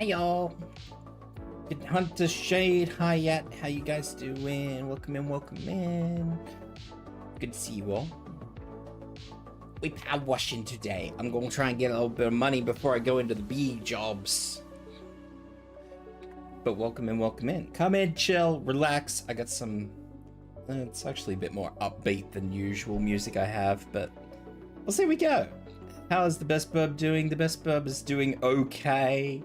Hey y'all. Good Hunter Shade, Hayat, how you guys doing? Welcome in, welcome in. Good to see you all. We power washing today. I'm gonna try and get a little bit of money before I go into the big jobs. But welcome in, welcome in. Come in, chill, relax. I got some, it's actually a bit more upbeat than usual music I have, but we'll see we go. How is the best bub doing? The best bub is doing okay.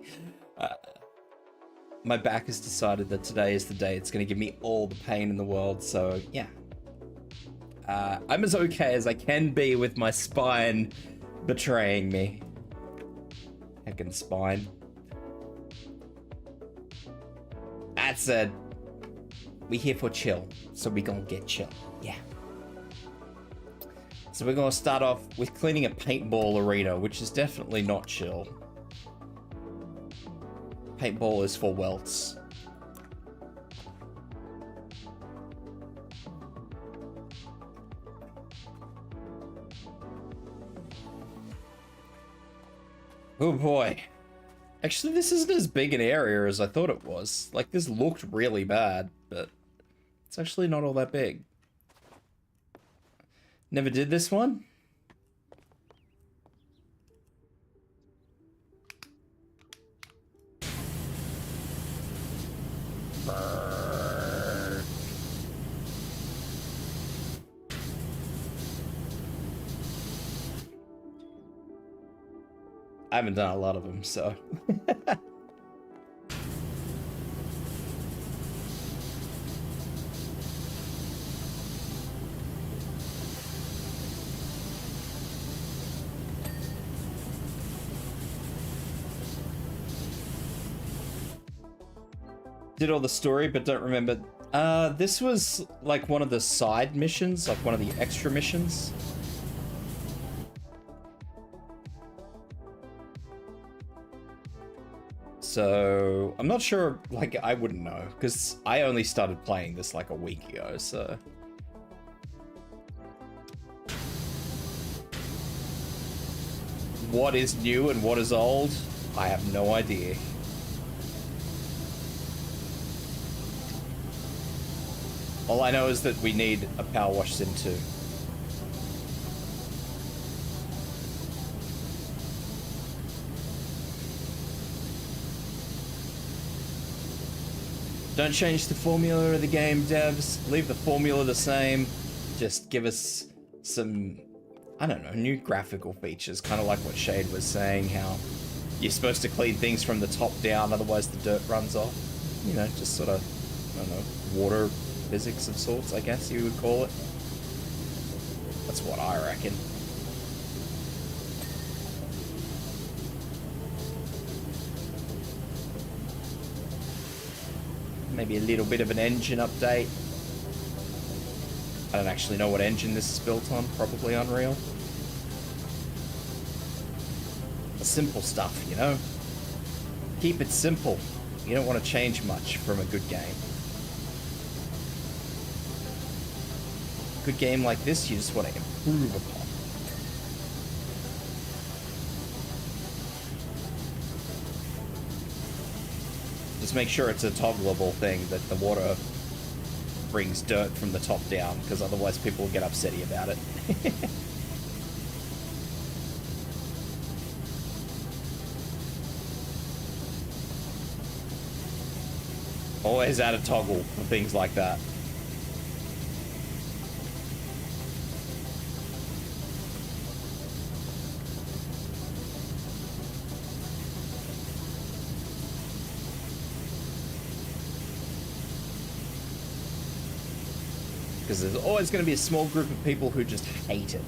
My back has decided that today is the day it's going to give me all the pain in the world, so yeah. I'm as okay as I can be with my spine betraying me. Heckin' spine. That said, we here for chill, so we gonna get chill, yeah. So we're gonna start off with cleaning a paintball arena, which is definitely not chill. Paintball is for welts. Oh boy. Actually, this isn't as big an area as I thought it was. Like, this looked really bad, but it's actually not all that big. Never did this one? Brrr. I haven't done a lot of them, so. Did all the story, but don't remember. This was like one of the side missions, like one of the extra missions. So, I'm not sure, like, I wouldn't know, because I only started playing this like a week ago, so. What is new and what is old? I have no idea. All I know is that we need a Power Wash Sim 2. Don't change the formula of the game, devs. Leave the formula the same. Just give us some, I don't know, new graphical features. Kind of like what Shade was saying, how you're supposed to clean things from the top down, otherwise the dirt runs off. You know, just sort of, I don't know, water physics of sorts, I guess you would call it. That's what I reckon. Maybe a little bit of an engine update. I don't actually know what engine this is built on, probably Unreal. The simple stuff, you know? Keep it simple. You don't want to change much from a good game. Good game like this, you just want to improve upon. Just make sure it's a toggleable thing, that the water brings dirt from the top down, because otherwise people will get upsetty about it. Always add a toggle for things like that. Because there's always going to be a small group of people who just hate it.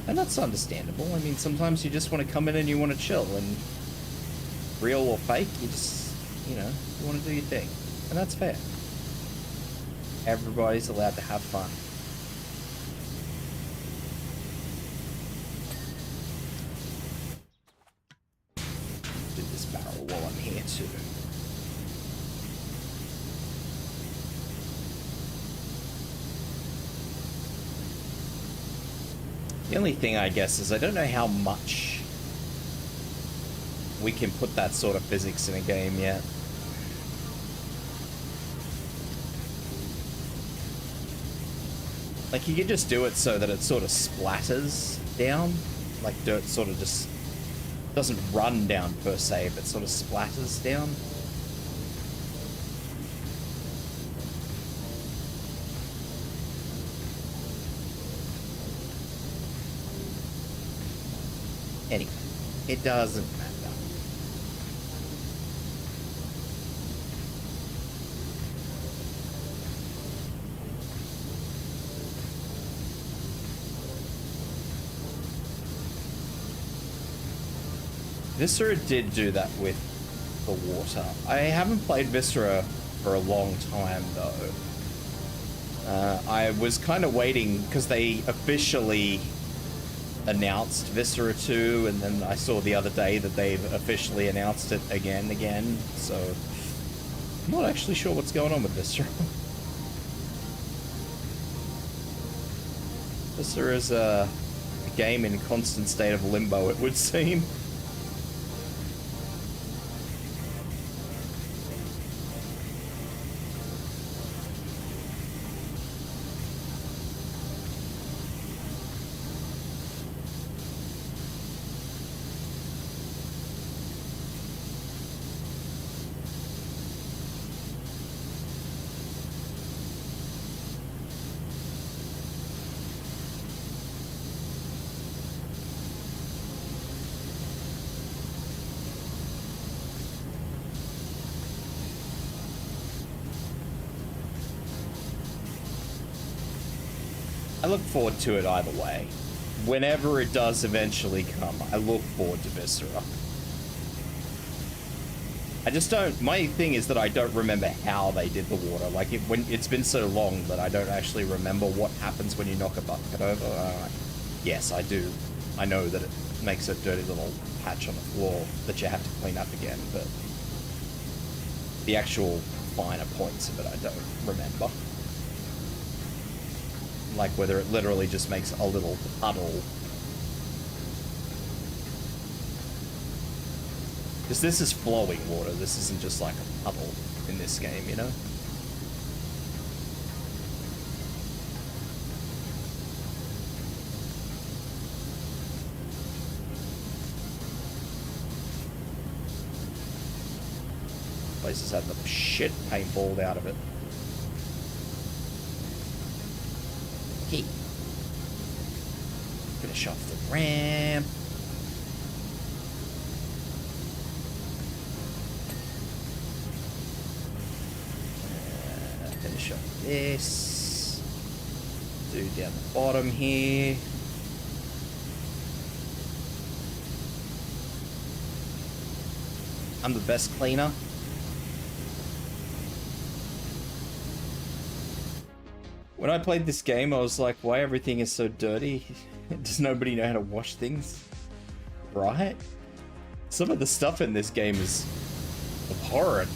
And that's understandable. I mean, sometimes you just want to come in and you want to chill, and real or fake, you just, you know, you want to do your thing. And that's fair. Everybody's allowed to have fun. Do this barrel while I'm here too. The only thing, I guess, is I don't know how much we can put that sort of physics in a game yet. Like, you could just do it so that it sort of splatters down. Like, dirt sort of just doesn't run down per se, but sort of splatters down. Anyway, it doesn't matter. Viscera did do that with the water. I haven't played Viscera for a long time, though. I was kind of waiting, because they officially announced Viscera 2, and then I saw the other day that they've officially announced it again, so I'm not actually sure what's going on with Viscera. Viscera is a game in constant state of limbo, it would seem. I look forward to it either way. Whenever it does eventually come, I look forward to Viscera. I just don't... My thing is that I don't remember how they did the water. Like, it's been so long that I don't actually remember what happens when you knock a bucket over. Yes, I do. I know that it makes a dirty little patch on the floor that you have to clean up again, but the actual finer points of it I don't remember. Like whether it literally just makes a little puddle. Because this is flowing water, this isn't just like a puddle in this game, you know? Places have the shit paintballed out of it. Okay. Finish off the ramp. Finish off this. Do down the bottom here. I'm the best cleaner. When I played this game, I was like, why everything is so dirty? Does nobody know how to wash things? Right? Some of the stuff in this game is abhorrent.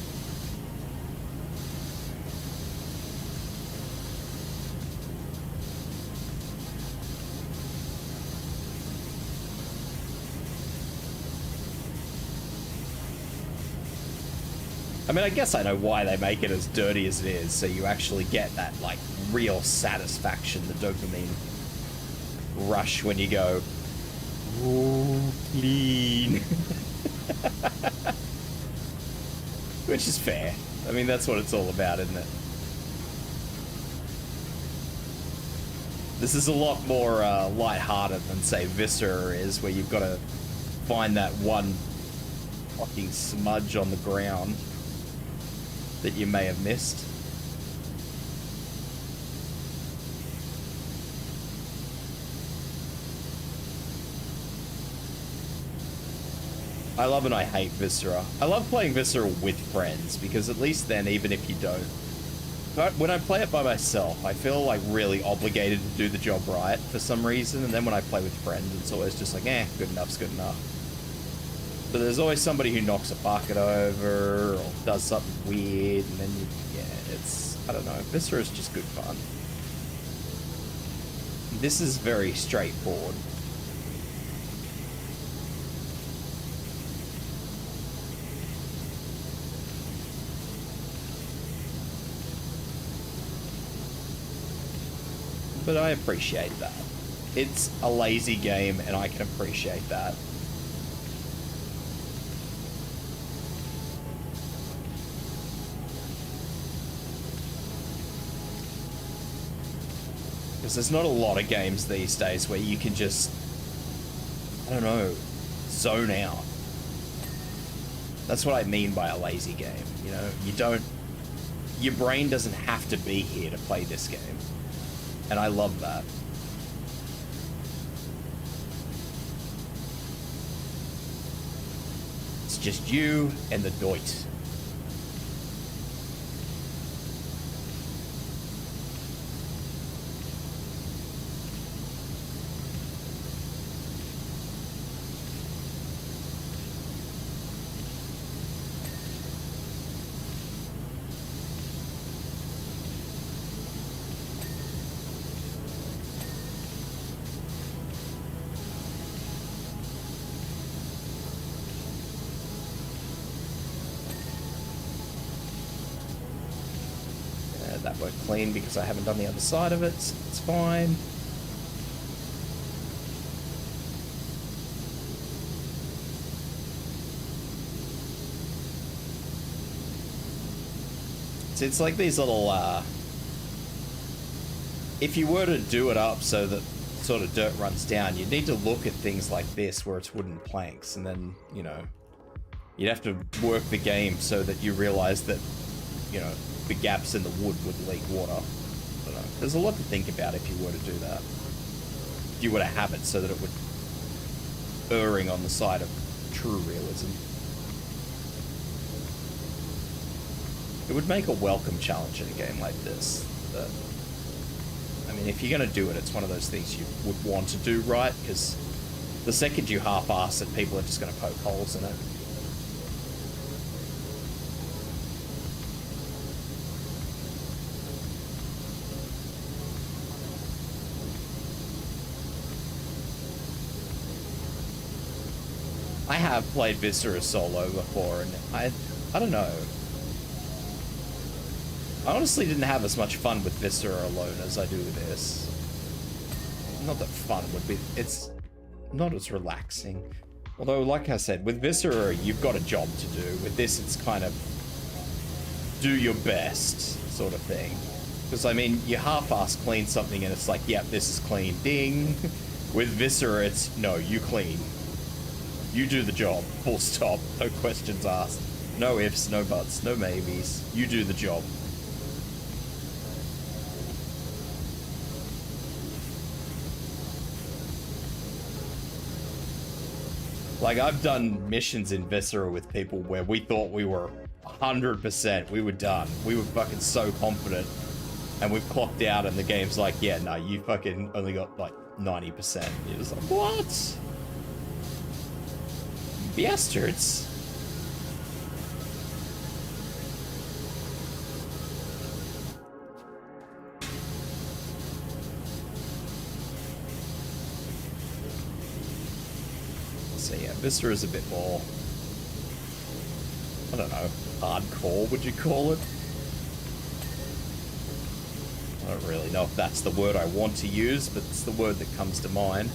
I mean, I guess I know why they make it as dirty as it is, so you actually get that, like, real satisfaction, the dopamine rush when you go, oh, clean. Which is fair. I mean, that's what it's all about, isn't it? This is a lot more lighthearted than, say, Viscera is, where you've got to find that one fucking smudge on the ground that you may have missed. I love and I hate Viscera. I love playing Viscera with friends, because at least then, even if you don't... But when I play it by myself, I feel like really obligated to do the job right for some reason, and then when I play with friends, it's always just like, eh, good enough's good enough. But there's always somebody who knocks a bucket over, or does something weird, and then you, yeah, it's, I don't know, Viscera is just good fun. This is very straightforward. but I appreciate that. It's a lazy game, and I can appreciate that. Because there's not a lot of games these days where you can just, I don't know, zone out. That's what I mean by a lazy game, you know? You don't, your brain doesn't have to be here to play this game. And I love that. It's just you and the doit. That won't clean because I haven't done the other side of it. It's fine. So it's like these little, if you were to do it up so that sort of dirt runs down, you'd need to look at things like this where it's wooden planks, and then, you know, you'd have to work the game so that you realize that, you know, the gaps in the wood would leak water. I don't know. There's a lot to think about if you were to do that. If you were to have it so that it would erring on the side of true realism. It would make a welcome challenge in a game like this. But, I mean, if you're going to do it, it's one of those things you would want to do right, because the second you half-ass it, people are just going to poke holes in it. I have played Viscera solo before, and I don't know. I honestly didn't have as much fun with Viscera alone as I do with this. Not that fun would be, it's not as relaxing. Although, like I said, with Viscera, you've got a job to do. With this, it's kind of do your best sort of thing. Because, I mean, you half-ass clean something and it's like, yep, this is clean, ding. With Viscera, it's, no, you clean. You do the job, full stop, no questions asked. No ifs, no buts, no maybes. You do the job. Like, I've done missions in Viscera with people where we thought we were 100%, we were done. We were fucking so confident. And we've clocked out and the game's like, yeah, no, you fucking only got like 90%. You're just like, what? Bastards. So yeah, Viscera is a bit more, I don't know, hardcore, would you call it? I don't really know if that's the word I want to use, but it's the word that comes to mind.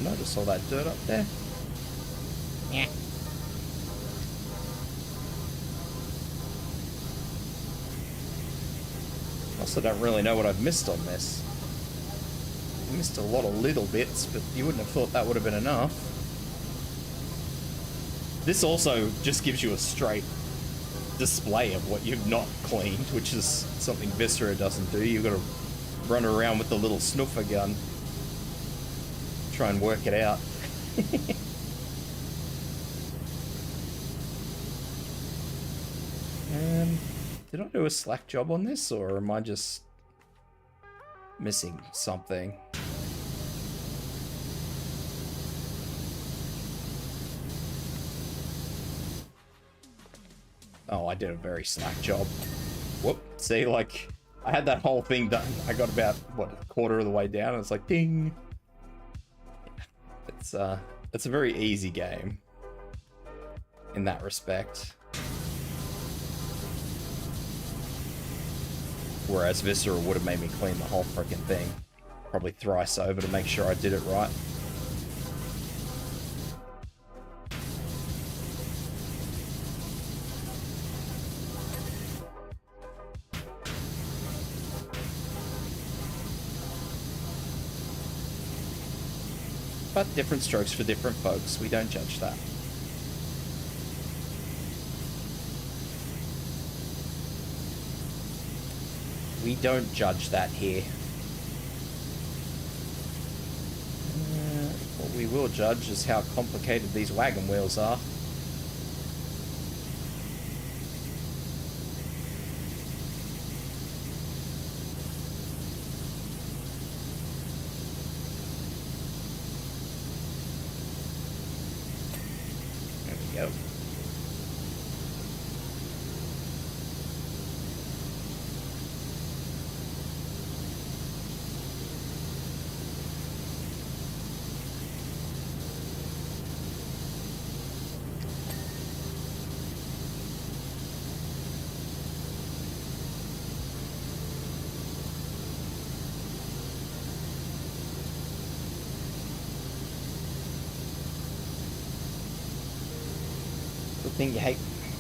Notice all that dirt up there? Yeah. Also don't really know what I've missed on this. I missed a lot of little bits, but you wouldn't have thought that would have been enough. This also just gives you a straight display of what you've not cleaned, which is something Viscera doesn't do. You've got to run around with the little snuffer gun. Try and work it out. Did I do a slack job on this, or am I just missing something? Oh, I did a very slack job. Whoop. See, like, I had that whole thing done. I got about, what, a quarter of the way down, and it's like, ding. It's a very easy game in that respect. Whereas Viscera would have made me clean the whole freaking thing. Probably thrice over to make sure I did it right. But different strokes for different folks. We don't judge that. We don't judge that here. What we will judge is how complicated these wagon wheels are. There we go. Thing you hate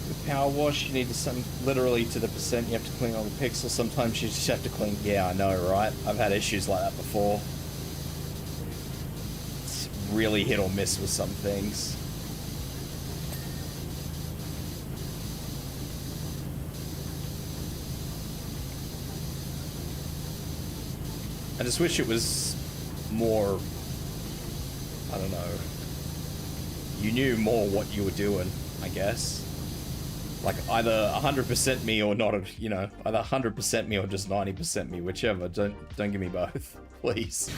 with power wash, you need to send literally to the percent, you have to clean all the pixels. Sometimes you just have to clean. Yeah, I know, right? I've had issues like that before. It's really hit or miss with some things. I just wish it was more, I don't know, you knew more what you were doing, I guess. Like, either 100% me or not, you know, either 100% me or just 90% me, whichever. Don't give me both, please.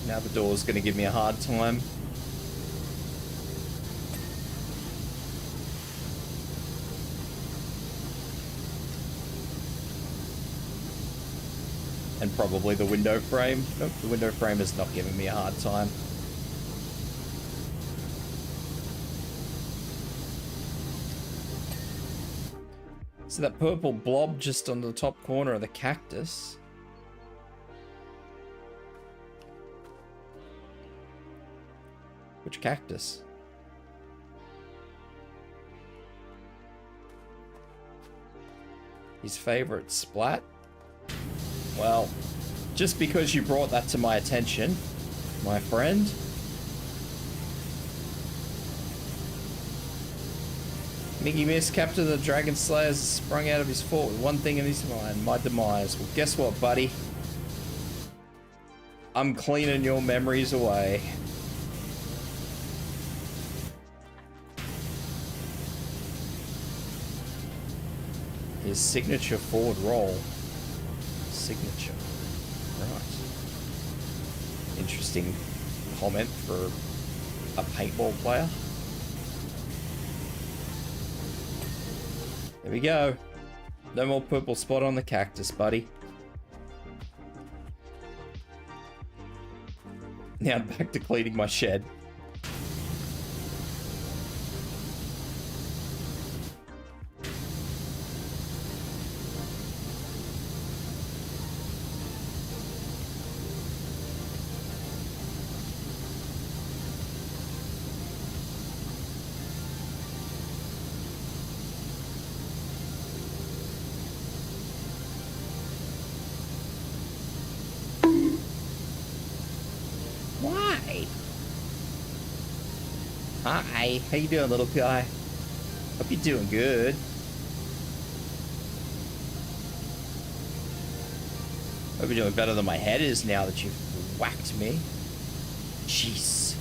Now the door's gonna give me a hard time. And probably the window frame. Nope, the window frame is not giving me a hard time. So that purple blob just on the top corner of the cactus. Which cactus? His favorite splat? Well, just because you brought that to my attention, my friend. Mickey Miss, Captain of the Dragon Slayers, sprung out of his fort with one thing in his mind, my demise. Well, guess what, buddy? I'm cleaning your memories away. His signature forward roll. Signature. Right. Interesting comment for a paintball player. There we go. No more purple spot on the cactus, buddy. Now back to cleaning my shed. Hi, how you doing, little guy? Hope you're doing good. Hope you're doing better than my head is now that you've whacked me. Jeez.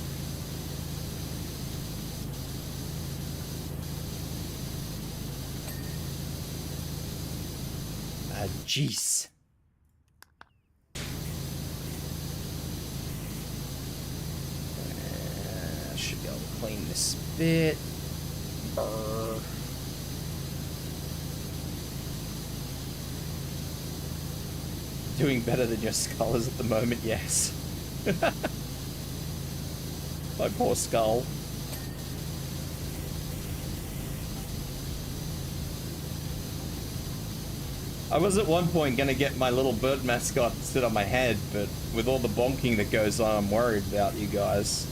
Jeez. Should be able to clean this bit. Brrr. Doing better than your skullers at the moment, yes. My poor skull. I was at one point gonna get my little bird mascot to sit on my head, but with all the bonking that goes on, I'm worried about you guys.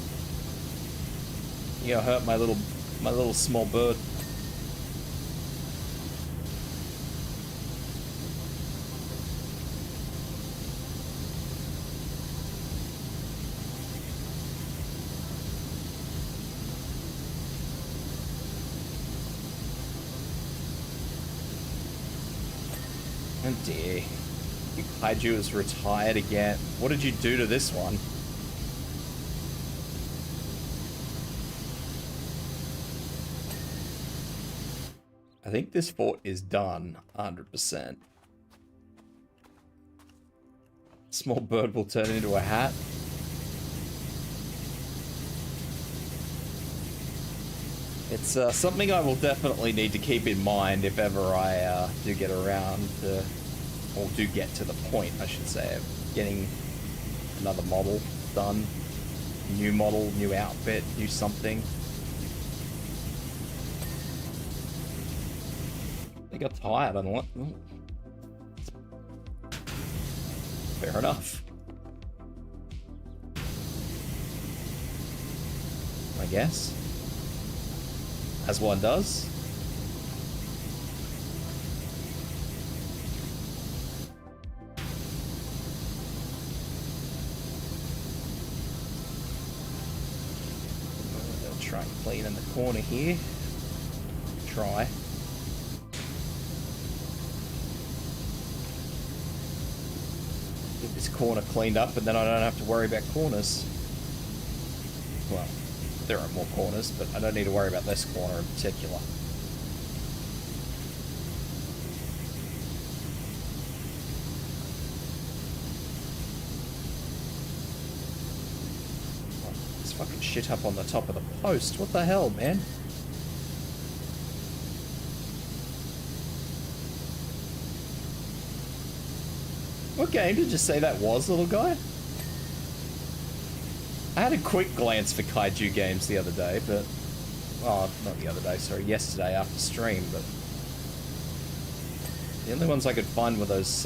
You're gonna hurt my little small bird. Oh dear. Your kaiju is retired again. What did you do to this one? I think this fort is done, 100%. Small bird will turn into a hat. It's something I will definitely need to keep in mind if ever I do get around to, or do get to the point, I should say, of getting another model done. New model, new outfit, new something. They got tired on what? Fair enough. I guess. As one does. I'll try and clean in the corner here. Try. Get this corner cleaned up and then I don't have to worry about corners. Well, there are more corners, but I don't need to worry about this corner in particular. Oh, this fucking shit up on the top of the post. What the hell, man? What game did you say that was, little guy? I had a quick glance for kaiju games the other day, but... Oh, not the other day, sorry, yesterday after stream, but... The only ones I could find were those,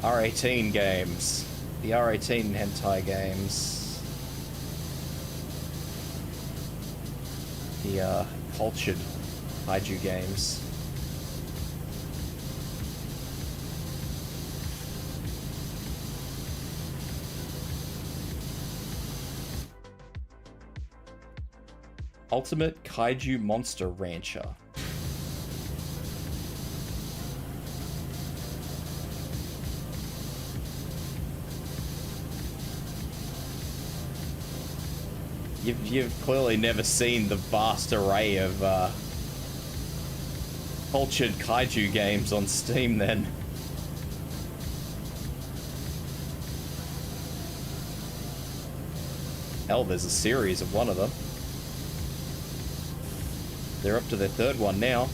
R18 games. The R18 hentai games. The, cultured kaiju games. Ultimate Kaiju Monster Rancher. You've clearly never seen the vast array of cultured kaiju games on Steam then. Hell, there's a series of one of them. They're up to their third one now.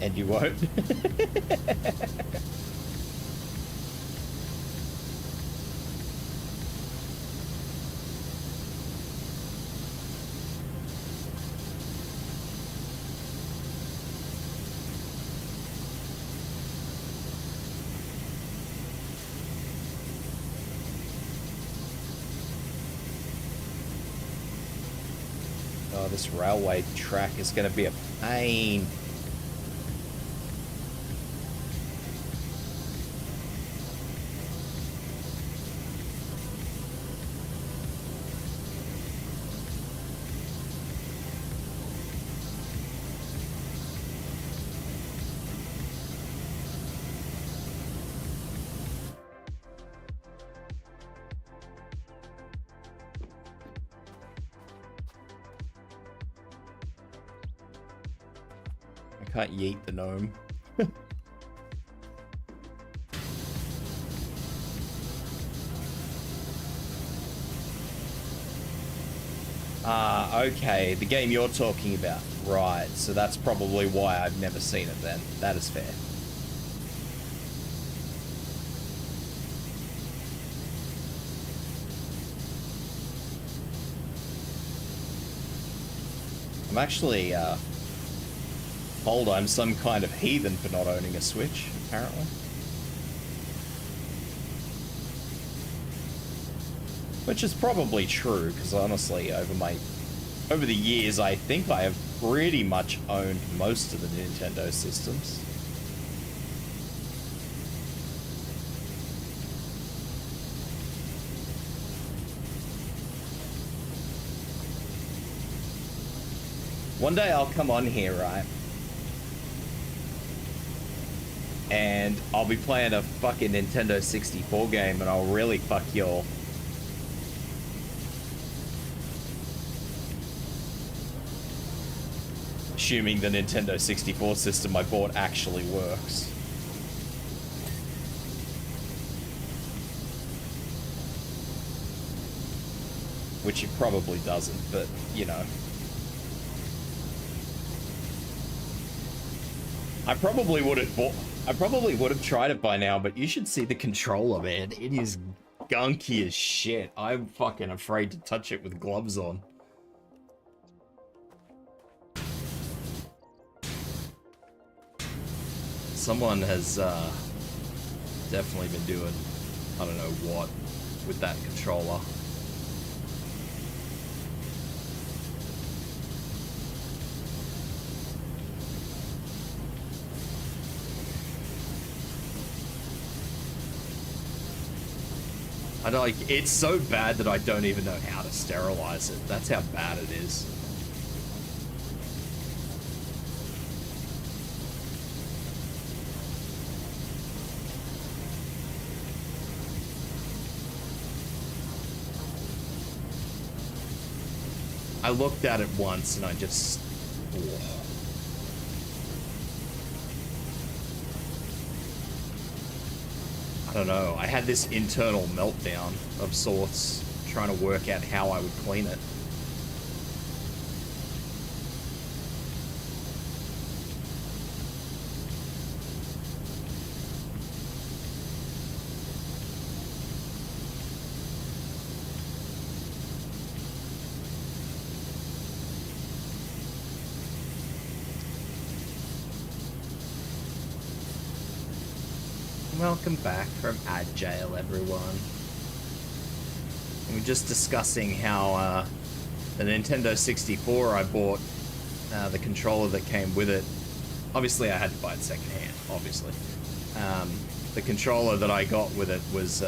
And you won't. Oh, this railway track is going to be a pain. Can't yeet the gnome. Okay, the game you're talking about. Right, so that's probably why I've never seen it then. That is fair. I'm actually, told I'm some kind of heathen for not owning a Switch, apparently. Which is probably true, because honestly, over the years, I think I have pretty much owned most of the Nintendo systems. One day I'll come on here, right? And I'll be playing a fucking Nintendo 64 game and I'll really fuck y'all. Assuming the Nintendo 64 system I bought actually works. Which it probably doesn't, but, you know. I probably would have tried it by now, but you should see the controller, man. It is gunky as shit. I'm fucking afraid to touch it with gloves on. Someone has definitely been doing, I don't know what, with that controller. I don't, like, it's so bad that I don't even know how to sterilize it. That's how bad it is. I looked at it once and I just... Ugh. I don't know, I had this internal meltdown of sorts, trying to work out how I would clean it. Welcome back from ad jail, everyone. We were just discussing how the Nintendo 64 I bought, the controller that came with it. Obviously, I had to buy it secondhand, obviously. The controller that I got with it was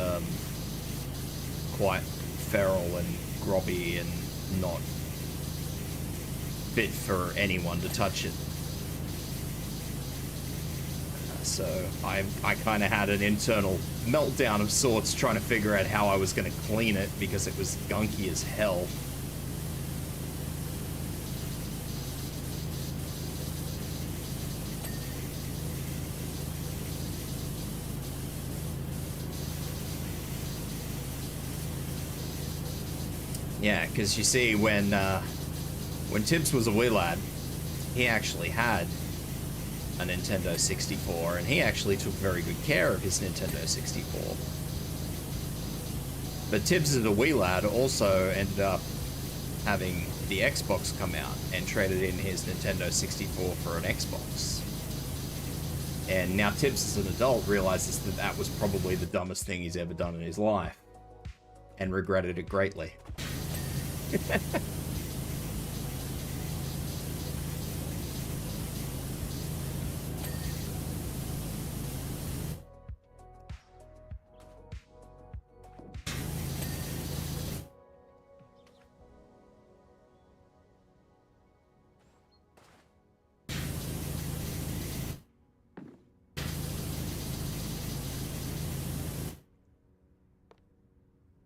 quite feral and grubby and not fit for anyone to touch it. So I kind of had an internal meltdown of sorts trying to figure out how I was going to clean it because it was gunky as hell. Yeah, because you see, when Tibs was a wee lad, he actually had a Nintendo 64, and he actually took very good care of his Nintendo 64. But Tibs as a wee lad also ended up having the Xbox come out and traded in his Nintendo 64 for an Xbox. And now Tibs as an adult realizes that that was probably the dumbest thing he's ever done in his life, and regretted it greatly.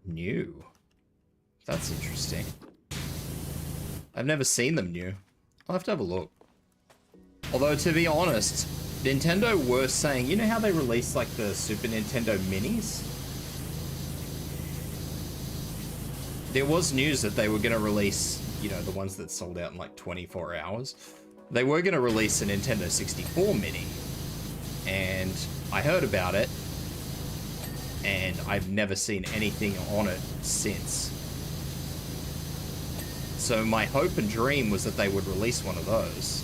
New. That's interesting. I've never seen them new. I'll have to have a look. Although, to be honest, Nintendo were saying, you know how they released like the Super Nintendo Minis? There was news that they were going to release, you know, the ones that sold out in like 24 hours. They were going to release a Nintendo 64 Mini. And I heard about it, and I've never seen anything on it since. So my hope and dream was that they would release one of those.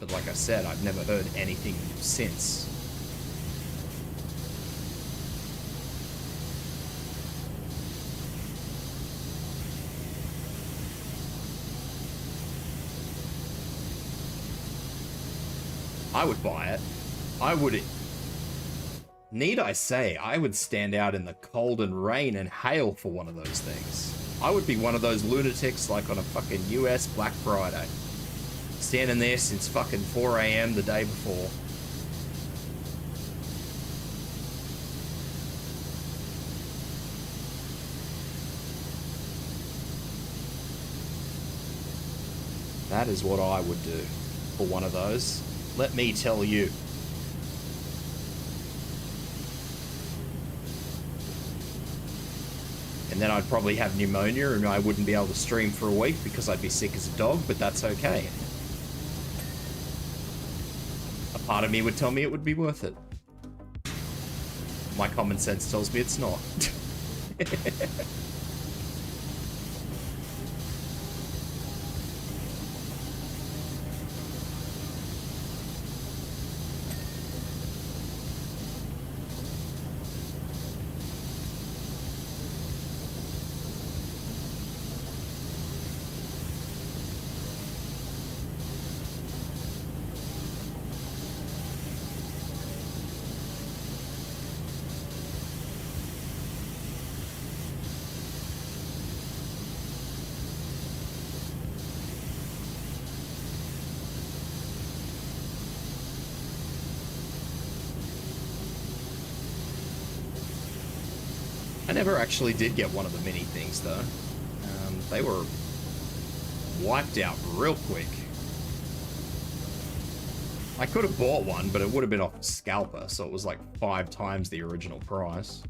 But like I said, I've never heard anything since. I would buy it. I would... Need I say, I would stand out in the cold and rain and hail for one of those things. I would be one of those lunatics like on a fucking US Black Friday. Standing there since fucking 4 AM the day before. That is what I would do for one of those. Let me tell you. And then I'd probably have pneumonia and I wouldn't be able to stream for a week because I'd be sick as a dog, but that's okay. A part of me would tell me it would be worth it. My common sense tells me it's not. I never actually did get one of the mini things, though. They were wiped out real quick. I could have bought one, but it would have been off Scalper, so it was like 5 times the original price.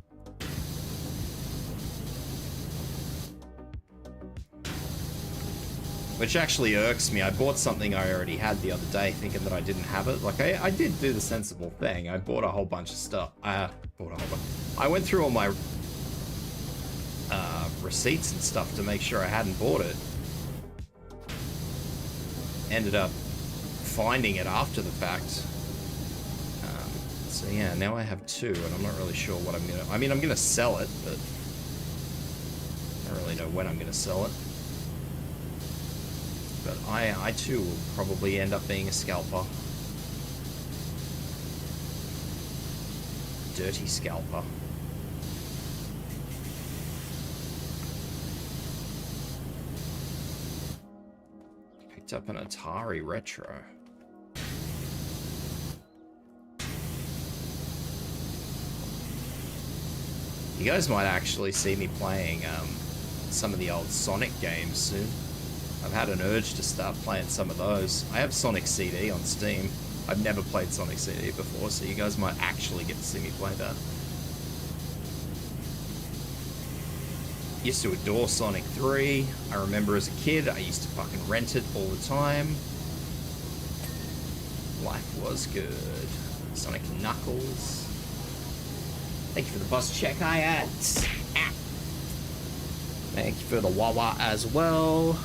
Which actually irks me. I bought something I already had the other day, thinking that I didn't have it. Like, I did do the sensible thing. I bought a whole bunch of stuff. I went through all my receipts and stuff to make sure I hadn't bought it. Ended up finding it after the fact. So yeah, now I have 2, and I'm not really sure what I'm gonna... I mean, I'm gonna sell it, but I don't really know when I'm gonna sell it. But I too will probably end up being a scalper. dirty scalper. Picked up an Atari Retro. You guys might actually see me playing some of the old Sonic games soon. I've had an urge to start playing some of those. I have Sonic CD on Steam. I've never played Sonic CD before, so you guys might actually get to see me play that. Used to adore Sonic 3. I remember as a kid, I used to fucking rent it all the time. Life was good. Sonic Knuckles. Thank you for the bus check, Ayats. Thank you for the Wawa as well.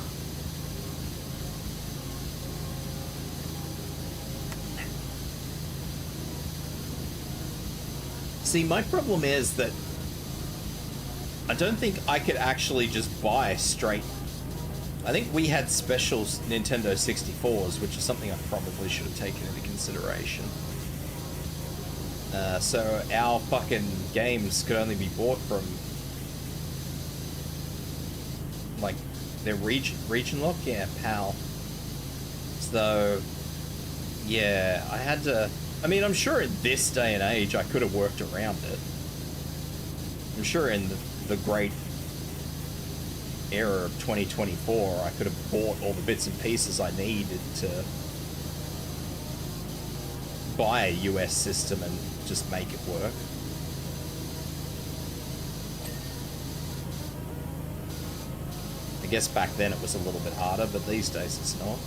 See, my problem is that I don't think I could actually just buy straight. I think we had special Nintendo 64s, which is something I probably should have taken into consideration. So our fucking games could only be bought from, like, their region lock? Yeah, PAL. So, yeah, I had to... I mean, I'm sure in this day and age I could have worked around it. I'm sure in the great era of 2024 I could have bought all the bits and pieces I needed to buy a US system and just make it work. I guess back then it was a little bit harder, but these days it's not.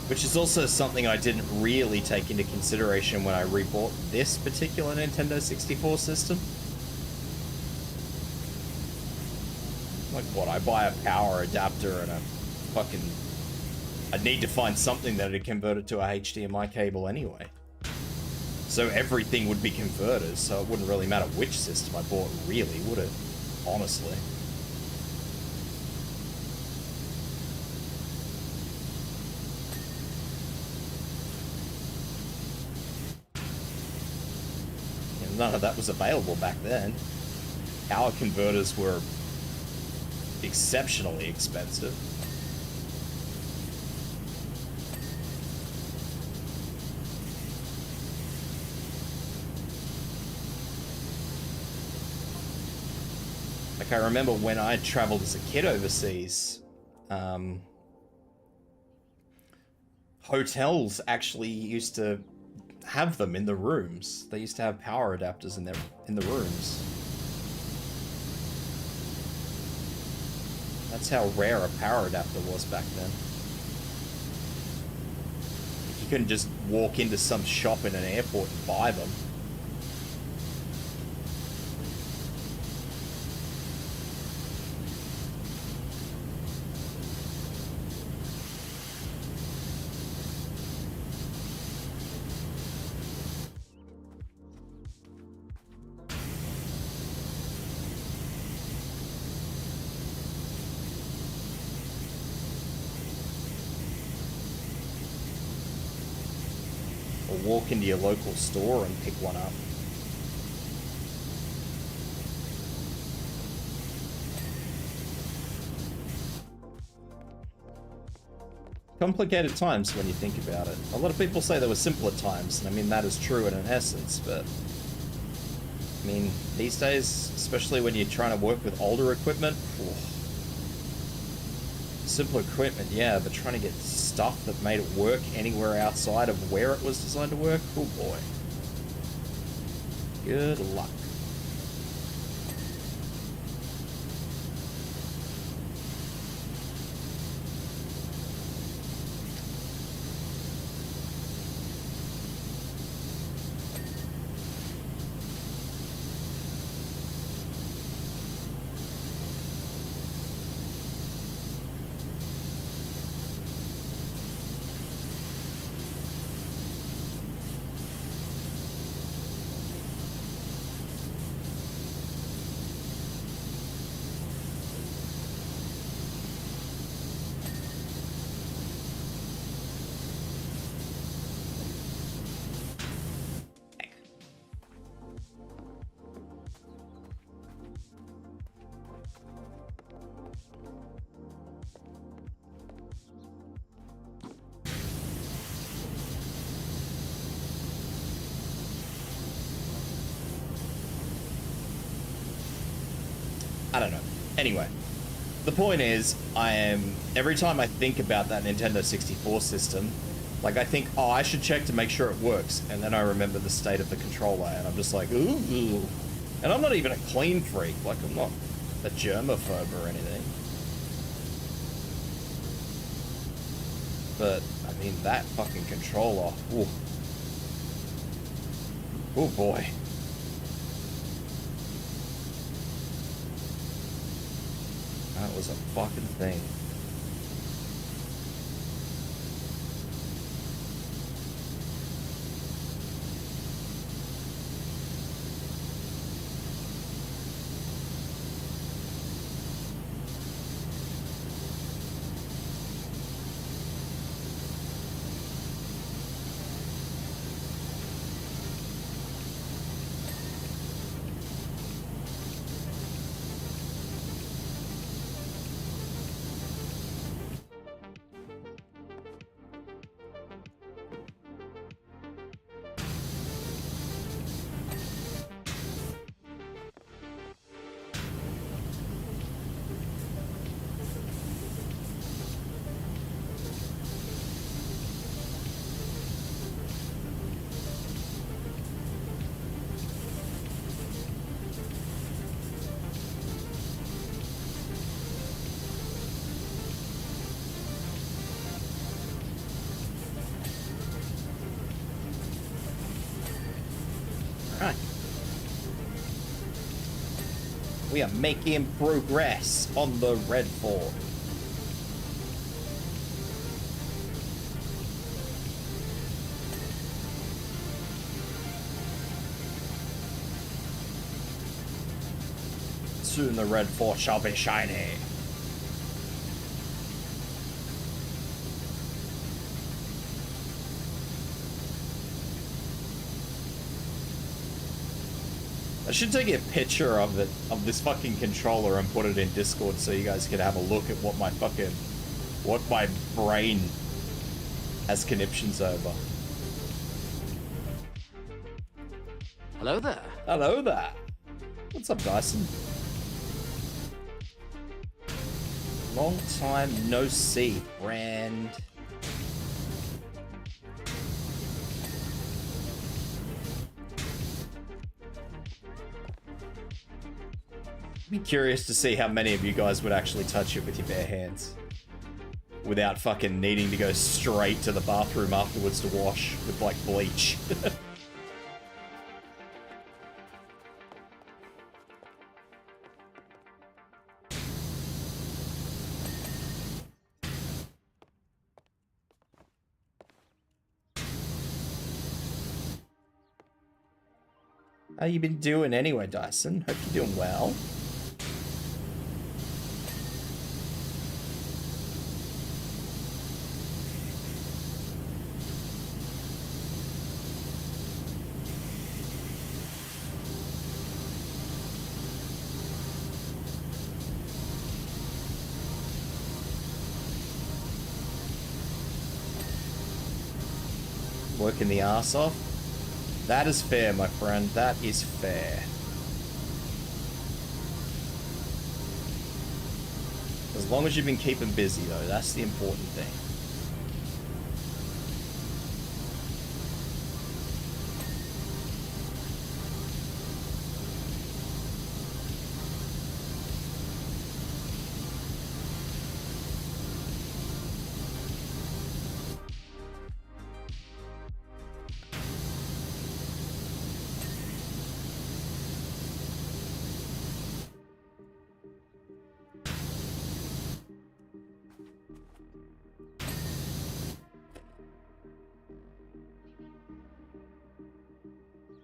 Which is also something I didn't really take into consideration when I rebought this particular Nintendo 64 system. Like, what, I buy a power adapter and a fucking... I'd need to find something that would convert it to a HDMI cable anyway. So everything would be converters, so it wouldn't really matter which system I bought, really, would it? Honestly. None of that was available back then. Power converters were exceptionally expensive. Like, I remember when I traveled as a kid overseas, hotels actually used to have them in the rooms. They used to have power adapters in the rooms. That's how rare a power adapter was back then. You couldn't just walk into some shop in an airport and buy them. Walk into your local store and pick one up. Complicated times when you think about it. A lot of people say there were simpler times, and I mean that is true in an essence, but I mean these days, especially when you're trying to work with older equipment, simpler equipment, yeah, but trying to get stuff that made it work anywhere outside of where it was designed to work, oh boy. Good luck. I don't know. Anyway, the point is, every time I think about that Nintendo 64 system, like I think, oh, I should check to make sure it works, and then I remember the state of the controller, and I'm just like, ooh. And I'm not even a clean freak, like I'm not a germaphobe or anything. But, I mean, that fucking controller, ooh. Oh boy. That was a fucking thing. We are making progress on the Red Fort. Soon the Red Fort shall be shiny. I should take a picture of this fucking controller and put it in Discord so you guys can have a look at what my brain has conniptions over. Hello there. Hello there. What's up, Dyson? Long time no see, friend. Be curious to see how many of you guys would actually touch it with your bare hands without fucking needing to go straight to the bathroom afterwards to wash with like bleach. How you been doing anyway, Dyson? Hope you're doing well. Working the ass off? That is fair, my friend. That is fair. As long as you've been keeping busy, though, that's the important thing.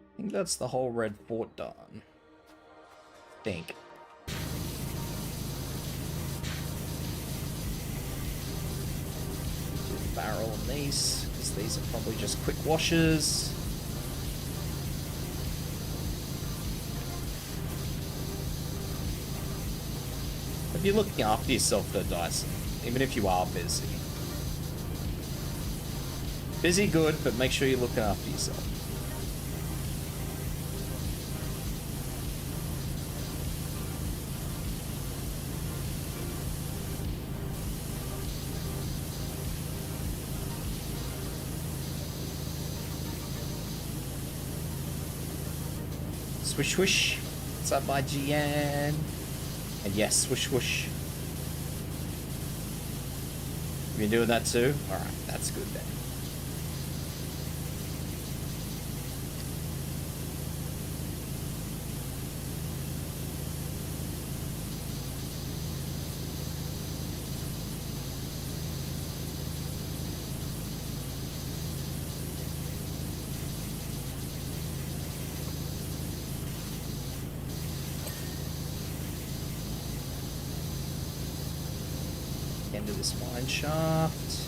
I think that's the whole Red Fort done. Think. Do the barrel on these, because these are probably just quick washes. If you're looking after yourself though, Dyson, even if you are busy. Busy good, but make sure you're looking after yourself. Swish swish. What's up, my GN? And yes, swish swish. You been doing that too? Alright, that's good then. End of this mine shaft.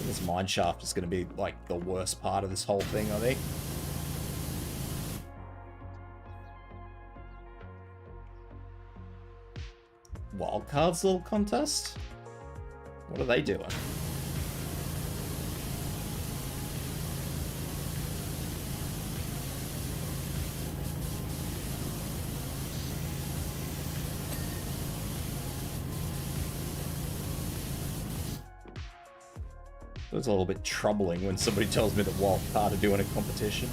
This mine shaft is going to be like the worst part of this whole thing, I think. Wildcards little contest? What are they doing? It's a little bit troubling when somebody tells me that Wildcard are doing a competition.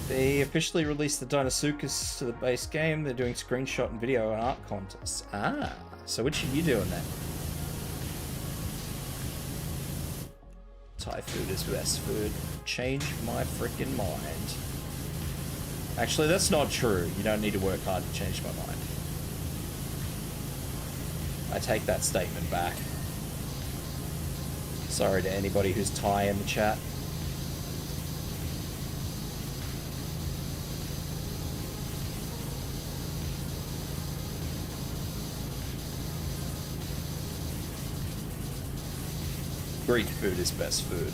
They officially released the Dinosuchus to the base game. They're doing screenshot and video and art contests. Ah, so which are you doing then? Thai food is best food. Change my freaking mind. Actually, that's not true. You don't need to work hard to change my mind. I take that statement back. Sorry to anybody who's Thai in the chat. Greek food is best food.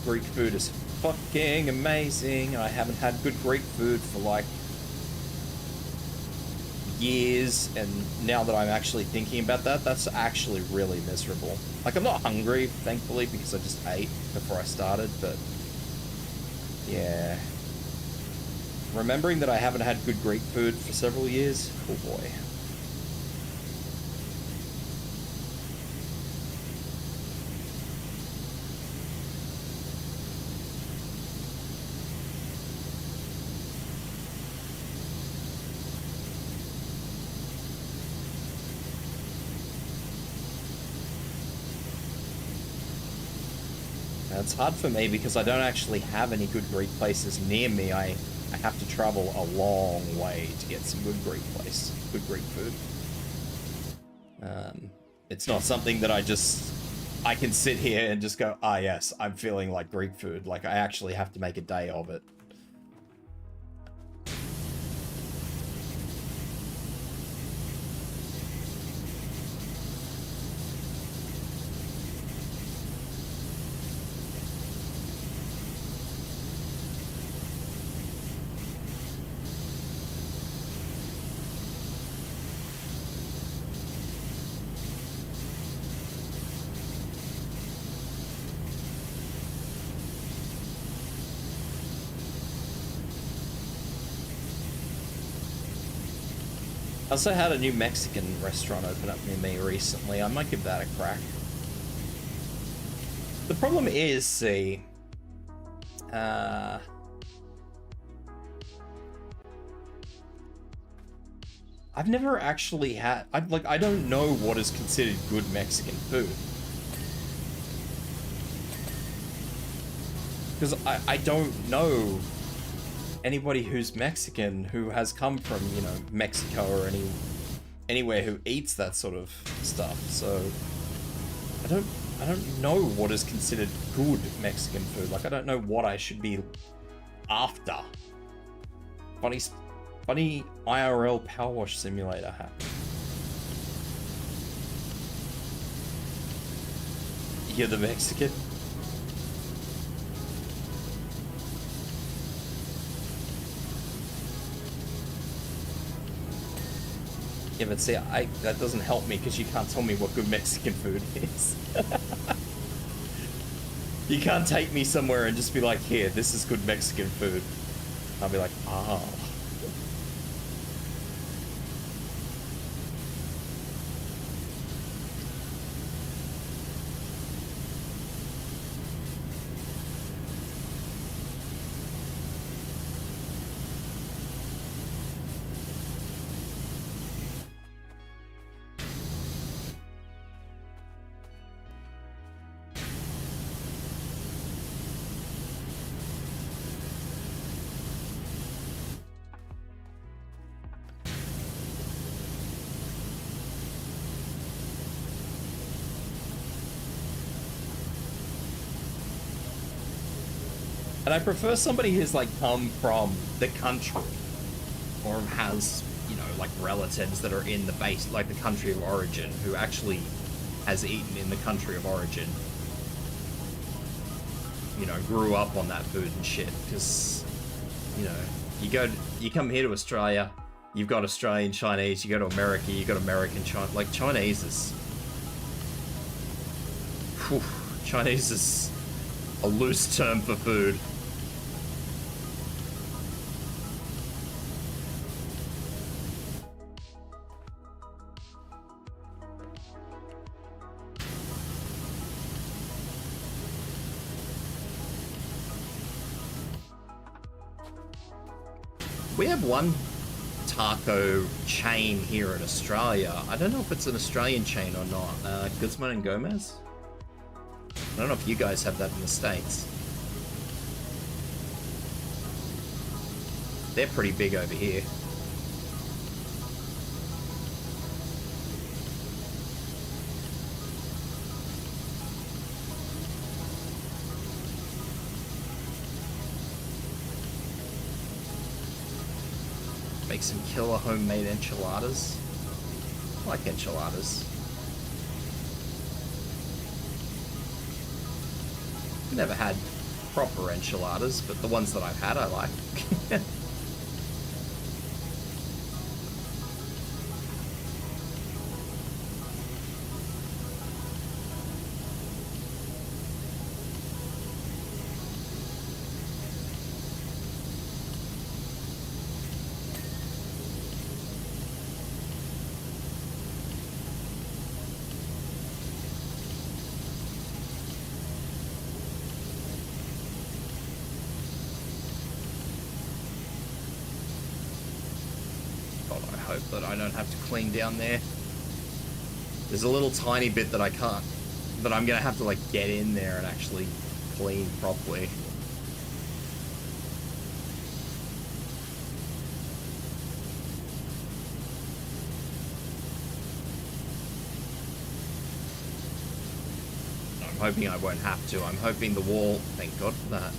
Greek food is fucking amazing. I haven't had good Greek food for like years, and now that I'm actually thinking about that, that's actually really miserable. Like, I'm not hungry, thankfully, because I just ate before I started, but yeah. Remembering that I haven't had good Greek food for several years, oh boy. It's hard for me because I don't actually have any good Greek places near me. I have to travel a long way to get some good Greek food. It's not something that I can sit here and just go, ah yes, I'm feeling like Greek food. Like, I actually have to make a day of it. I also had a new Mexican restaurant open up near me recently. I might give that a crack. The problem is, see, I've never actually had, I don't know what is considered good Mexican food. Because I don't know anybody who's Mexican who has come from, you know, Mexico or anywhere who eats that sort of stuff. So I don't know what is considered good Mexican food. Like, I don't know what I should be after. Funny IRL power wash simulator hack. You're the Mexican? Yeah, but see, that doesn't help me because you can't tell me what good Mexican food is. You can't take me somewhere and just be like, here, this is good Mexican food. I'll be like, oh. And I prefer somebody who's like come from the country or has, you know, like relatives that are in the base, like the country of origin, who actually has eaten in the country of origin. You know, grew up on that food and shit. Because, you know, you come here to Australia, you've got Australian Chinese, you go to America, you got American Chinese. Like, Chinese is... Whew, Chinese is a loose term for food. We have one taco chain here in Australia. I don't know if it's an Australian chain or not. Guzman and Gomez? I don't know if you guys have that in the States. They're pretty big over here. Make some killer homemade enchiladas. I like enchiladas. Never had proper enchiladas, but the ones that I've had I like. That I don't have to clean down there. There's a little tiny bit that I can't, that I'm gonna have to like get in there and actually clean properly. I'm hoping I won't have to. I'm hoping the wall, thank God for that.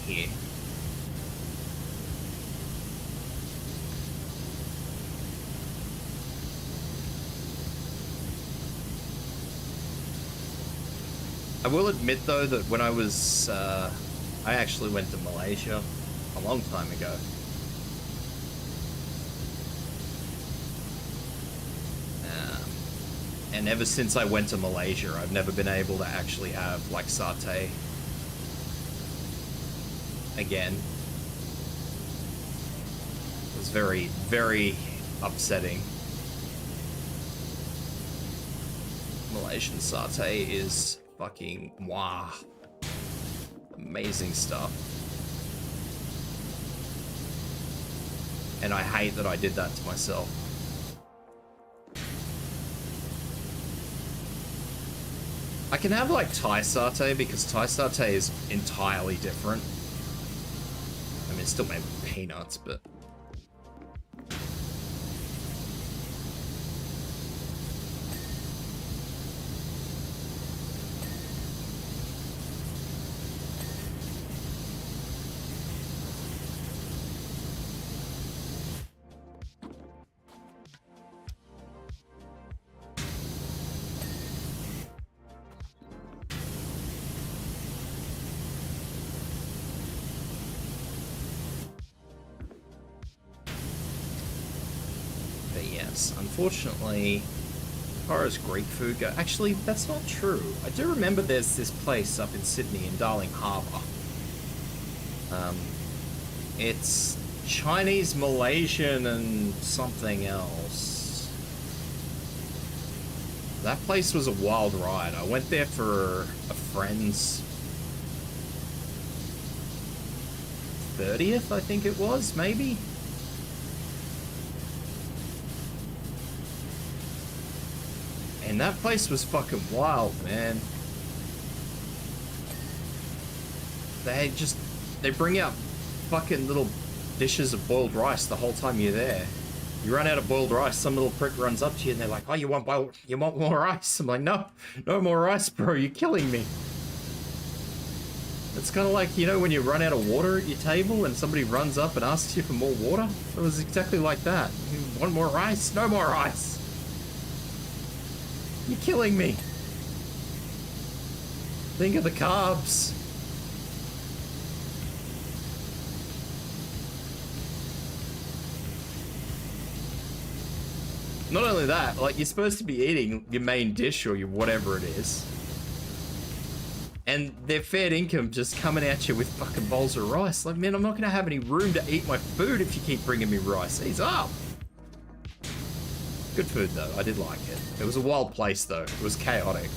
Here. I will admit though that when I was, I actually went to Malaysia a long time ago. And ever since I went to Malaysia, I've never been able to actually have like satay again. It was very, very upsetting. Malaysian satay is fucking wow. Amazing stuff. And I hate that I did that to myself. I can have like Thai satay because Thai satay is entirely different. I mean, it's still made with peanuts, but... Unfortunately, as far as Greek food go, actually, that's not true. I do remember there's this place up in Sydney in Darling Harbour. It's Chinese, Malaysian, and something else. That place was a wild ride. I went there for a friend's 30th, I think it was, maybe? And that place was fucking wild, man. They bring out fucking little dishes of boiled rice the whole time you're there. You run out of boiled rice, some little prick runs up to you and they're like, oh, you want more rice? I'm like, no more rice, bro, you're killing me. It's kind of like, you know, when you run out of water at your table and somebody runs up and asks you for more water? It was exactly like that. You want more rice? No more rice. You're killing me. Think of the carbs. Not only that, like, you're supposed to be eating your main dish or your whatever it is. And their fair income just coming at you with fucking bowls of rice. Like, man, I'm not gonna have any room to eat my food if you keep bringing me rice. Ease up. Good food, though. I did like it. It was a wild place, though. It was chaotic.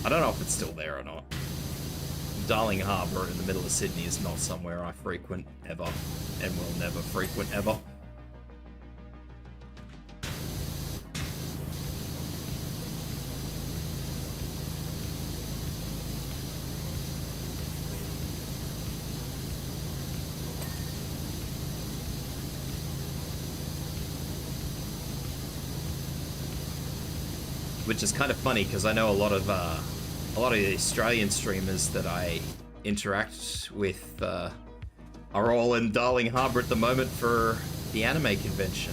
I don't know if it's still there or not. Darling Harbour in the middle of Sydney is not somewhere I frequent ever, and will never frequent ever. Which is kind of funny because I know a lot of the Australian streamers that I interact with are all in Darling Harbour at the moment for the anime convention.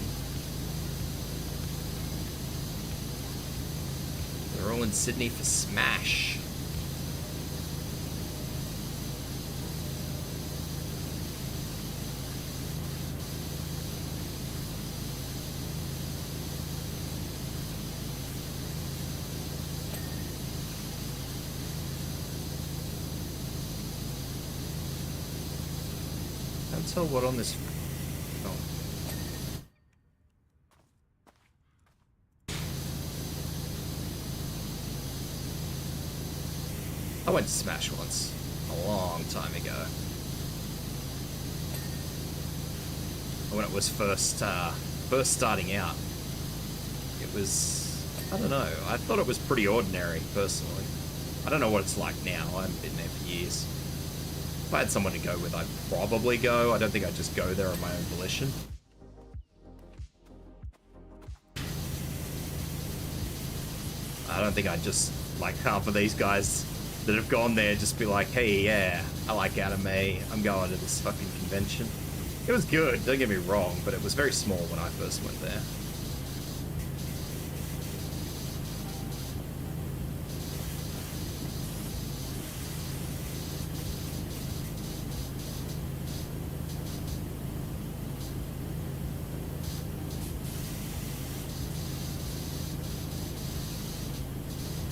They're all in Sydney for Smash. Tell what on this. Oh. I went to Smash once, a long time ago. When it was first starting out. It was, I don't know, I thought it was pretty ordinary, personally. I don't know what it's like now, I haven't been there for years. If I had someone to go with, I'd probably go. I don't think I'd just go there on my own volition. I don't think I'd just, like, half of these guys that have gone there just be like, hey, yeah, I like anime, I'm going to this fucking convention. It was good, don't get me wrong, but it was very small when I first went there.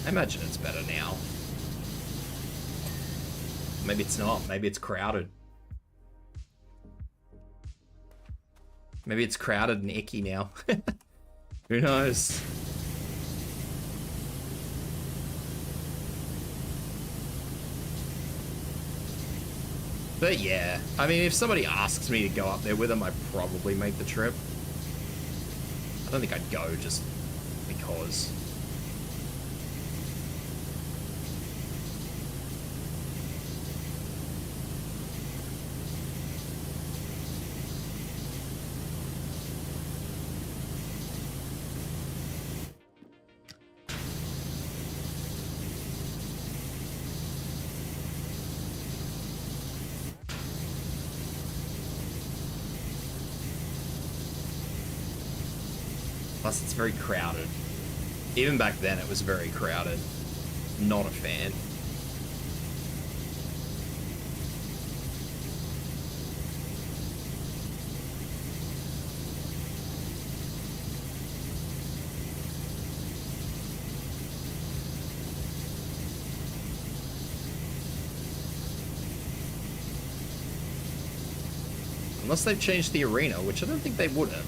I imagine it's better now. Maybe it's not. Maybe it's crowded. Maybe it's crowded and icky now. Who knows? But yeah, I mean, if somebody asks me to go up there with them, I'd probably make the trip. I don't think I'd go just because. Plus, it's very crowded. Even back then, it was very crowded. Not a fan. Unless they've changed the arena, which I don't think they would have.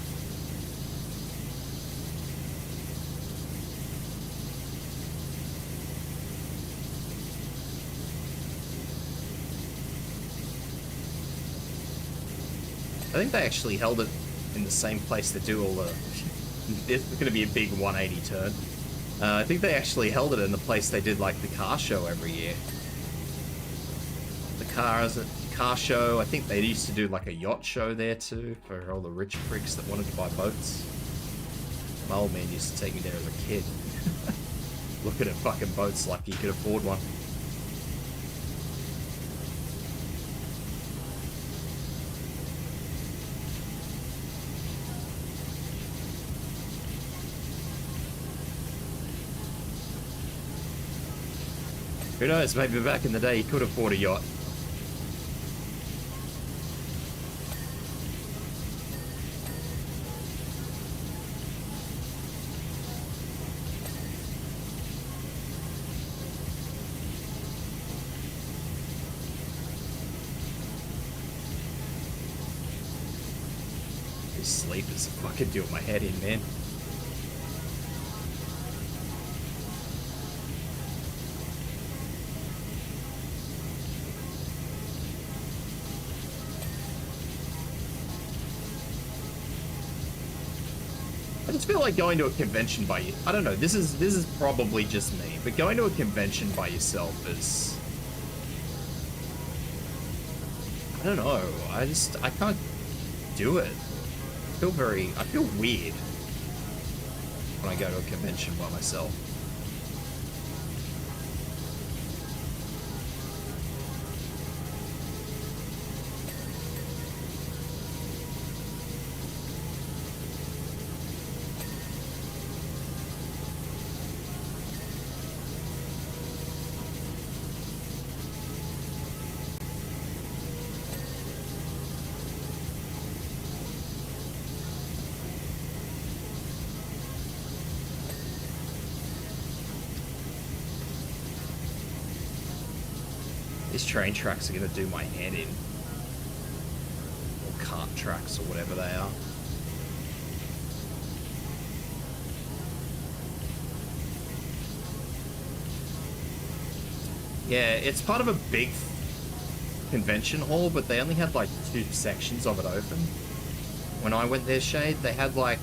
I think they actually held it in the same place they do all the... It's going to be a big 180 turn. I think they actually held it in the place they did, like, the car show every year. The car show, I think they used to do, like, a yacht show there, too, for all the rich pricks that wanted to buy boats. My old man used to take me there as a kid. Looking at fucking boats like he could afford one. Who knows, maybe back in the day he could afford a yacht. These sleepers are fucking doing my head in, man. I just feel like going to a convention by you. I don't know. This is probably just me, but going to a convention by yourself is. I don't know. I can't do it. I feel weird when I go to a convention by myself. These train tracks are gonna do my head in. Or cart tracks or whatever they are. Yeah, it's part of a big convention hall, but they only had like 2 sections of it open. When I went there, Shade, they had like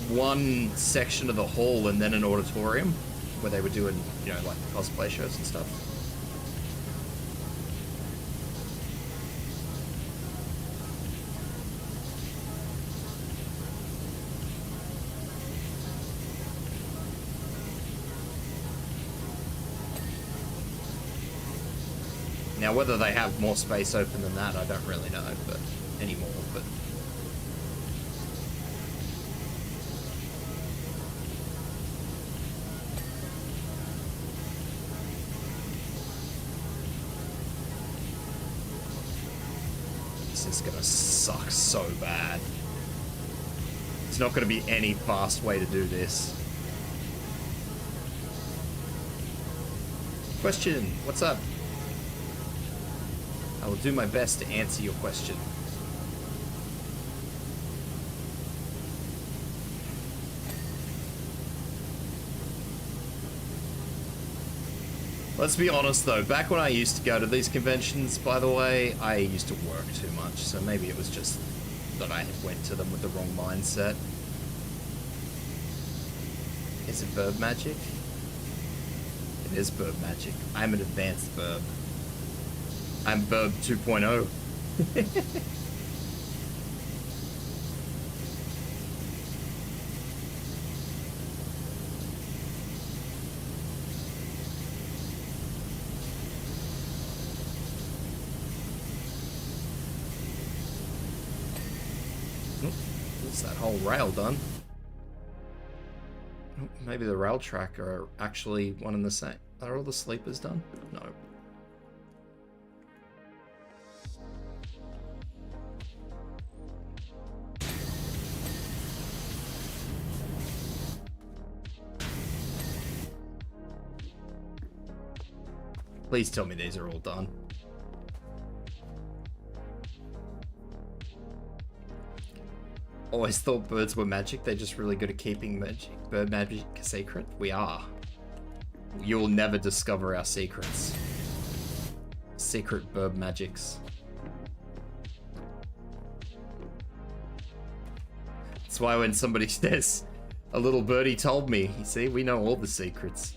1 section of the hall and then an auditorium where they were doing, you know, like the cosplay shows and stuff. Now, whether they have more space open than that, I don't really know, but anymore, but... This is gonna suck so bad. It's not gonna be any fast way to do this. Question, what's up? I will do my best to answer your question. Let's be honest though, back when I used to go to these conventions, by the way, I used to work too much, so maybe it was just that I went to them with the wrong mindset. Is it burb magic? It is burb magic. I'm an advanced burb. I'm burb 2.0. What's that whole rail done? Oh, maybe the rail track are actually one and the same. Are all the sleepers done? No. Please tell me these are all done. Always thought birds were magic. They're just really good at keeping bird magic secret. We are. You'll never discover our secrets. Secret bird magics. That's why when somebody says, a little birdie told me, you see, we know all the secrets.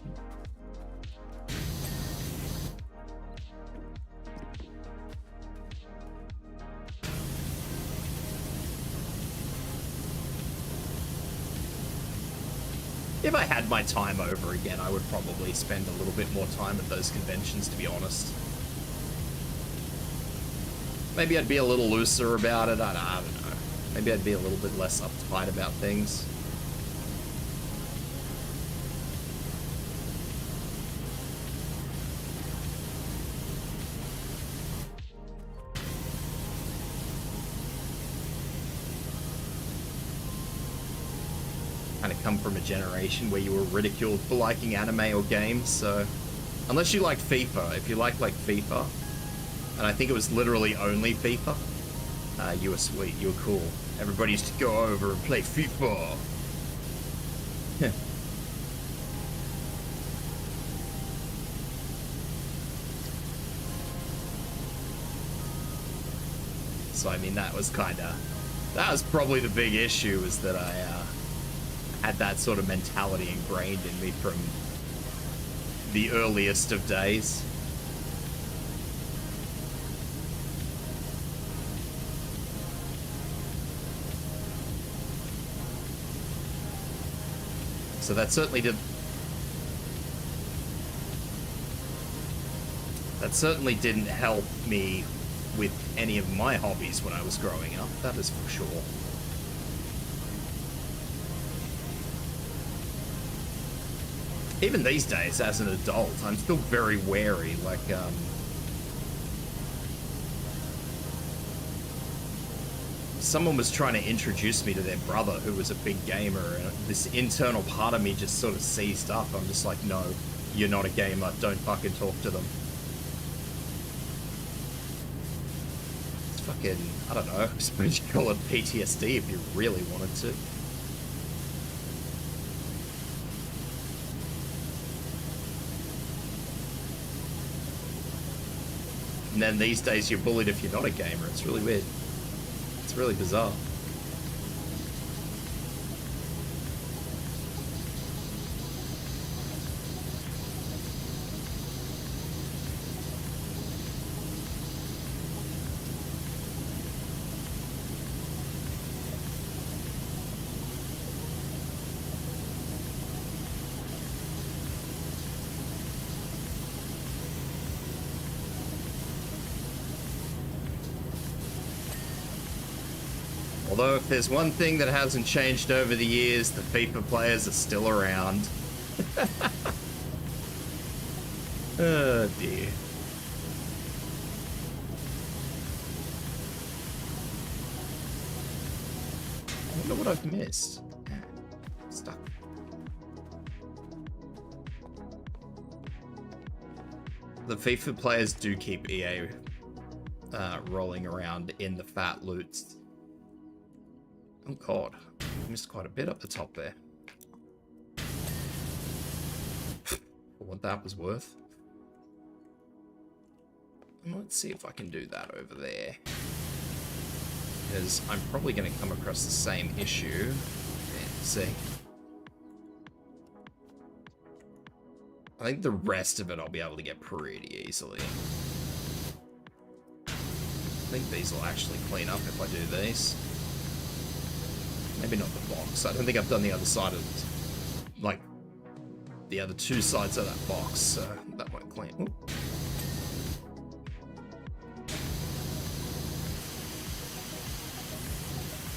If I had my time over again, I would probably spend a little bit more time at those conventions, to be honest. Maybe I'd be a little looser about it, I don't know. Maybe I'd be a little bit less uptight about things. Kind of come from a generation where you were ridiculed for liking anime or games, so unless you like FIFA, if you like FIFA, and I think it was literally only FIFA, you were sweet, you were cool. Everybody used to go over and play FIFA. So I mean, that was probably the big issue, is that I had that sort of mentality ingrained in me from the earliest of days. So that certainly didn't help me with any of my hobbies when I was growing up, that is for sure. Even these days, as an adult, I'm still very wary, like, someone was trying to introduce me to their brother, who was a big gamer, and this internal part of me just sort of seized up. I'm just like, no, you're not a gamer, don't fucking talk to them. It's fucking, I don't know, I suppose you call it PTSD if you really wanted to. And then these days you're bullied if you're not a gamer. It's really weird. It's really bizarre. Although if there's one thing that hasn't changed over the years, the FIFA players are still around. Oh dear. I wonder what I've missed. Stuck. The FIFA players do keep EA rolling around in the fat loots. Oh god, I missed quite a bit up the top there. For what that was worth. Let's see if I can do that over there. Because I'm probably going to come across the same issue. Let's see. I think the rest of it I'll be able to get pretty easily. I think these will actually clean up if I do these. Maybe not the box. I don't think I've done the other side of, like, the other two sides of that box, so that won't clean. Ooh.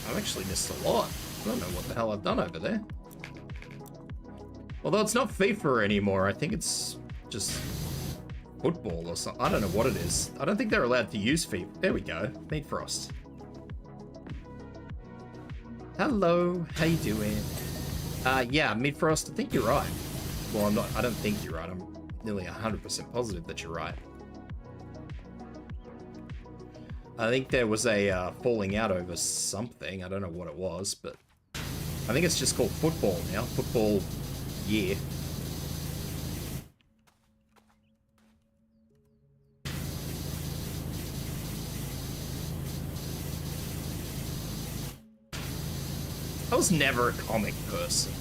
I've actually missed a lot. I don't know what the hell I've done over there. Although it's not FIFA anymore, I think it's just football or something. I don't know what it is. I don't think they're allowed to use FIFA. There we go. Meat Frost. Hello, how you doing? Yeah, Meat Frost, I think you're right. Well, I'm not, I don't think you're right. I'm nearly 100% positive that you're right. I think there was a falling out over something. I don't know what it was, but I think it's just called football now. Football year. I was never a comic person.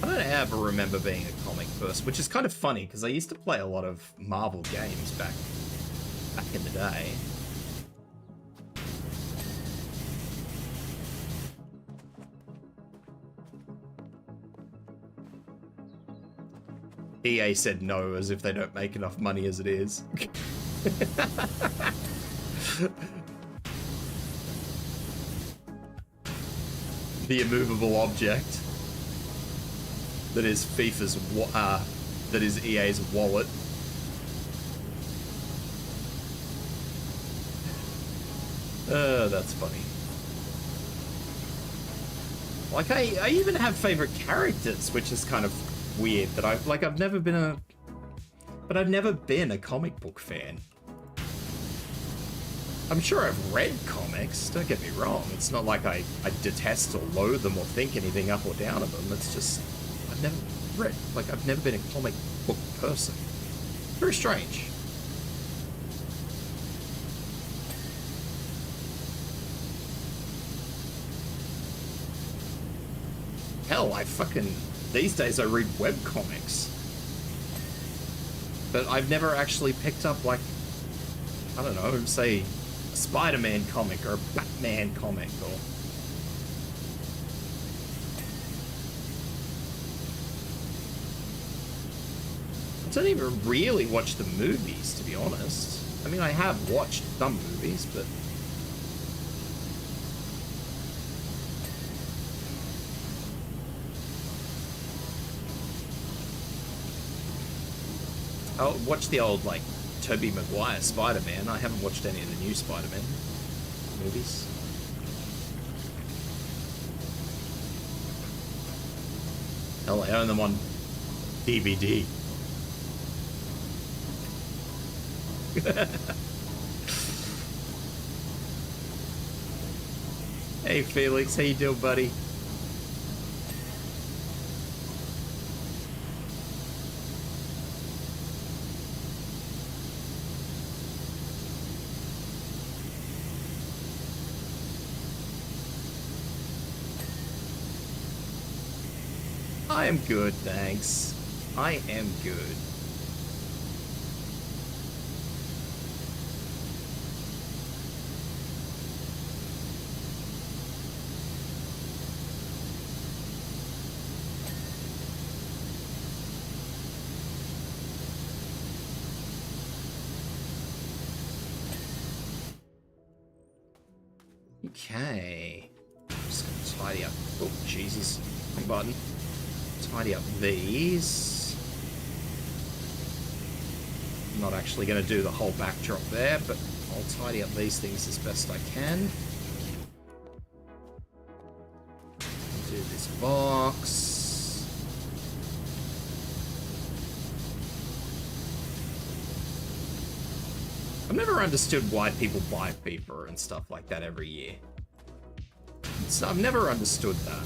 I don't ever remember being a comic person, which is kind of funny because I used to play a lot of Marvel games back in the day. EA said no, as if they don't make enough money as it is. The immovable object that is FIFA's that is EA's wallet. That's funny. Like I even have favorite characters, which is kind of weird. That I've never been a comic book fan. I'm sure I've read comics, don't get me wrong. It's not like I detest or loathe them or think anything up or down of them. It's just, I've never read, like, I've never been a comic book person. Very strange. Hell, these days I read webcomics. But I've never actually picked up, like, I don't know, say, a Spider-Man comic or a Batman comic or... I don't even really watch the movies, to be honest. I mean, I have watched some movies, but... I'll watch the old, like, Tobey Maguire Spider-Man. I haven't watched any of the new Spider-Man movies. Hell, I own them on DVD. Hey Felix, how you doing, buddy? I am good, thanks. I am good. Okay. I'm just gonna tidy up. Oh, Jesus. Wrong button. Tidy up these. I'm not actually going to do the whole backdrop there, but I'll tidy up these things as best I can. Do this box. I've never understood why people buy FIFA and stuff like that every year. I've never understood that.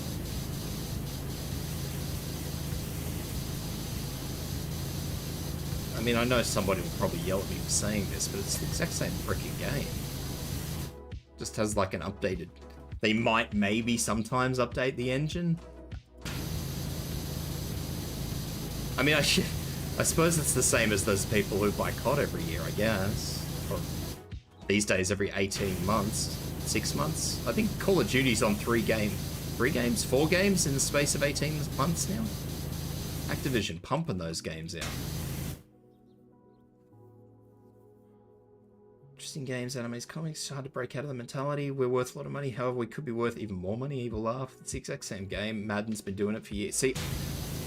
mean, I know somebody will probably yell at me for saying this, but it's the exact same freaking game. Just has like an updated... They might maybe sometimes update the engine. I mean, I suppose it's the same as those people who buy COD every year, I guess. Or these days, every 18 months, 6 months. I think Call of Duty's on 4 games in the space of 18 months now. Activision pumping those games out. Interesting games, animes, comics, hard to break out of the mentality. We're worth a lot of money, however, we could be worth even more money. Evil laugh. It's the exact same game. Madden's been doing it for years. See,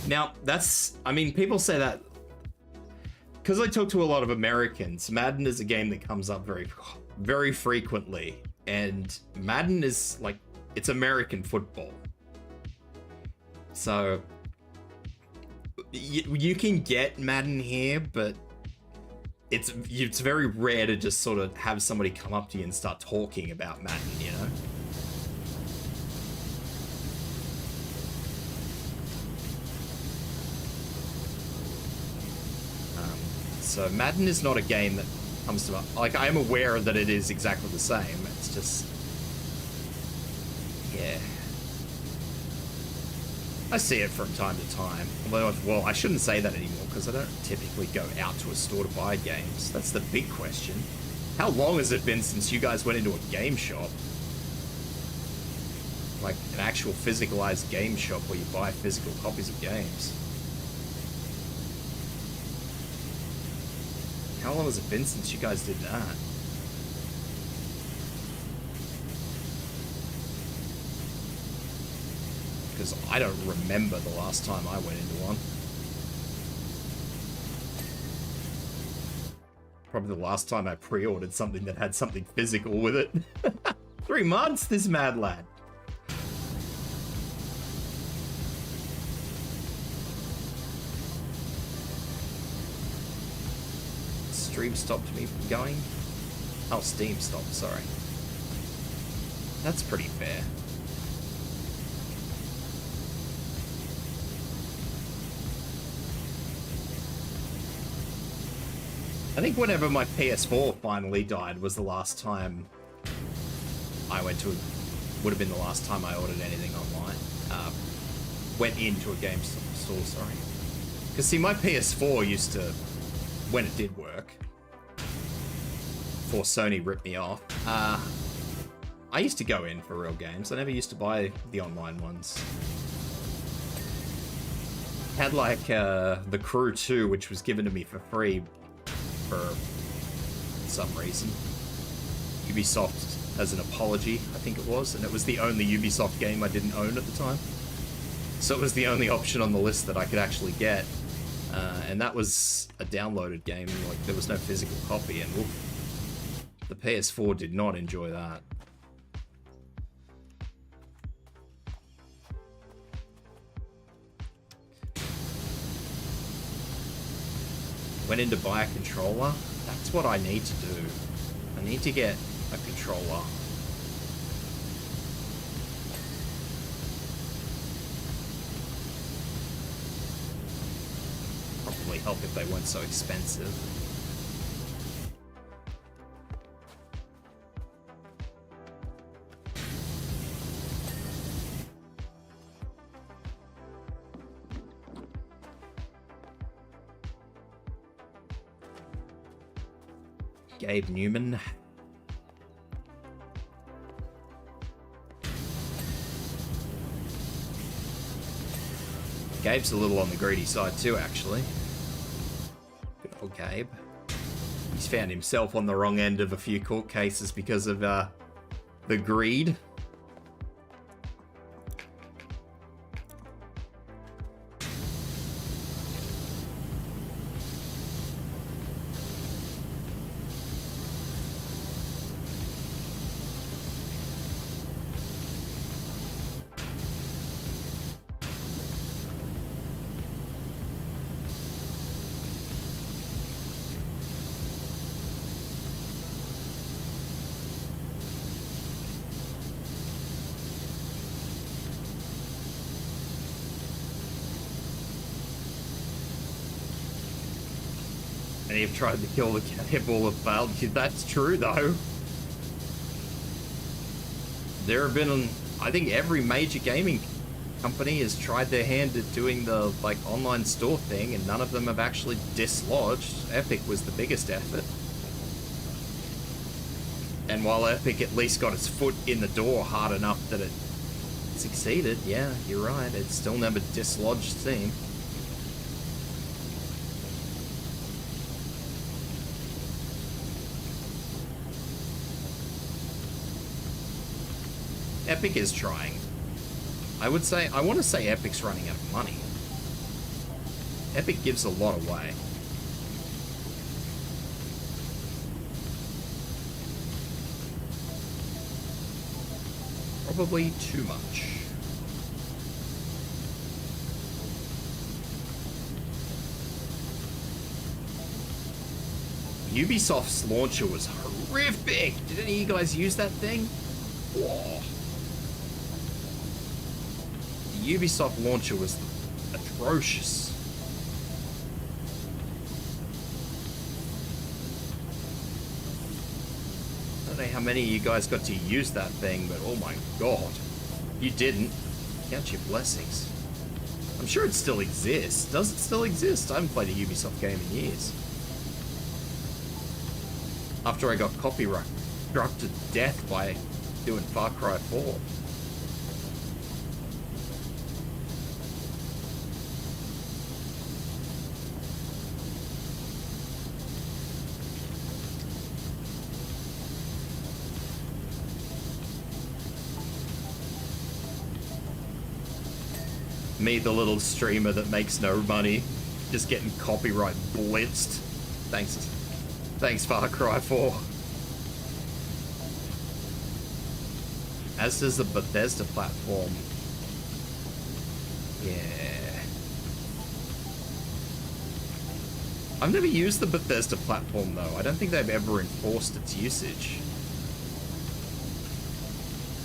now that's, I mean, people say that because I talk to a lot of Americans. Madden is a game that comes up very, very frequently, and Madden is like, it's American football. So you can get Madden here, but it's very rare to just sort of have somebody come up to you and start talking about Madden, you know? So Madden is not a game that comes to mind. Like, I am aware that it is exactly the same. It's just, yeah. I see it from time to time. Well, I shouldn't say that anymore because I don't typically go out to a store to buy games. That's the big question. How long has it been since you guys went into a game shop? Like an actual physicalized game shop where you buy physical copies of games. How long has it been since you guys did that? Because I don't remember the last time I went into one. Probably the last time I pre-ordered something that had something physical with it. 3 months, this mad lad. Stream stopped me from going. Oh, Steam stopped, sorry. That's pretty fair. I think whenever my PS4 finally died was the last time I went to, would have been the last time I ordered anything online. Went into a game store, sorry. Because see, my PS4 used to, when it did work, before Sony ripped me off, I used to go in for real games. I never used to buy the online ones. Had like The Crew 2, which was given to me for free for some reason. Ubisoft as an apology, I think it was, and it was the only Ubisoft game I didn't own at the time. So it was the only option on the list that I could actually get. And that was a downloaded game, like there was no physical copy, and oof, the PS4 did not enjoy that. Went in to buy a controller. That's what I need to do. I need to get a controller. Probably help if they weren't so expensive. Gabe Newman. Gabe's a little on the greedy side too, actually. Good old Gabe. He's found himself on the wrong end of a few court cases because of the greed. Many have tried to kill the cat, all have failed. That's true, though. There have been, I think every major gaming company has tried their hand at doing the, like, online store thing, and none of them have actually dislodged. Epic was the biggest effort. And while Epic at least got its foot in the door hard enough that it succeeded, yeah, you're right, it still never dislodged Steam. Epic is trying. I want to say Epic's running out of money. Epic gives a lot away. Probably too much. Ubisoft's launcher was horrific. Did any of you guys use that thing? Whoa. The Ubisoft launcher was atrocious. I don't know how many of you guys got to use that thing, but oh my god. You didn't. Count your blessings. I'm sure it still exists. Does it still exist? I haven't played a Ubisoft game in years. After I got copyright struck to death by doing Far Cry 4. Me, the little streamer that makes no money, just getting copyright blitzed. Thanks Far Cry 4. As does the Bethesda platform. Yeah. I've never used the Bethesda platform though. I don't think they've ever enforced its usage.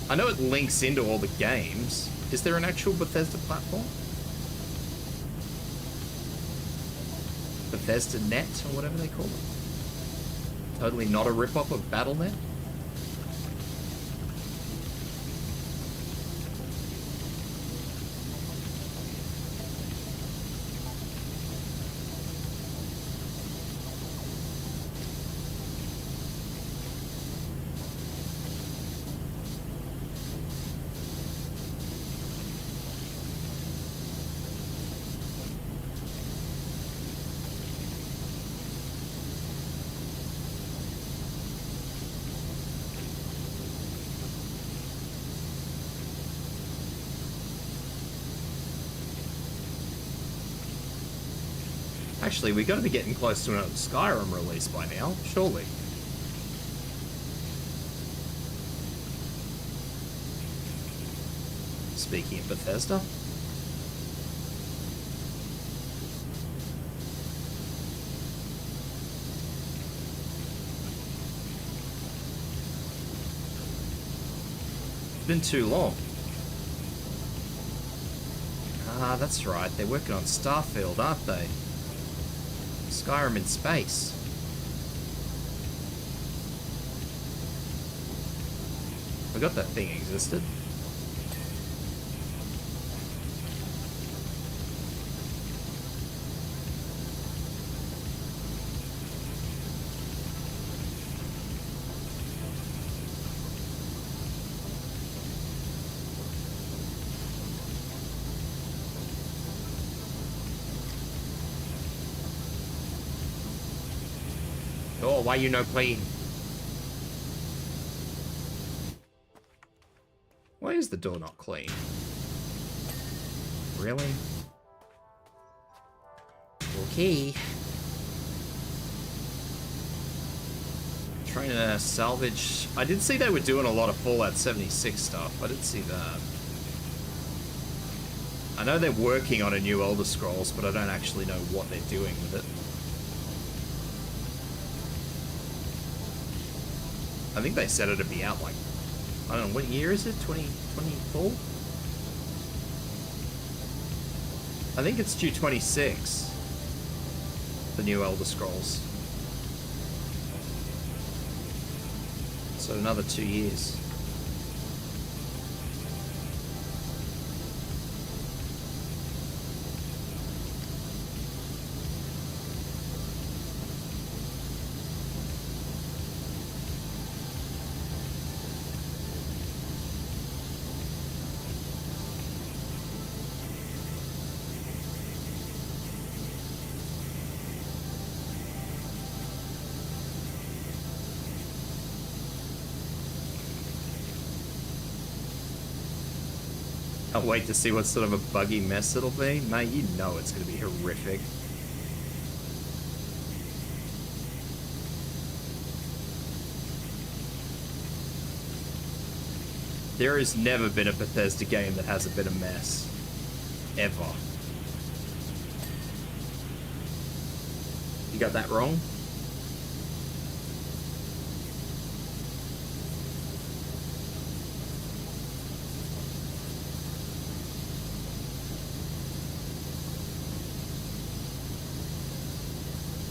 I know it links into all the games. Is there an actual Bethesda platform? Bethesda Net, or whatever they call it. Totally not a rip-off of BattleNet. Actually, we got to be getting close to another Skyrim release by now, surely. Speaking of Bethesda. It's been too long. Ah, that's right. They're working on Starfield, aren't they? Skyrim in space. Forgot that thing existed. Oh, why you no playing? Why is the door not clean? Really? Okay. Trying to salvage... I did see they were doing a lot of Fallout 76 stuff. I did see that. I know they're working on a new Elder Scrolls, but I don't actually know what they're doing with it. I think they said it'd be out like, I don't know, what year is it? 2024? I think it's due 26. The new Elder Scrolls. So another 2 years. Can't wait to see what sort of a buggy mess it'll be. Mate, you know it's going to be horrific. There has never been a Bethesda game that hasn't been a mess. Ever. You got that wrong?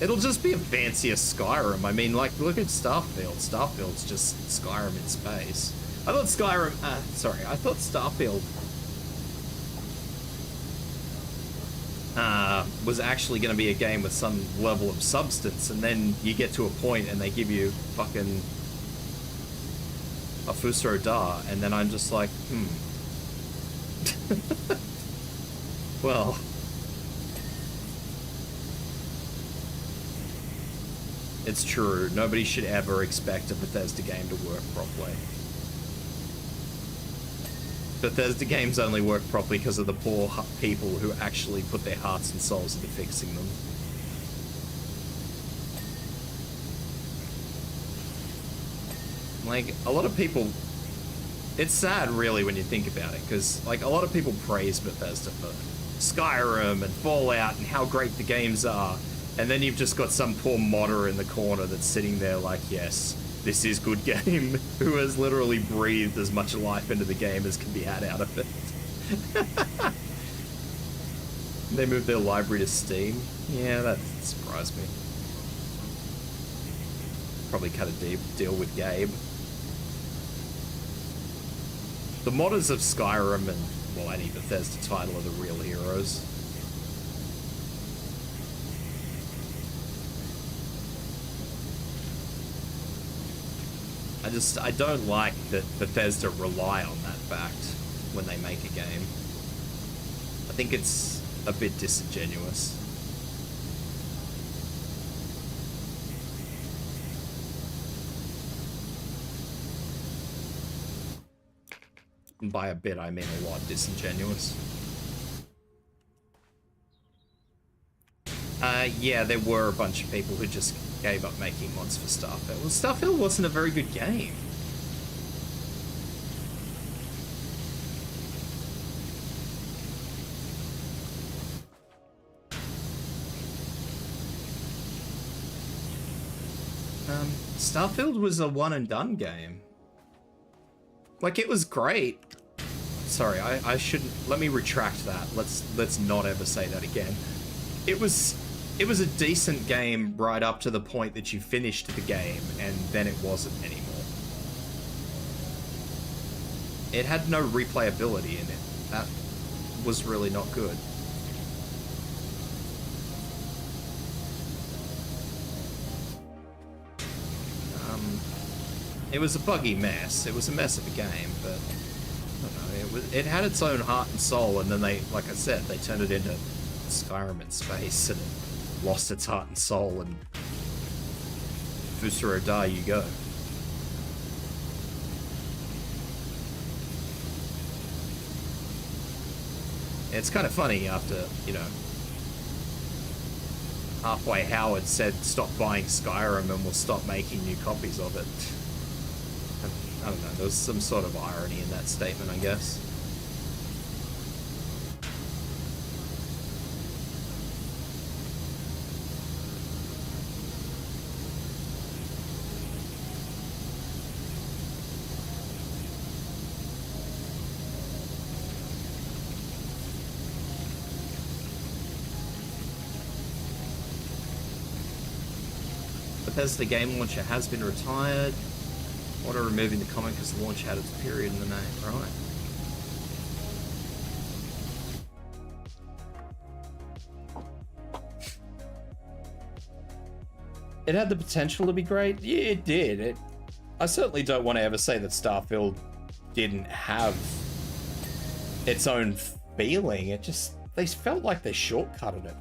It'll just be a fancier Skyrim. I mean, like, look at Starfield. Starfield's just Skyrim in space. I thought Skyrim... I thought Starfield... was actually going to be a game with some level of substance, and then you get to a point and they give you fucking... a Fusro Da, and then I'm just like, Well... It's true. Nobody should ever expect a Bethesda game to work properly. Bethesda games only work properly because of the poor people who actually put their hearts and souls into fixing them. Like, a lot of people... It's sad, really, when you think about it, because, like, a lot of people praise Bethesda for Skyrim and Fallout and how great the games are. And then you've just got some poor modder in the corner that's sitting there like, yes, this is good game, who has literally breathed as much life into the game as can be had out of it. They moved their library to Steam. Yeah, that surprised me. Probably cut a deal with Gabe. The modders of Skyrim and, well, any Bethesda title are the real heroes. I don't like that Bethesda rely on that fact when they make a game. I think it's a bit disingenuous. And by a bit, I mean a lot disingenuous. Yeah, there were a bunch of people who just gave up making mods for Starfield. Well, Starfield wasn't a very good game. Starfield was a one and done game. Like, it was great. Sorry, I shouldn't... Let me retract that. Let's not ever say that again. It was a decent game right up to the point that you finished the game, and then it wasn't anymore. It had no replayability in it. That was really not good. It was a buggy mess. It was a mess of a game, but I don't know, it had its own heart and soul, and then they, like I said, they turned it into Skyrim in space, and it lost its heart and soul, and Fusro Da you go. It's kind of funny after, you know, halfway Howard said stop buying Skyrim and we'll stop making new copies of it. I don't know, there was some sort of irony in that statement, I guess. Bethesda game launcher has been retired. Auto removing the comment because the launch had its period in the name, right? It had the potential to be great. Yeah, it did. I certainly don't want to ever say that Starfield didn't have its own feeling. It just, they felt like they shortcutted it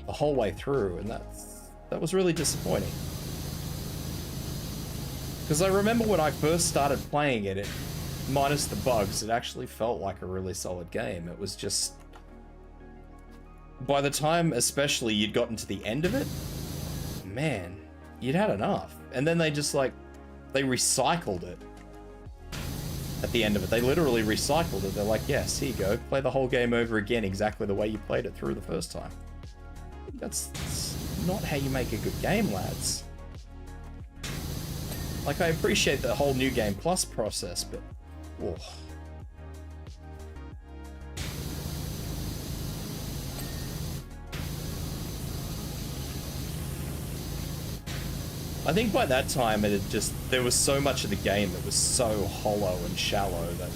the whole way through, and that was really disappointing. Because I remember when I first started playing it, minus the bugs, it actually felt like a really solid game. It was just, by the time especially you'd gotten to the end of it, man, you'd had enough. And then they just like, they recycled it at the end of it. They literally recycled it. They're like, yes, here you go, play the whole game over again exactly the way you played it through the first time. That's not how you make a good game, lads. Like, I appreciate the whole New Game Plus process, but... oh. I think by that time, it had just... there was so much of the game that was so hollow and shallow that...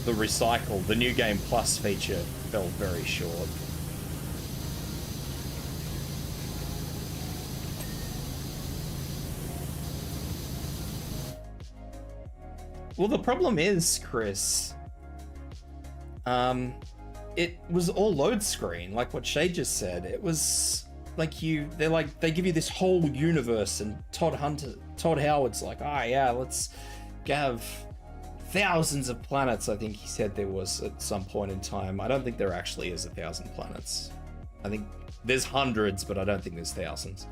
the recycle, the New Game Plus feature fell very short. Well, the problem is, Chris, it was all load screen, like what Shay just said. It was like they give you this whole universe, and Todd Howard's like, yeah, let's have thousands of planets. I think he said there was at some point in time. I don't think there actually is 1,000 planets. I think there's hundreds, but I don't think there's thousands.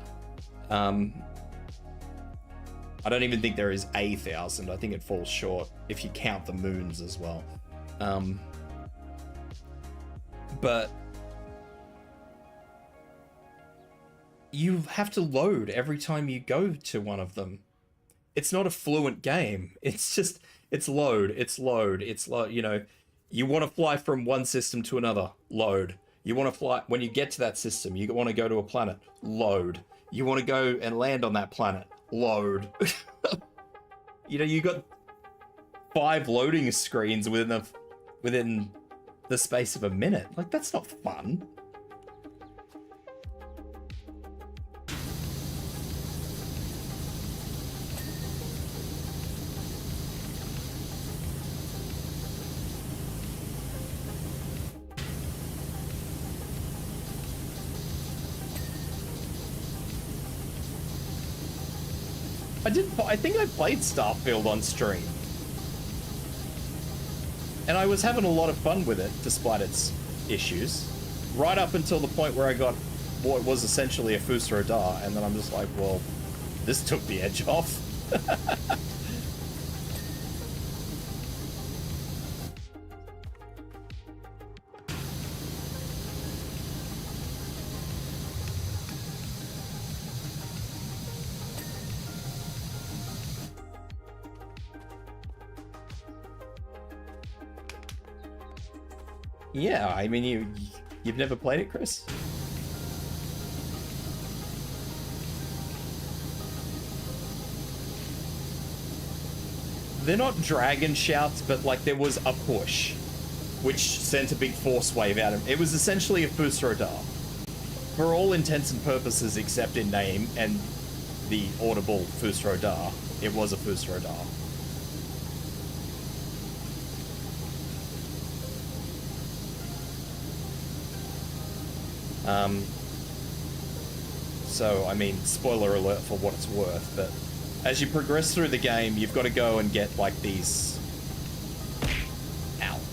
I don't even think there is 1,000. I think it falls short if you count the moons as well. But you have to load every time you go to one of them. It's not a fluent game. It's just, it's load, it's load, it's load. You know, you want to fly from one system to another, load. You want to fly, when you get to that system, you want to go to a planet, load. You want to go and land on that planet, load. You know, you got 5 loading screens within the space of a minute. Like, that's not fun. I think I played Starfield on stream. And I was having a lot of fun with it, despite its issues. Right up until the point where I got what was essentially a Fusro Da, and then I'm just like, well, this took the edge off. Yeah, I mean, you've never played it, Chris? They're not dragon shouts, but like there was a push, which sent a big force wave out of it. It was essentially a Fusro Da. For all intents and purposes, except in name and the audible Fusro Da, it was a Fusro Da. So, I mean, spoiler alert for what it's worth, but as you progress through the game, you've got to go and get, like, these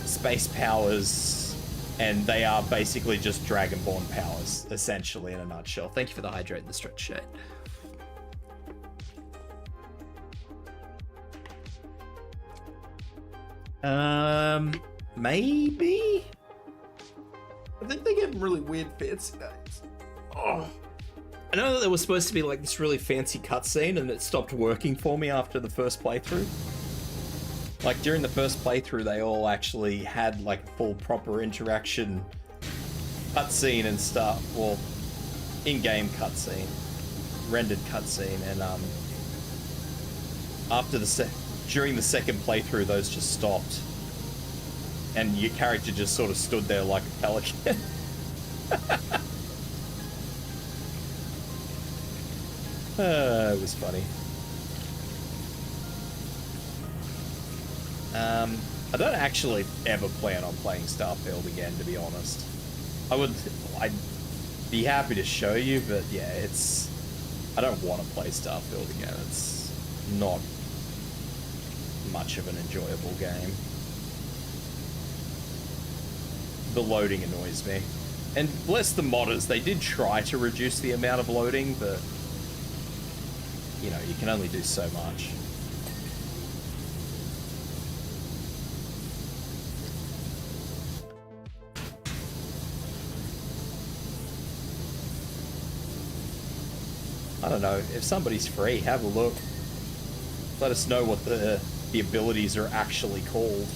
space powers, and they are basically just Dragonborn powers, essentially, in a nutshell. Thank you for the hydrate and the stretch shade. Maybe? I think they get really weird fancy names. Oh. I know that there was supposed to be like this really fancy cutscene and it stopped working for me after the first playthrough. Like during the first playthrough, they all actually had like a full proper interaction cutscene and stuff. Well, in-game cutscene. rendered cutscene, and after during the second playthrough, those just stopped, and your character just sort of stood there like a pelican. It was funny. I don't actually ever plan on playing Starfield again, to be honest. I'd be happy to show you, but yeah, I don't want to play Starfield again. It's not much of an enjoyable game. The loading annoys me. And bless the modders, they did try to reduce the amount of loading, but you know, you can only do so much. I don't know, if somebody's free, have a look. Let us know what the abilities are actually called.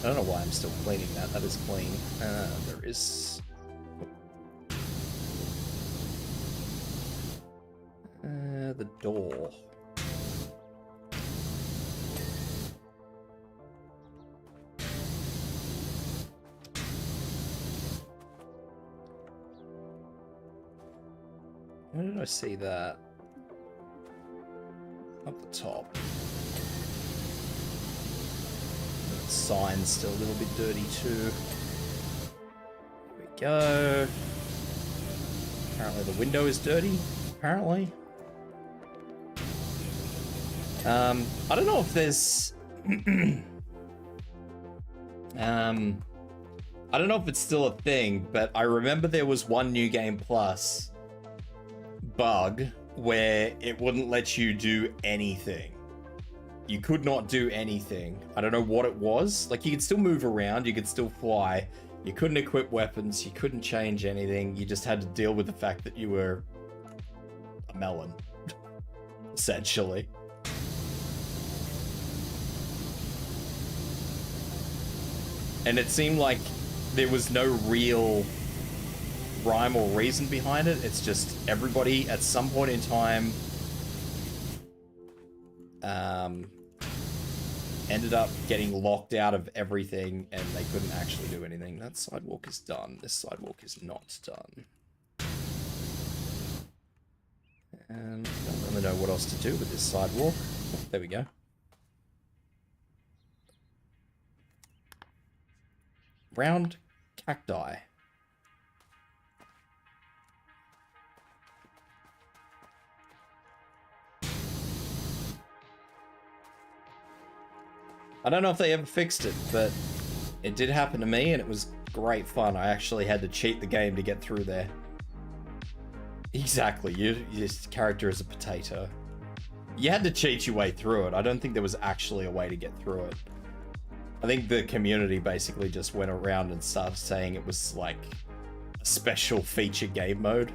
I don't know why I'm still cleaning that. That is clean. There is... the door. Where did I see that? Up the top. The sign's still a little bit dirty too. Here we go. Apparently the window is dirty. Apparently. I don't know if there's... I don't know if it's still a thing, but I remember there was one New Game Plus bug where it wouldn't let you do anything. You could not do anything. I don't know what it was. Like, you could still move around, you could still fly, you couldn't equip weapons, you couldn't change anything, you just had to deal with the fact that you were a melon, essentially. And it seemed like there was no real rhyme or reason behind it. It's just everybody at some point in time ended up getting locked out of everything and they couldn't actually do anything. That sidewalk is done. This sidewalk is not done. And I don't really know what else to do with this sidewalk. Oh, there we go. Round cacti. I don't know if they ever fixed it, but it did happen to me and it was great fun. I actually had to cheat the game to get through there. Exactly, your character is a potato. You had to cheat your way through it. I don't think there was actually a way to get through it. I think the community basically just went around and started saying it was like a special feature game mode.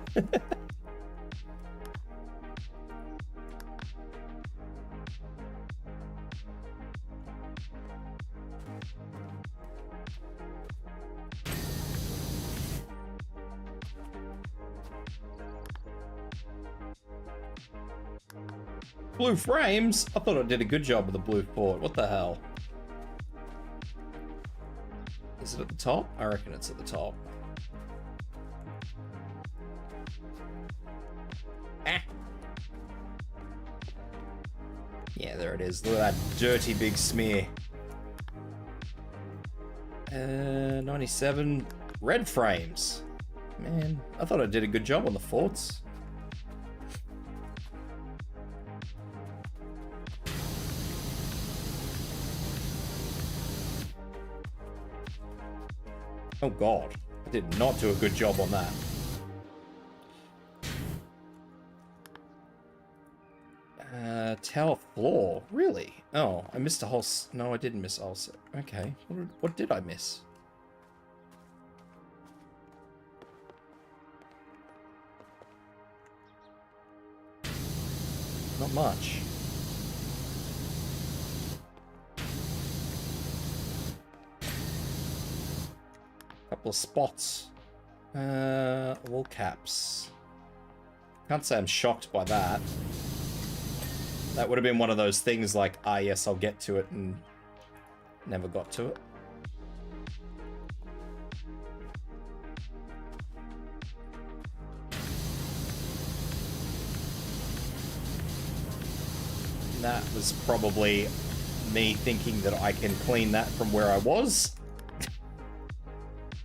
Blue frames? I thought I did a good job with the blue port. What the hell? Is it at the top? I reckon it's at the top. Ah. Yeah, there it is. Look at that dirty big smear. 97 red frames. Man, I thought I did a good job on the forts. Oh god, I did not do a good job on that. Tower floor, really? Oh, I missed a whole no, I didn't miss a whole set. Okay, what did I miss? Not much. Couple of spots. All caps. Can't say I'm shocked by that. That would have been one of those things like, ah, yes, I'll get to it, and never got to it. That was probably me thinking that I can clean that from where I was.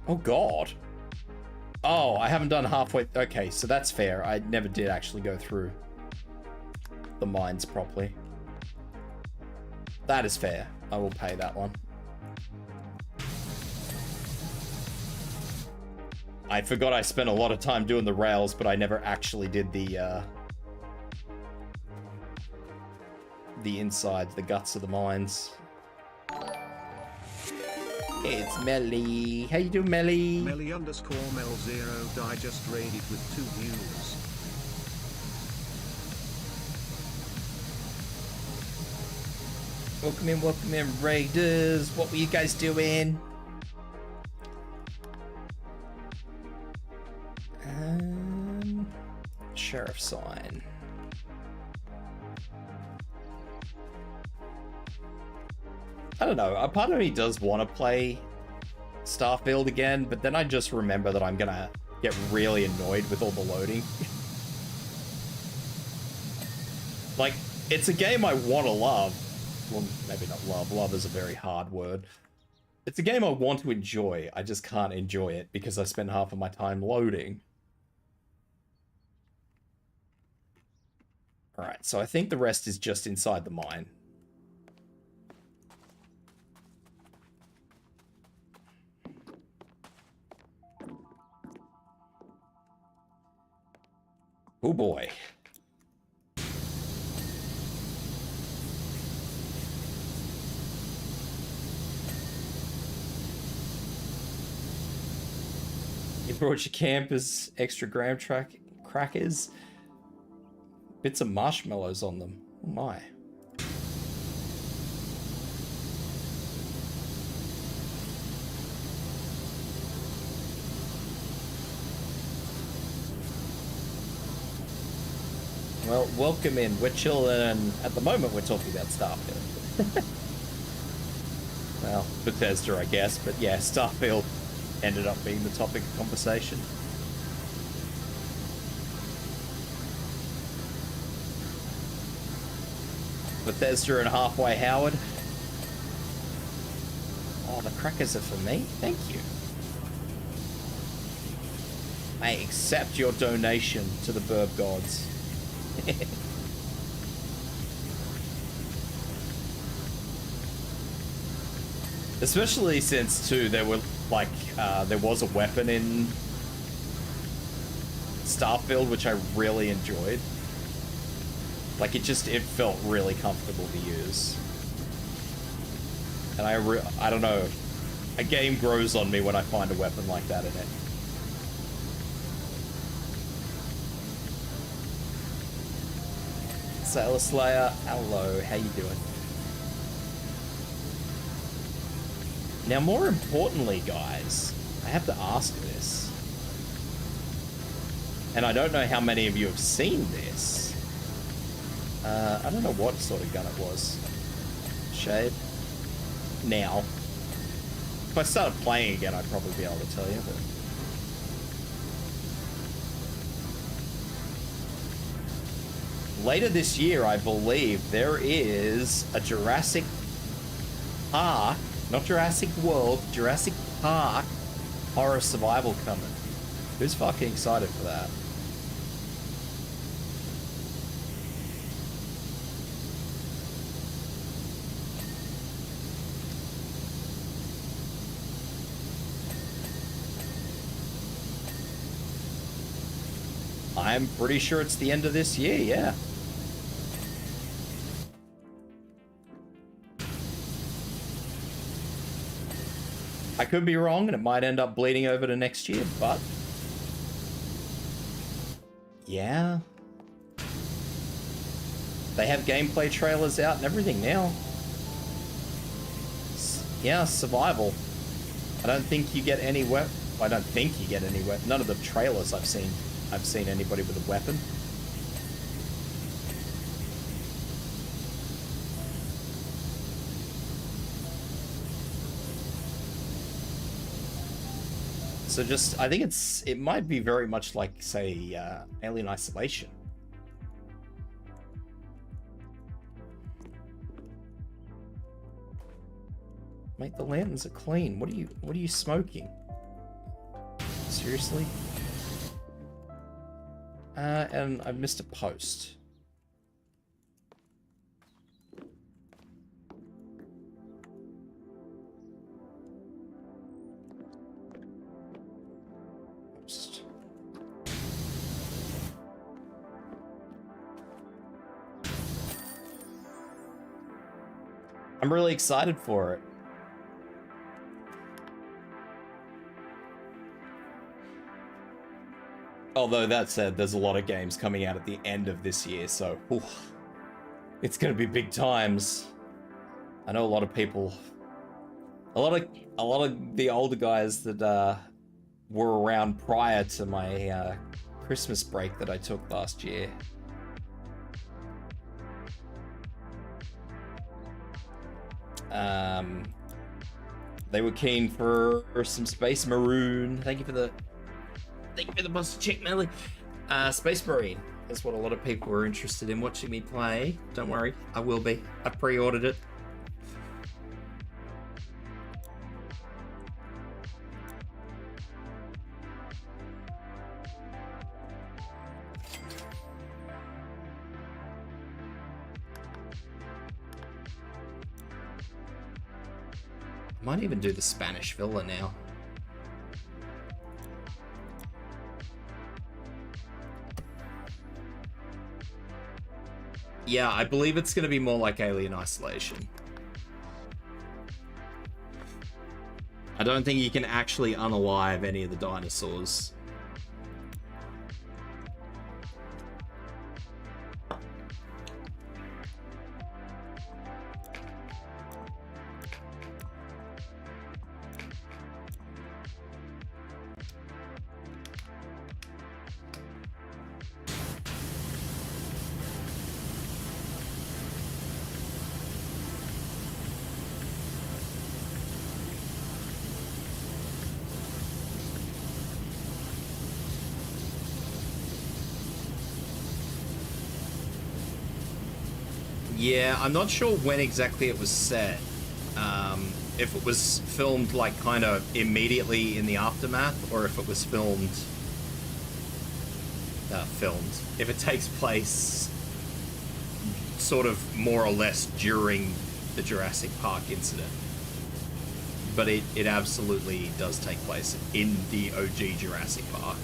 Oh, God. Oh, I haven't done halfway. Okay, so that's fair. I never did actually go through the mines properly. That is fair. I will pay that one. I forgot I spent a lot of time doing the rails, but I never actually did the insides, the guts of the mines. It's Melly. How you doing, Melly? Melly underscore Mel0 die just raided with 2 views. Welcome in, raiders. What were you guys doing? Sheriff sign. I don't know, a part of me does want to play Starfield again, but then I just remember that I'm gonna get really annoyed with all the loading. Like, it's a game I want to love. Well, maybe not love. Love is a very hard word. It's a game I want to enjoy. I just can't enjoy it because I spend half of my time loading. Alright, so I think the rest is just inside the mine. Oh boy. You brought your campers extra graham crackers, bits of marshmallows on them. Oh my. Well, welcome in. We're chilling, and at the moment we're talking about Starfield. Well, Bethesda, I guess, but yeah, Starfield ended up being the topic of conversation. Bethesda and Halfway Howard. Oh, the crackers are for me? Thank you. I accept your donation to the Burb Gods. Especially since, too, there were, like, there was a weapon in Starfield, which I really enjoyed. Like, it felt really comfortable to use. And I don't know, a game grows on me when I find a weapon like that in it. Sailor Slayer, hello, how you doing? Now, more importantly, guys, I have to ask this. And I don't know how many of you have seen this. I don't know what sort of gun it was. Shade. Now. If I started playing again, I'd probably be able to tell you, but... Later this year, I believe, there is a Jurassic Park, not Jurassic World, Jurassic Park horror survival coming. Who's fucking excited for that? I'm pretty sure it's the end of this year, yeah. I could be wrong, and it might end up bleeding over to next year, but... yeah. They have gameplay trailers out and everything now. Yeah, survival. I don't think you get any weapon. I don't think you get any weapon. None of the trailers I've seen anybody with a weapon. So just, I think it might be very much like, say, Alien Isolation. Mate, the lanterns are clean. What are you smoking? Seriously? And I've missed a post. I'm really excited for it. Although that said, there's a lot of games coming out at the end of this year, so it's gonna be big times. I know a lot of people, a lot of the older guys that were around prior to my Christmas break that I took last year. They were keen for some Space Marine. Thank you for the monster check, Melly. Space Marine is what a lot of people were interested in watching me play. Don't worry, I will be. I pre-ordered it. Might even do the Spanish Villa now. Yeah, I believe it's going to be more like Alien Isolation. I don't think you can actually unalive any of the dinosaurs. Yeah, I'm not sure when exactly it was set. If it was filmed like kind of immediately in the aftermath, or if it was filmed. If it takes place sort of more or less during the Jurassic Park incident. But it absolutely does take place in the OG Jurassic Park.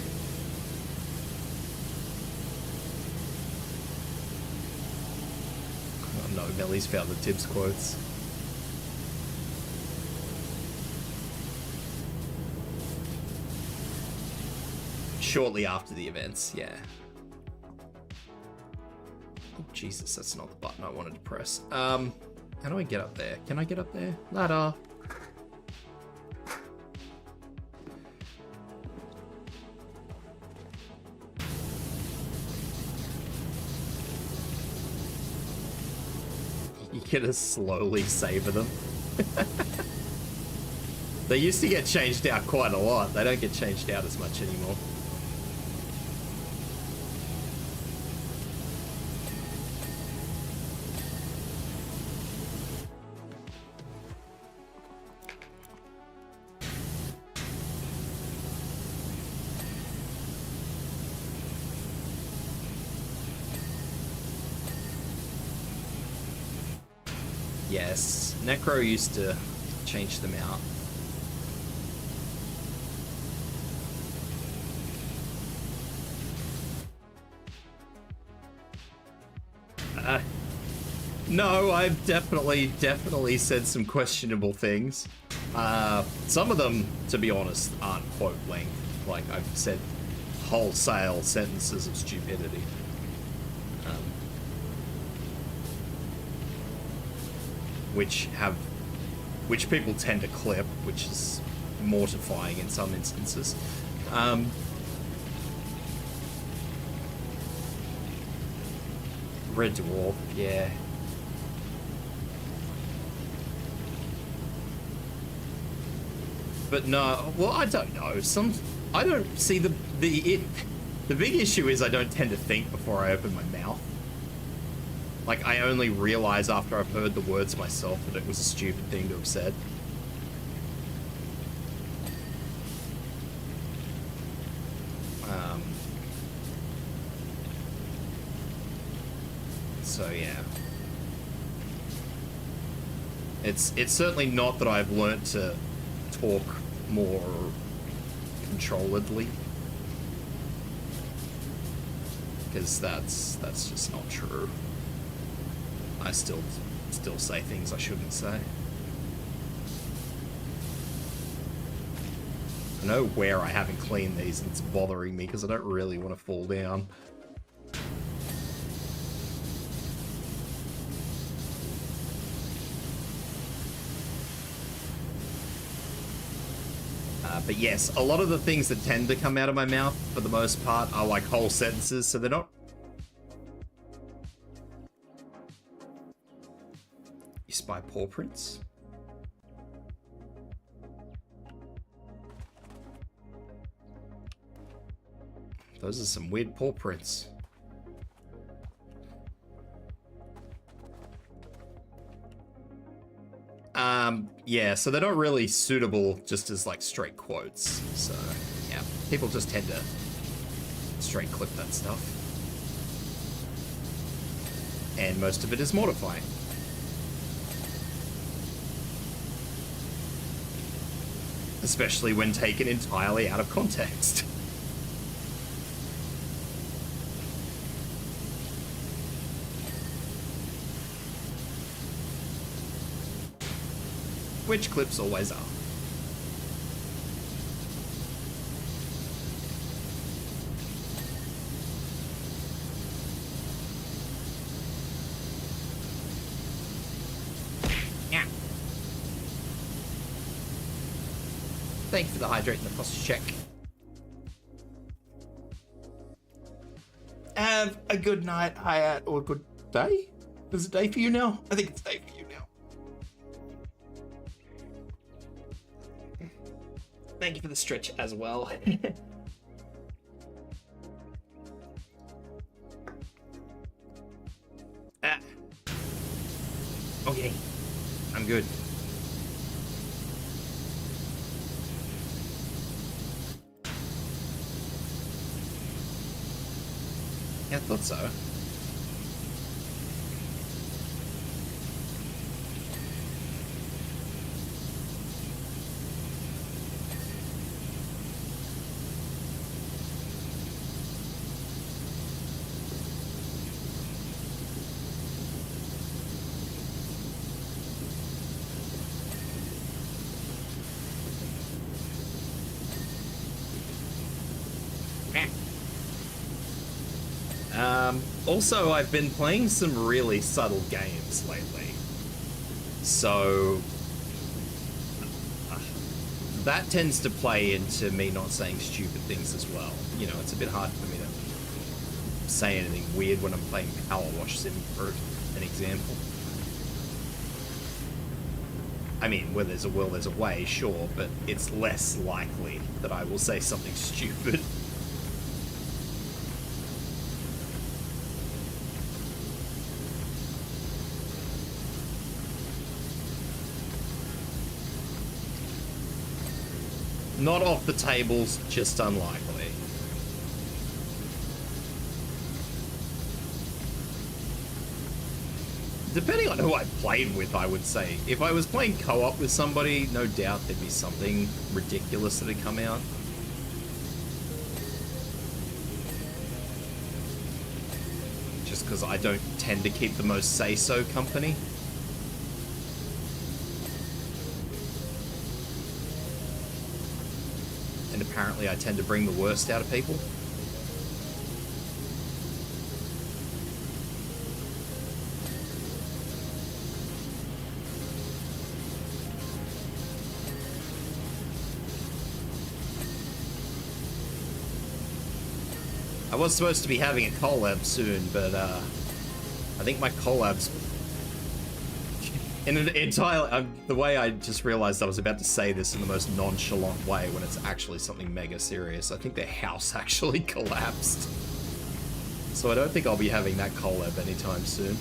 Oh no, Melly's found the Tibs quotes. Shortly after the events, yeah. Oh, Jesus, that's not the button I wanted to press. How do I get up there? Can I get up there? Ladder. You gotta slowly savor them. They used to get changed out quite a lot. They don't get changed out as much anymore. Yes, Necro used to change them out. No, I've definitely said some questionable things. Some of them, to be honest, aren't quote length. Like, I've said wholesale sentences of stupidity. which people tend to clip, which is mortifying in some instances. Red Dwarf, yeah. But no, well, I don't know. I don't see the big issue is I don't tend to think before I open my mouth. Like, I only realize after I've heard the words myself that it was a stupid thing to have said. So yeah. It's certainly not that I've learnt to talk more controlledly, because that's just not true. I still say things I shouldn't say. I know where I haven't cleaned these and it's bothering me because I don't really want to fall down. But yes, a lot of the things that tend to come out of my mouth, for the most part, are like whole sentences, so they're not... You spy paw prints? Those are some weird paw prints. Yeah, so they're not really suitable just as like straight quotes. So yeah, people just tend to straight clip that stuff. And most of it is mortifying. Especially when taken entirely out of context. Which clips always are. Yeah. Thank you for the hydrate and the posture check. Have a good night, Hayat, or a good day? Is it day for you now? I think it's day for you now. Thank you for the stretch as well. Okay, I'm good. Yeah, I thought so. Also, I've been playing some really subtle games lately. So that tends to play into me not saying stupid things as well. You know, it's a bit hard for me to say anything weird when I'm playing Wash Sim Beeg, for an example. I mean, where there's a will, there's a way, sure, but it's less likely that I will say something stupid. Not off the tables, just unlikely. Depending on who I played with, I would say. If I was playing co-op with somebody, no doubt there'd be something ridiculous that had come out. Just because I don't tend to keep the most say-so company. And apparently I tend to bring the worst out of people. was supposed to be having a collab soon, but I think my collab's in an entire the way I just realized I was about to say this in the most nonchalant way when it's actually something mega serious. I think their house actually collapsed, so I don't think I'll be having that collab anytime soon.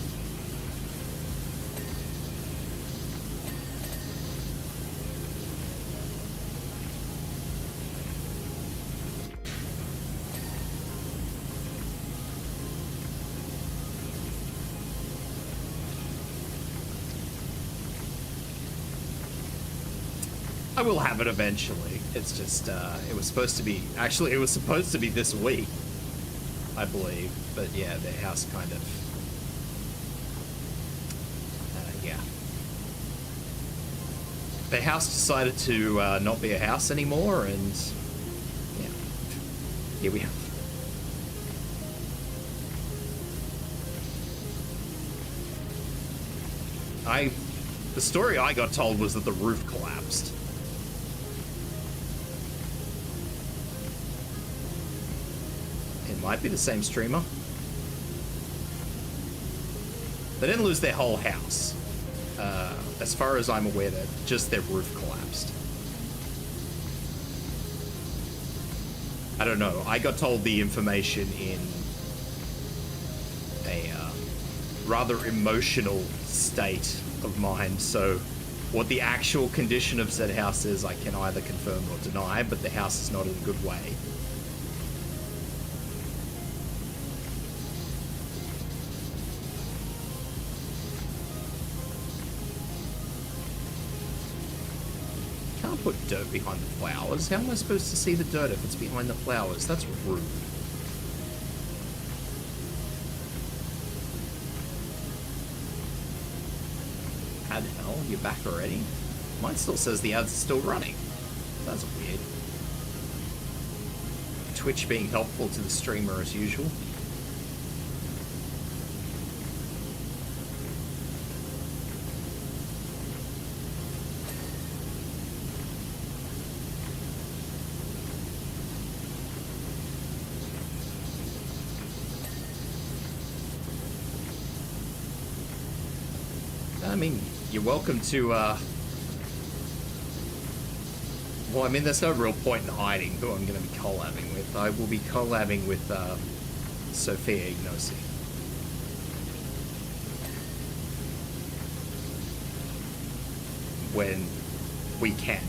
I will have it eventually. It's just, it was supposed to be, actually, it was supposed to be this week, I believe. But yeah, their house kind of, yeah. Their house decided to not be a house anymore, and yeah, here we are. The story I got told was that the roof collapsed. Might be the same streamer. They didn't lose their whole house. As far as I'm aware, that just their roof collapsed. I don't know. I got told the information in a rather emotional state of mind, so what the actual condition of said house is, I can either confirm or deny, but the house is not in a good way. Put dirt behind the flowers. How am I supposed to see the dirt if it's behind the flowers? That's rude. How the hell? You're back already? Mine still says the ads are still running. That's weird. Twitch being helpful to the streamer as usual. I mean, you're welcome to, well, I mean, there's no real point in hiding who I'm going to be collabing with. I will be collabing with, Sophia Ignosi. When we can.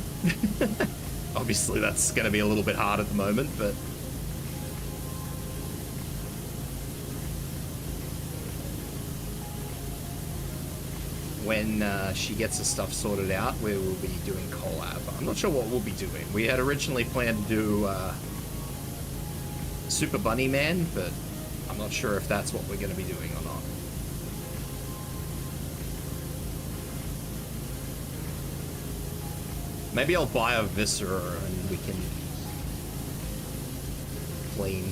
Obviously, that's going to be a little bit hard at the moment, but... when she gets the stuff sorted out, we will be doing collab. I'm not sure what we'll be doing. We had originally planned to do Super Bunny Man, but I'm not sure if that's what we're going to be doing or not. Maybe I'll buy a Viscera and we can clean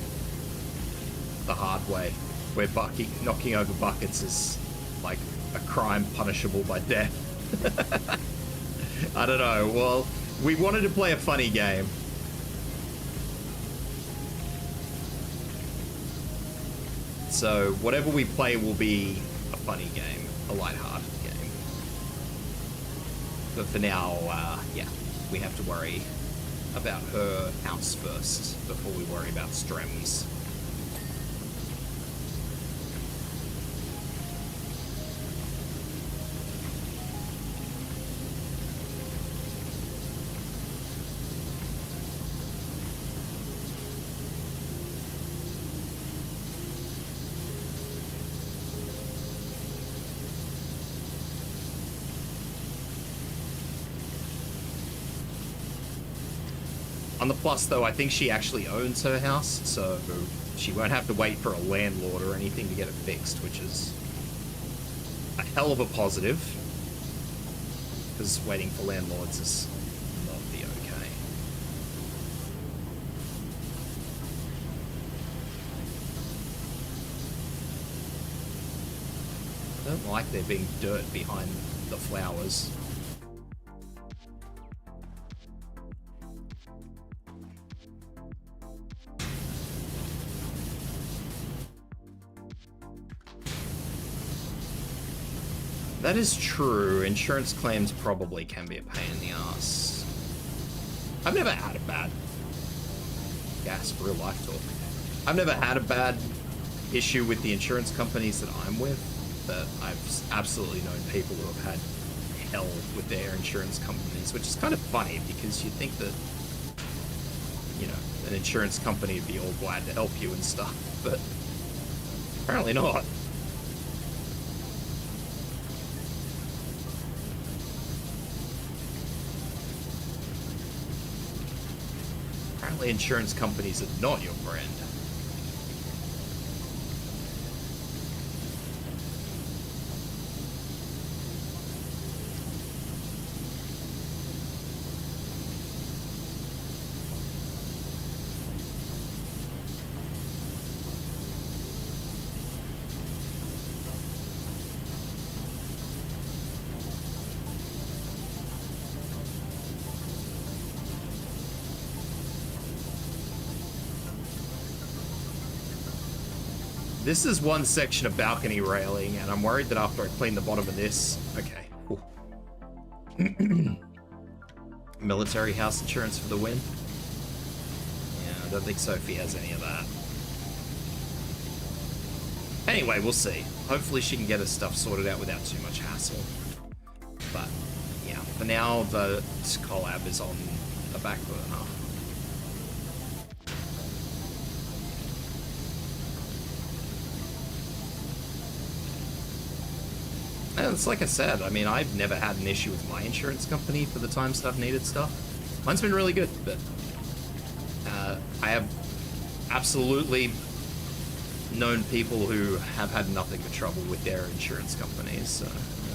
the hard way, where knocking over buckets is like a crime punishable by death. I don't know. Well, we wanted to play a funny game. So whatever we play will be a funny game, a lighthearted game. But for now, yeah, we have to worry about her house first before we worry about streams. On the plus, though, I think she actually owns her house, so she won't have to wait for a landlord or anything to get it fixed, which is a hell of a positive, because waiting for landlords is not the okay. I don't like there being dirt behind the flowers. That is true. Insurance claims probably can be a pain in the ass. I've never had a bad... Gas, real life talk. I've never had a bad issue with the insurance companies that I'm with, but I've absolutely known people who have had hell with their insurance companies, which is kind of funny because you'd think that, you know, an insurance company would be all glad to help you and stuff, but apparently not. Apparently insurance companies are not your friend. This is one section of balcony railing, and I'm worried that after I clean the bottom of this... Okay. Military house insurance for the win? Yeah, I don't think Sophie has any of that. Anyway, we'll see. Hopefully she can get her stuff sorted out without too much hassle. But, yeah, for now, the collab is on the back burner. And it's like I said, I mean, I've never had an issue with my insurance company for the times that I've needed stuff. Mine's been really good, but I have absolutely known people who have had nothing but trouble with their insurance companies, so... Yeah.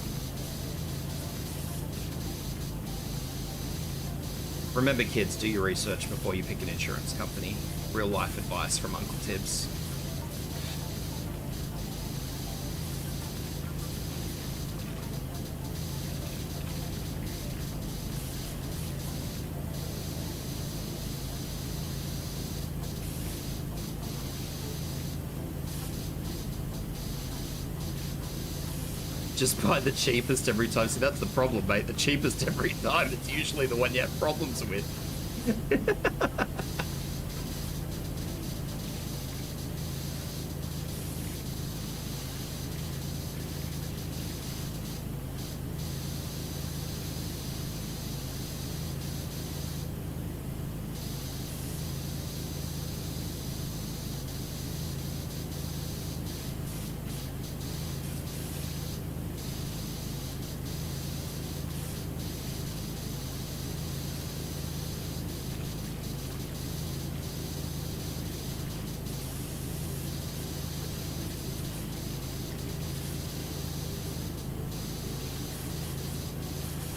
Remember, kids, do your research before you pick an insurance company. Real life advice from Uncle Tibs. Just buy the cheapest every time. See, that's the problem, mate. The cheapest every time. It's usually the one you have problems with.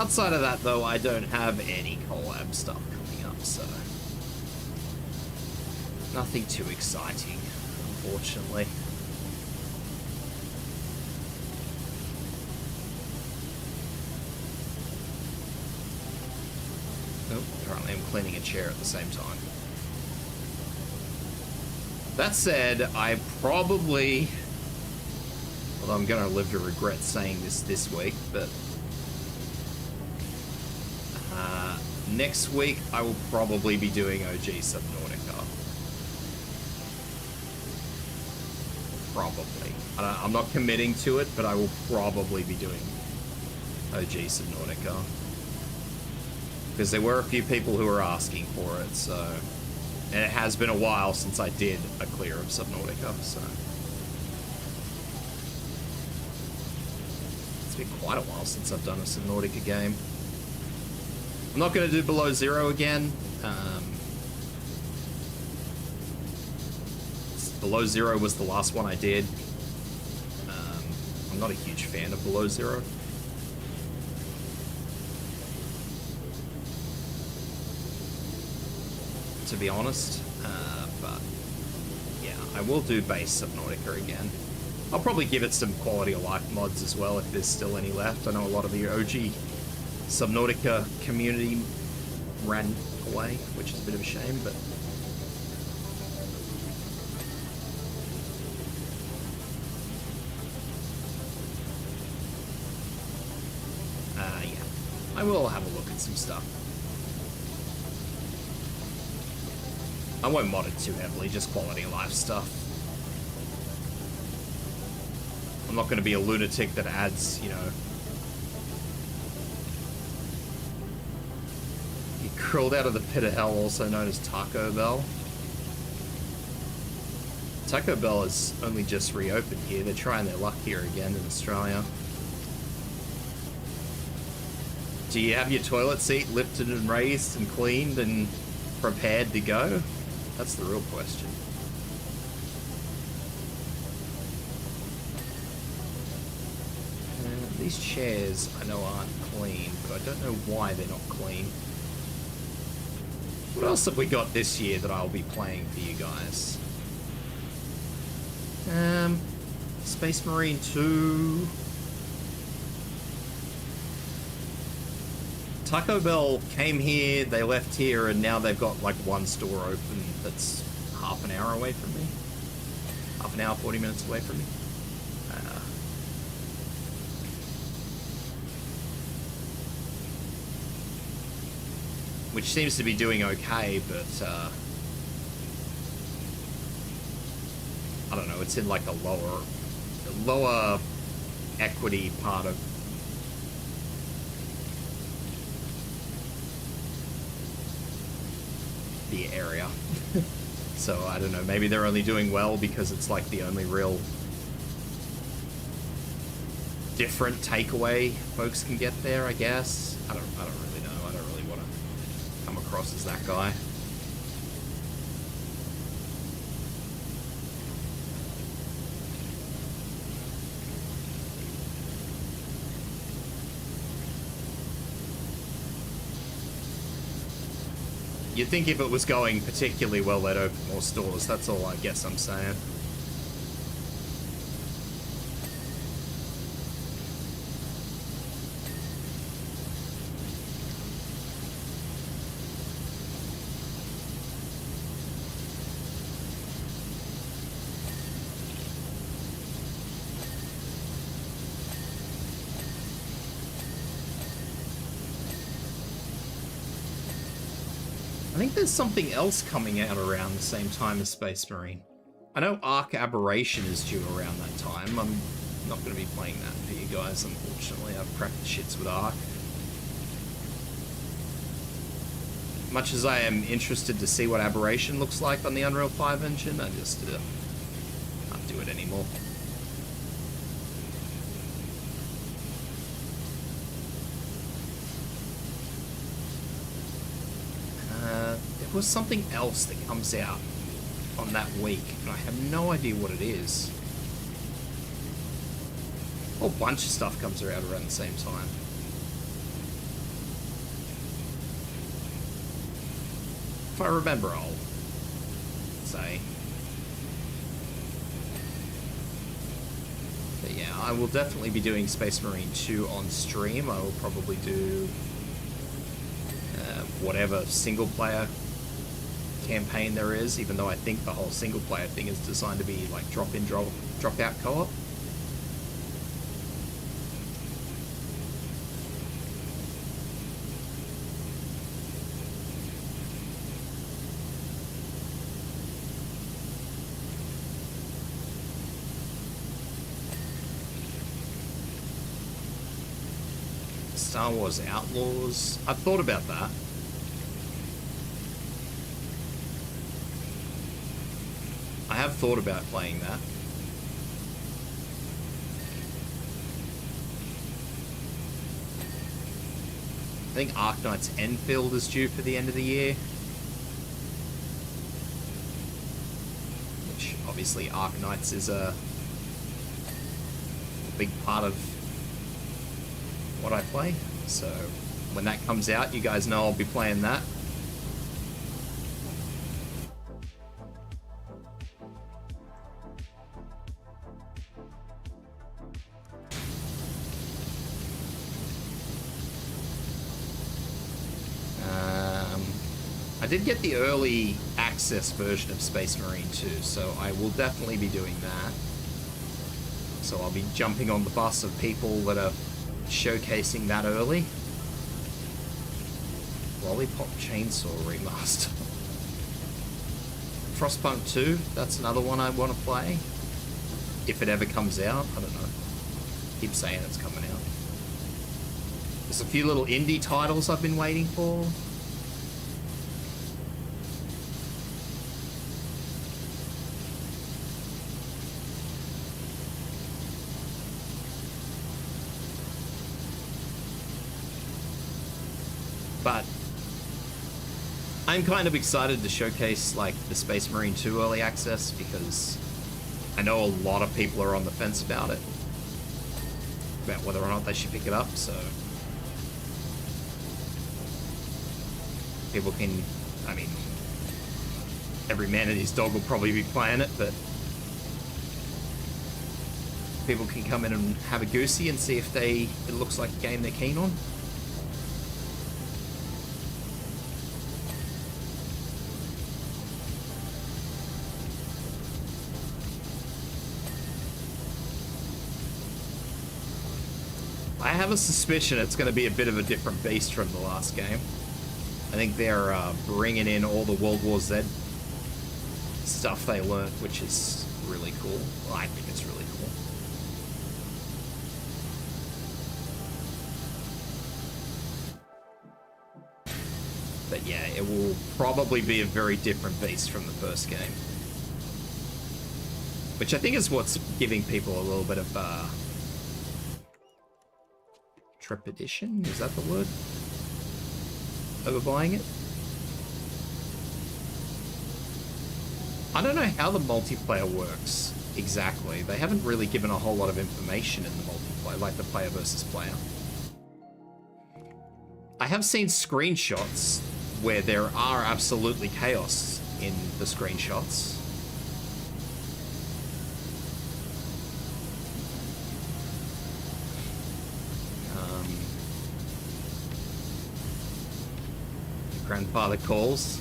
Outside of that, though, I don't have any collab stuff coming up, so... Nothing too exciting, unfortunately. Oh, apparently I'm cleaning a chair at the same time. That said, I probably... Although I'm gonna live to regret saying this week, but... next week, I will probably be doing OG Subnautica. Probably. I'm not committing to it, but I will probably be doing OG Subnautica. Because there were a few people who were asking for it, so... And it has been a while since I did a clear of Subnautica, so... It's been quite a while since I've done a Subnautica game. I'm not going to do Below Zero again. Below Zero was the last one I did. I'm not a huge fan of Below Zero. To be honest. But yeah, I will do base Subnautica again. I'll probably give it some quality of life mods as well if there's still any left. I know a lot of the OG Subnautica community ran away, which is a bit of a shame, but... I will have a look at some stuff. I won't mod it too heavily, just quality of life stuff. I'm not going to be a lunatic that adds, you know... You crawled out of the pit of hell, also known as Taco Bell. Taco Bell is only just reopened here. They're trying their luck here again in Australia. Do you have your toilet seat lifted and raised and cleaned and prepared to go? That's the real question. These chairs I know aren't clean, but I don't know why they're not clean. What else have we got this year that I'll be playing for you guys? Space Marine 2. Taco Bell came here, they left here, and now they've got like one store open that's half an hour away from me. Half an hour, 40 minutes away from me. Which seems to be doing okay, but I don't know, it's in like a lower equity part of the area. So I don't know, maybe they're only doing well because it's like the only real different takeaway folks can get there, I guess. I don't really know. I don't really want to come across as that guy. You'd think if it was going particularly well, they'd open more stores. That's all I guess I'm saying. I think there's something else coming out around the same time as Space Marine. I know Arc Aberration is due around that time. I'm not going to be playing that for you guys, unfortunately. I've cracked the shits with Arc. Much as I am interested to see what Aberration looks like on the Unreal 5 engine, I just can't do it anymore. There was something else that comes out on that week, and I have no idea what it is. A whole bunch of stuff comes around the same time. If I remember, I'll say. But yeah, I will definitely be doing Space Marine 2 on stream. I will probably do whatever single player campaign there is, even though I think the whole single player thing is designed to be like drop in, drop out co-op. Star Wars Outlaws. I've thought about that. I have thought about playing that. I think Arknight's Enfield is due for the end of the year. Which, obviously, Arknights is a big part of what I play. So, when that comes out, you guys know I'll be playing that. I did get the early access version of Space Marine 2, so I will definitely be doing that. So I'll be jumping on the bus of people that are showcasing that early. Lollipop Chainsaw Remaster. Frostpunk 2, that's another one I want to play. If it ever comes out, I don't know. Keep saying it's coming out. There's a few little indie titles I've been waiting for. But I'm kind of excited to showcase like the Space Marine 2 early access because I know a lot of people are on the fence about it, about whether or not they should pick it up, so people can, I mean, every man and his dog will probably be playing it, but people can come in and have a goosey and see if it looks like a game they're keen on. I have a suspicion it's going to be a bit of a different beast from the last game. I think they're bringing in all the World War Z stuff they learned, which is really cool. Well, I think it's really cool. But yeah, it will probably be a very different beast from the first game. Which I think is what's giving people a little bit of trepidation? Is that the word? Over buying it? I don't know how the multiplayer works exactly. They haven't really given a whole lot of information in the multiplayer, like the player versus player. I have seen screenshots where there are absolutely chaos in the screenshots. Grandfather calls.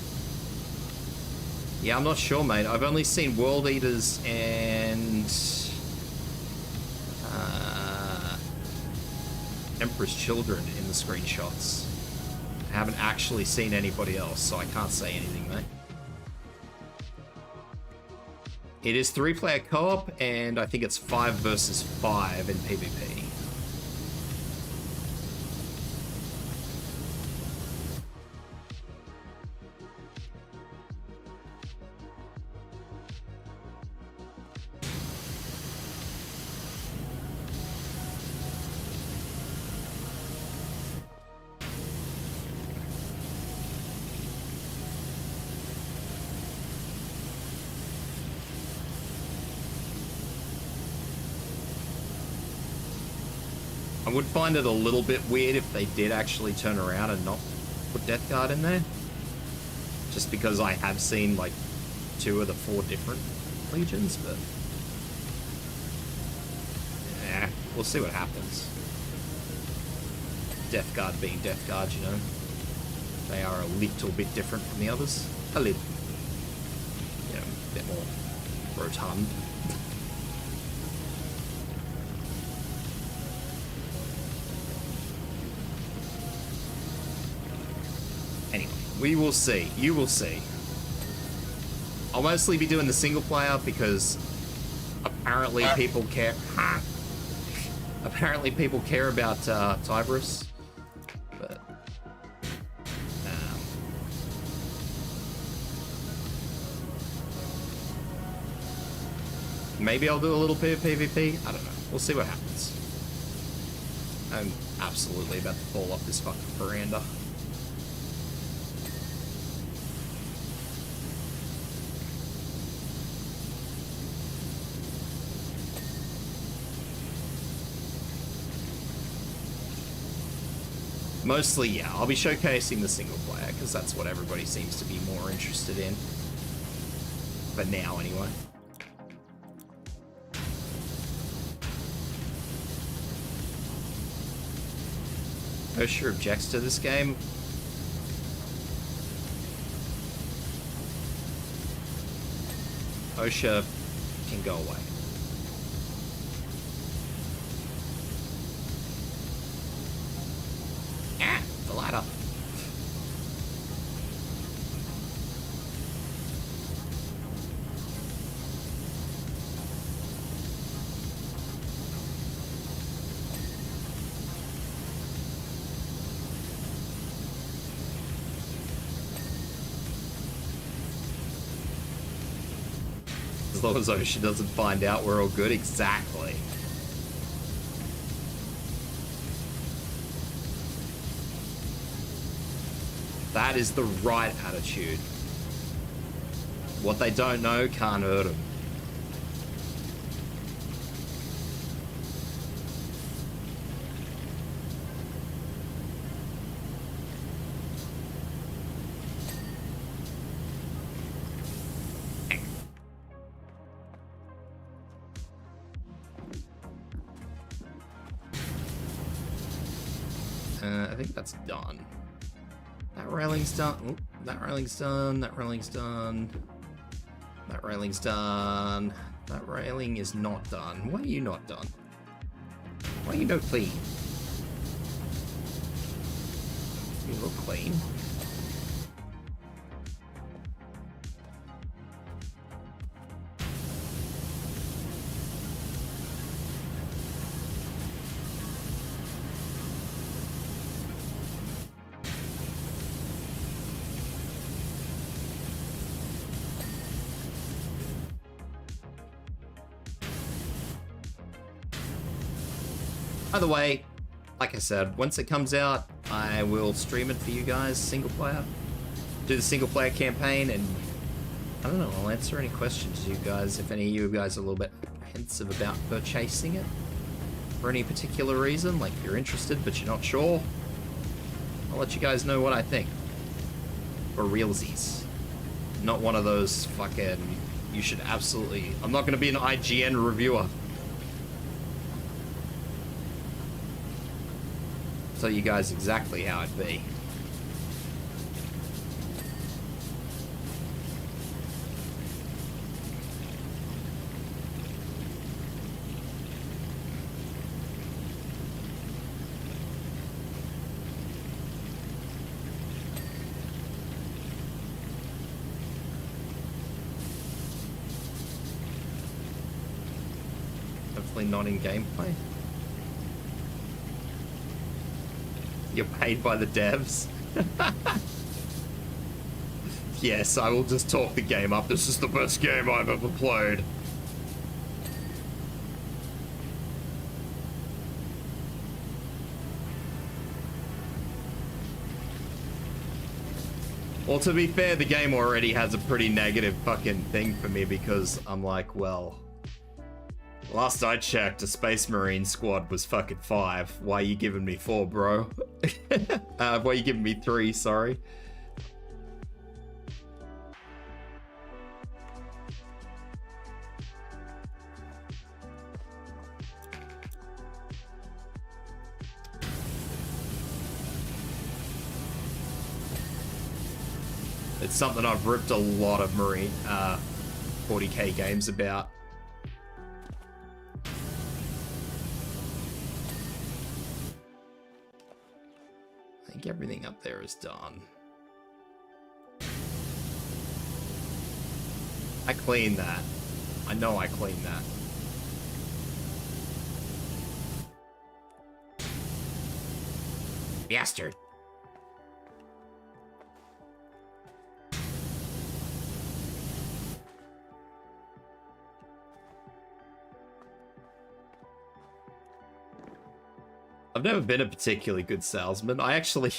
Yeah, I'm not sure, mate. I've only seen World Eaters and Emperor's Children in the screenshots. I haven't actually seen anybody else, so I can't say anything, mate. It is 3-player co-op, and I think it's 5 versus 5 in PvP. I would find it a little bit weird if they did actually turn around and not put Death Guard in there. Just because I have seen like 2 of the 4 different legions, but yeah, we'll see what happens. Death Guard being Death Guard, you know. They are a little bit different from the others. A little. You know, a bit more rotund. Anyway, we will see. You will see. I'll mostly be doing the single player because apparently people care. Apparently people care about Tibris. But maybe I'll do a little bit of PvP. I don't know. We'll see what happens. I'm absolutely about to fall off this fucking veranda. Mostly, yeah, I'll be showcasing the single player, because that's what everybody seems to be more interested in. But now, anyway. OSHA objects to this game. OSHA can go away. The ladder. long as Ocean doesn't find out we're all good. Exactly. That is the right attitude. What they don't know can't hurt them. I think that's done. That railing's done. Oop, that railing's done. That railing's done. That railing's done. That railing is not done. Why are you not done? Why are you not clean? You look clean. By the way, like I said, once it comes out, I will stream it for you guys, single player. Do the single player campaign, and I don't know, I'll answer any questions you guys, if any of you guys are a little bit apprehensive about purchasing it for any particular reason, like you're interested but you're not sure. I'll let you guys know what I think. For realsies. Not one of those fucking, you should absolutely, I'm not gonna be an IGN reviewer. Tell you guys exactly how it'd be. Hopefully not in gameplay. You're paid by the devs? Yes, I will just talk the game up. This is the best game I've ever played. Well, to be fair, the game already has a pretty negative fucking thing for me because I'm like, well, last I checked, a Space Marine squad was fucking 5. Why are you giving me 4, bro? Why are you giving me 3, sorry? It's something I've ripped a lot of Marine 40k games about. I think everything up there is done. I cleaned that. I know I cleaned that. Bastard. I've never been a particularly good salesman. I actually,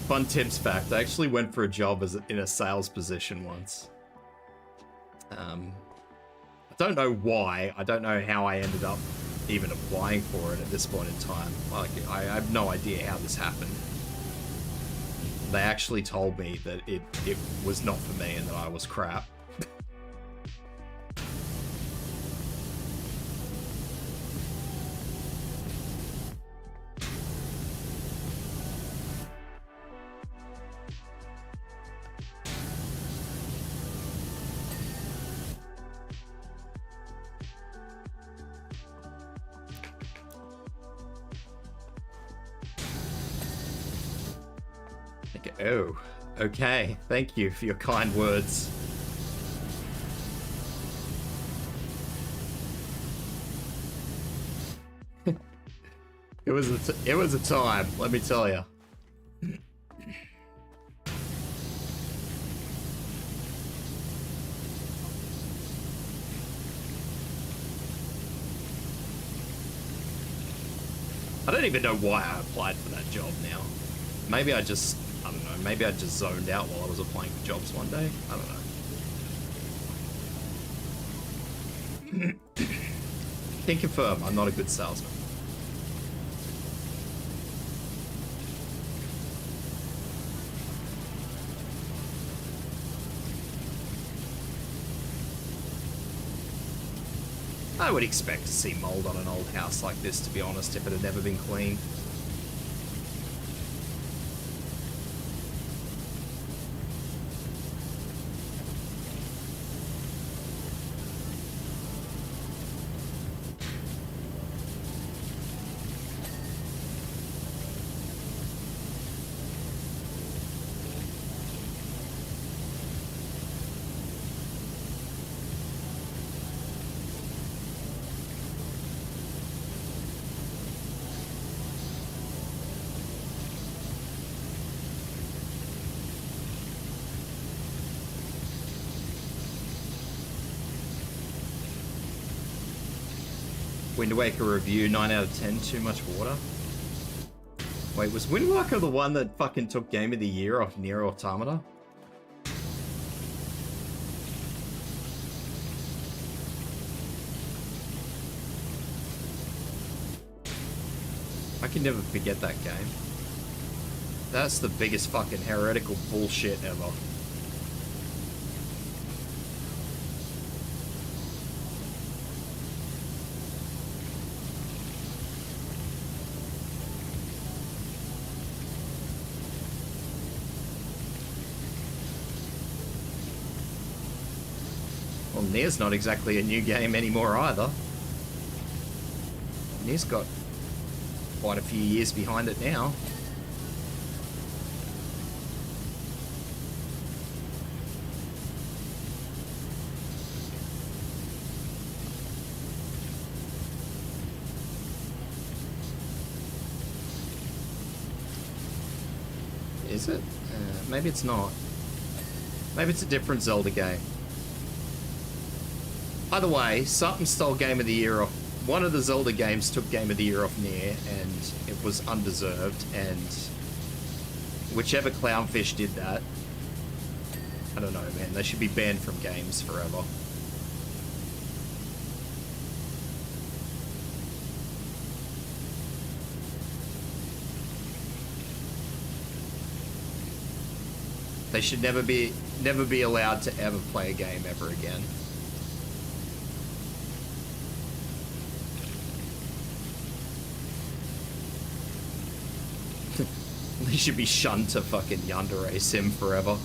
fun Tibs fact, I actually went for a job in a sales position once. I don't know why. I don't know how I ended up even applying for it at this point in time. Like, I have no idea how this happened. They actually told me that it was not for me and that I was crap. Oh, okay. Thank you for your kind words. It was a time, let me tell you. I don't even know why I applied for that job now. Maybe I don't know, maybe I just zoned out while I was applying for jobs one day. I don't know. Can confirm, I'm not a good salesman. I would expect to see mold on an old house like this, to be honest, if it had never been cleaned. Wind Waker review, 9 out of 10, too much water. Wait, was Wind Waker the one that fucking took Game of the Year off Nier Automata? I can never forget that game. That's the biggest fucking heretical bullshit ever. Well, Nier's not exactly a new game anymore either. Nier's got quite a few years behind it now. Is it? Maybe it's not. Maybe it's a different Zelda game. Either way, something stole Game of the Year off. One of the Zelda games took Game of the Year off Nier, and it was undeserved, and whichever clownfish did that, I don't know, man. They should be banned from games forever. They should never be allowed to ever play a game ever again. They should be shunned to fucking yandere sim forever.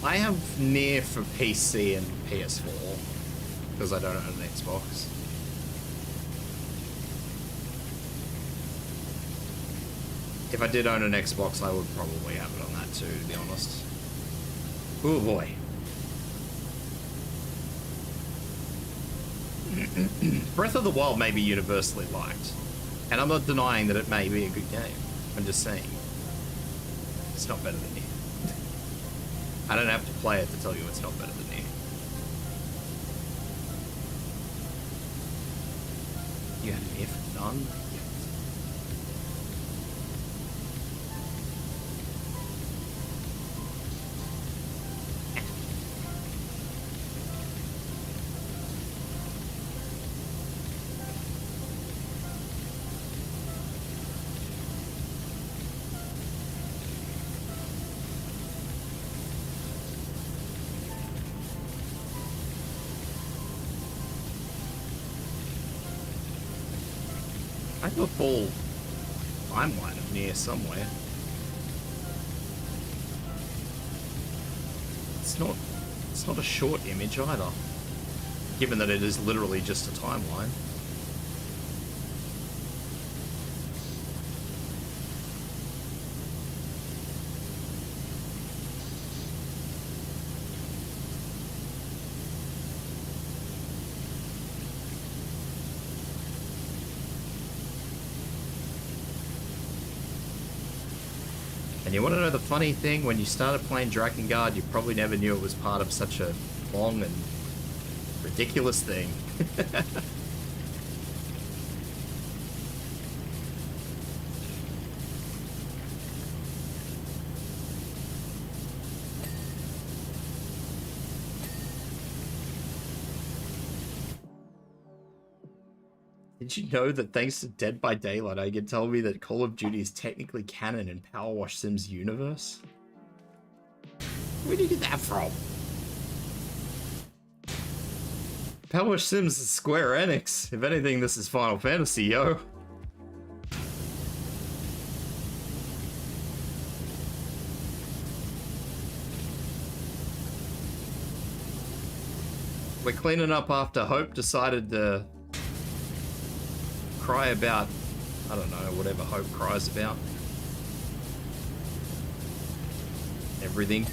I have Nier for PC and PS4 because I don't own an Xbox. If I did own an Xbox, I would probably have it on that too, to be honest. Oh boy. Breath of the Wild may be universally liked, and I'm not denying that it may be a good game. I'm just saying, it's not better than Nier. I don't have to play it to tell you it's not better than Nier. You had Nier for none? A full timeline of Nier somewhere. It's not a short image either, given that it is literally just a timeline. And you want to know the funny thing? When you started playing Drakengard, you probably never knew it was part of such a long and ridiculous thing. Did you know that thanks to Dead by Daylight, I can tell me that Call of Duty is technically canon in Power Wash Sim's universe? Where did you get that from? Power Wash Sims is Square Enix. If anything, this is Final Fantasy, yo. We're cleaning up after Hope decided to cry about, I don't know, whatever Hope cries about. Everything.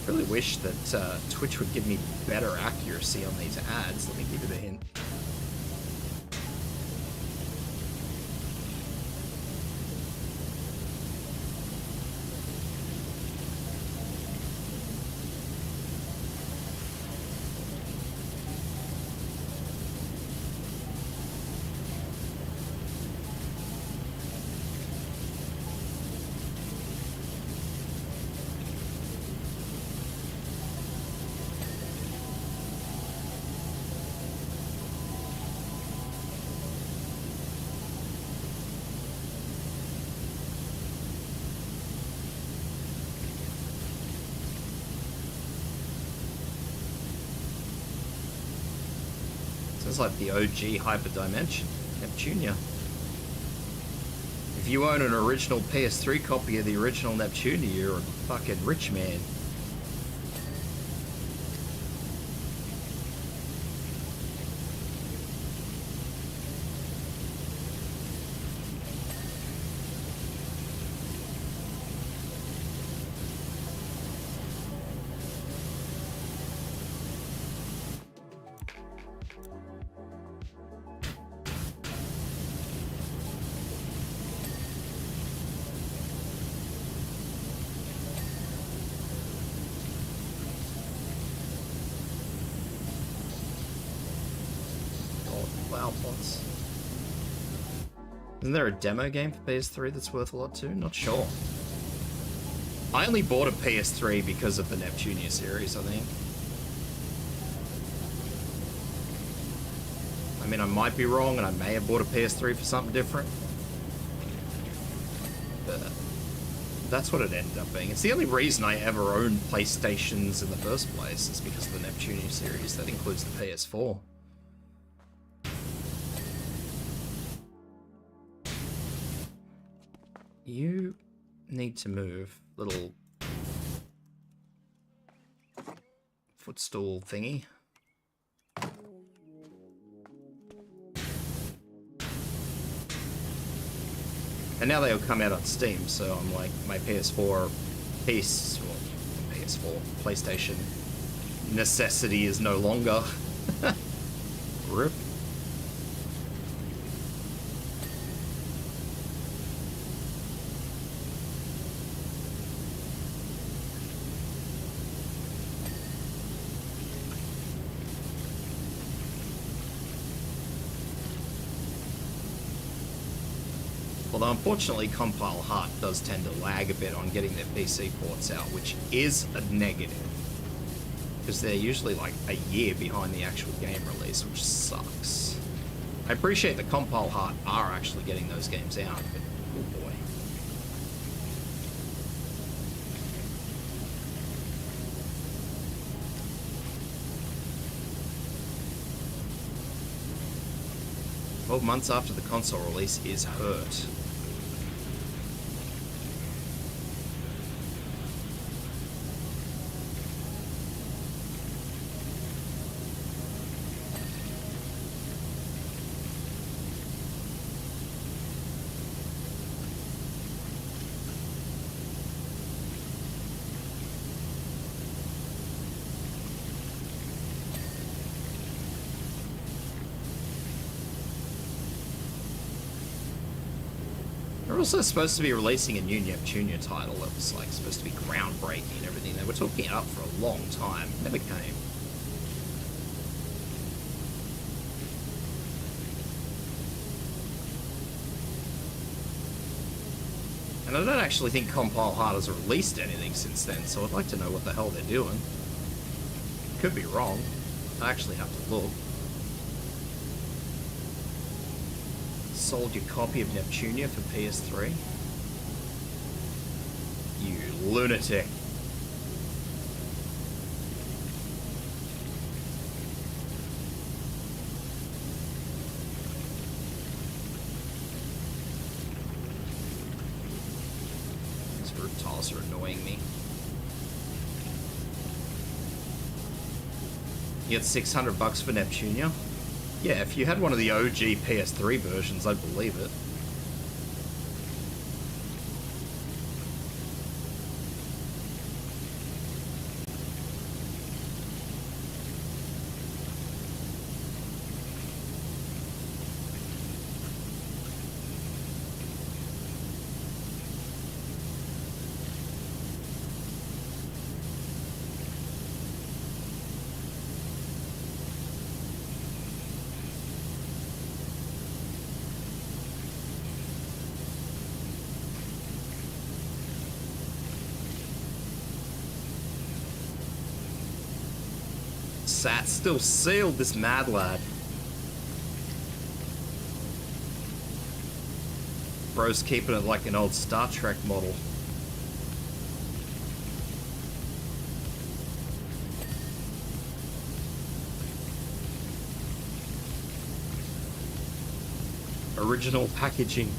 Really wish that Twitch would give me better accuracy on these ads. Let me give you the hint. Sounds like the OG Hyperdimension, Neptunia. If you own an original PS3 copy of the original Neptunia, you're a fucking rich man. Isn't there a demo game for PS3 that's worth a lot too? Not sure. I only bought a PS3 because of the Neptunia series, I think. I mean, I might be wrong, and I may have bought a PS3 for something different. But that's what it ended up being. It's the only reason I ever owned PlayStations in the first place, is because of the Neptunia series. That includes the PS4. You need to move, little footstool thingy. And now they'll come out on Steam, so I'm like, my PS4, PlayStation necessity is no longer. RIP. Although unfortunately Compile Heart does tend to lag a bit on getting their PC ports out, which is a negative. Because they're usually like a year behind the actual game release, which sucks. I appreciate that Compile Heart are actually getting those games out, but 12 months after the console release is hurt. They're also supposed to be releasing a new Neptunia title that was like supposed to be groundbreaking and everything. They were talking it up for a long time. Never came. And I don't actually think Compile Hard has released anything since then, so I'd like to know what the hell they're doing. Could be wrong. I actually have to look. Sold your copy of Neptunia for PS3? You lunatic. These roof tiles are annoying me. You get $600 for Neptunia? Yeah, if you had one of the OG PS3 versions, I'd believe it. Sat still sealed, this mad lad. Bro's keeping it like an old Star Trek model. Original packaging.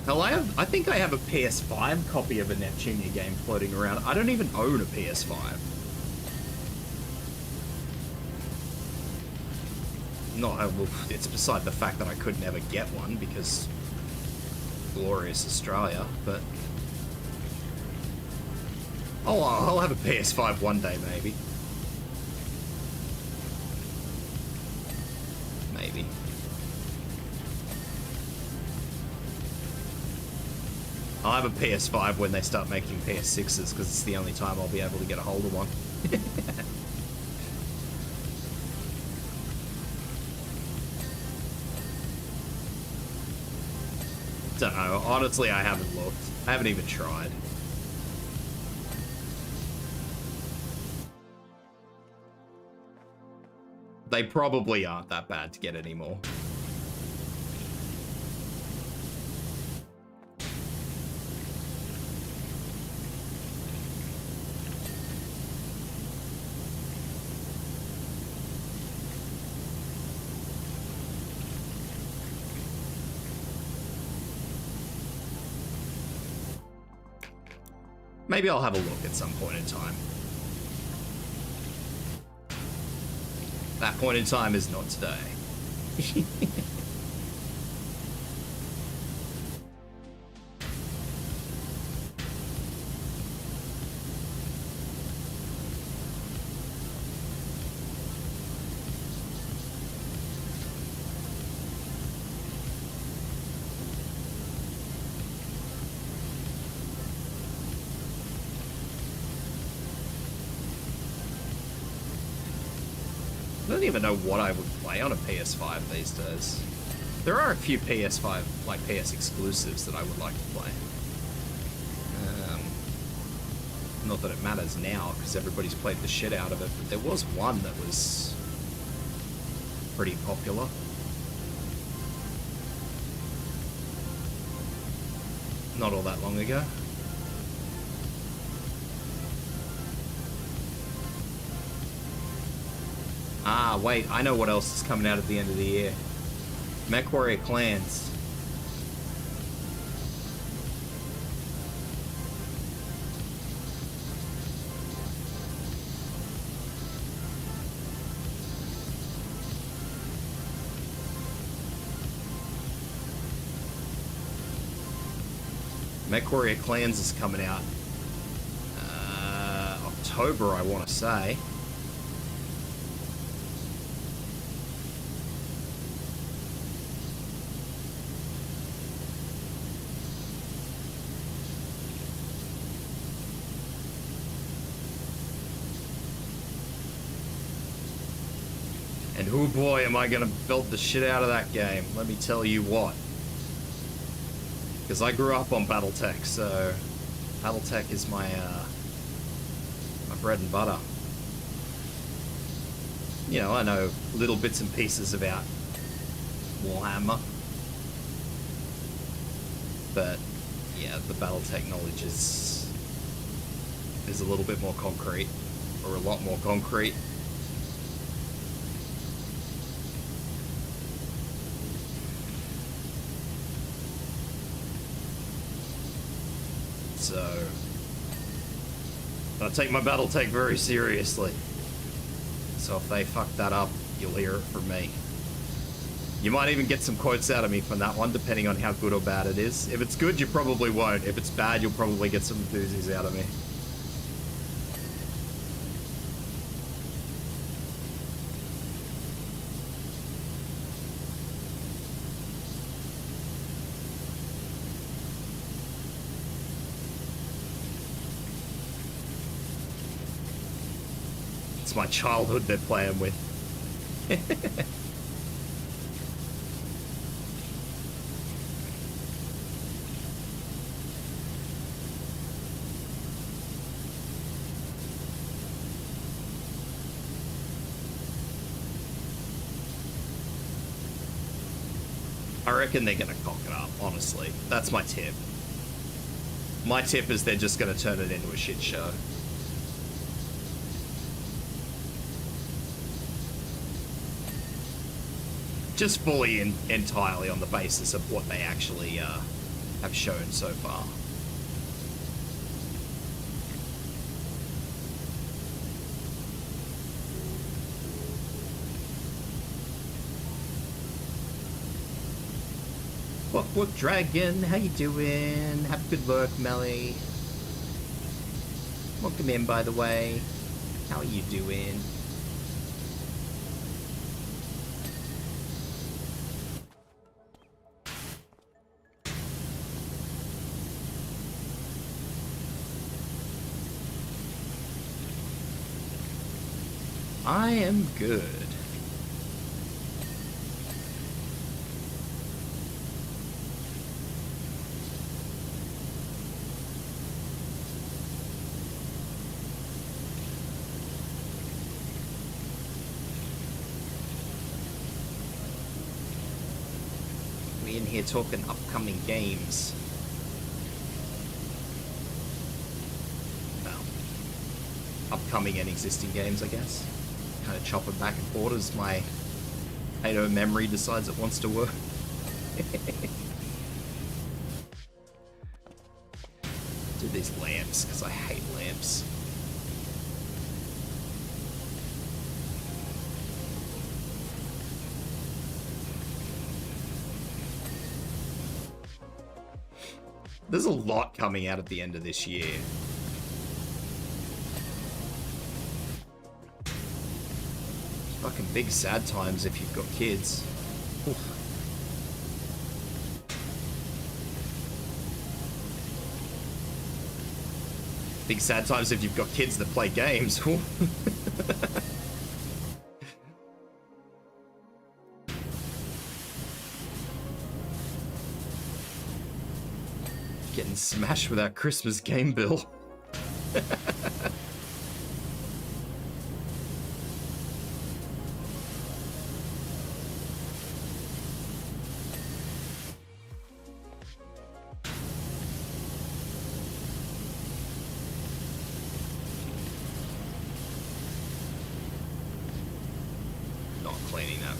Hell, I think I have a PS5 copy of a Neptunia game floating around. I don't even own a PS5. No, well, it's beside the fact that I could never get one because glorious Australia, but I'll have a PS5 one day, maybe. Maybe. I'll have a PS5 when they start making PS6s, because it's the only time I'll be able to get a hold of one. Don't know. Honestly, I haven't looked. I haven't even tried. They probably aren't that bad to get anymore. Maybe I'll have a look at some point in time. That point in time is not today. I don't even know what I would play on a PS5 these days. There are a few PS5, like PS exclusives that I would like to play. Not that it matters now, because everybody's played the shit out of it, but there was one that was pretty popular. not all that long ago. Ah, wait, I know what else is coming out at the end of the year. MechWarrior Clans. MechWarrior Clans is coming out October, I want to say. And oh boy, am I gonna belt the shit out of that game. Let me tell you what. Because I grew up on Battletech, so Battletech is my my bread and butter. You know, I know little bits and pieces about Warhammer, but yeah, the Battletech knowledge is a little bit more concrete, or a lot more concrete. So, I take my Battletech very seriously. So if they fuck that up, you'll hear it from me. You might even get some quotes out of me from that one, depending on how good or bad it is. If it's good, you probably won't. If it's bad, you'll probably get some enthusiasm out of me. It's my childhood they're playing with. I reckon they're gonna cock it up, honestly. That's my tip. My tip is they're just gonna turn it into a shit show. Just fully and entirely on the basis of what they actually have shown so far. What Dragon, how you doing? Have a good look, Melly. Welcome in, by the way. How are you doing? I am good. We in here talking upcoming games. Well, upcoming and existing games, I guess. Kind of chop it back and forth as my potato memory decides it wants to work. Do these lamps, because I hate lamps. There's a lot coming out at the end of this year. Fucking big sad times if you've got kids. Oof. Big sad times if you've got kids that play games. Getting smashed with our Christmas game bill.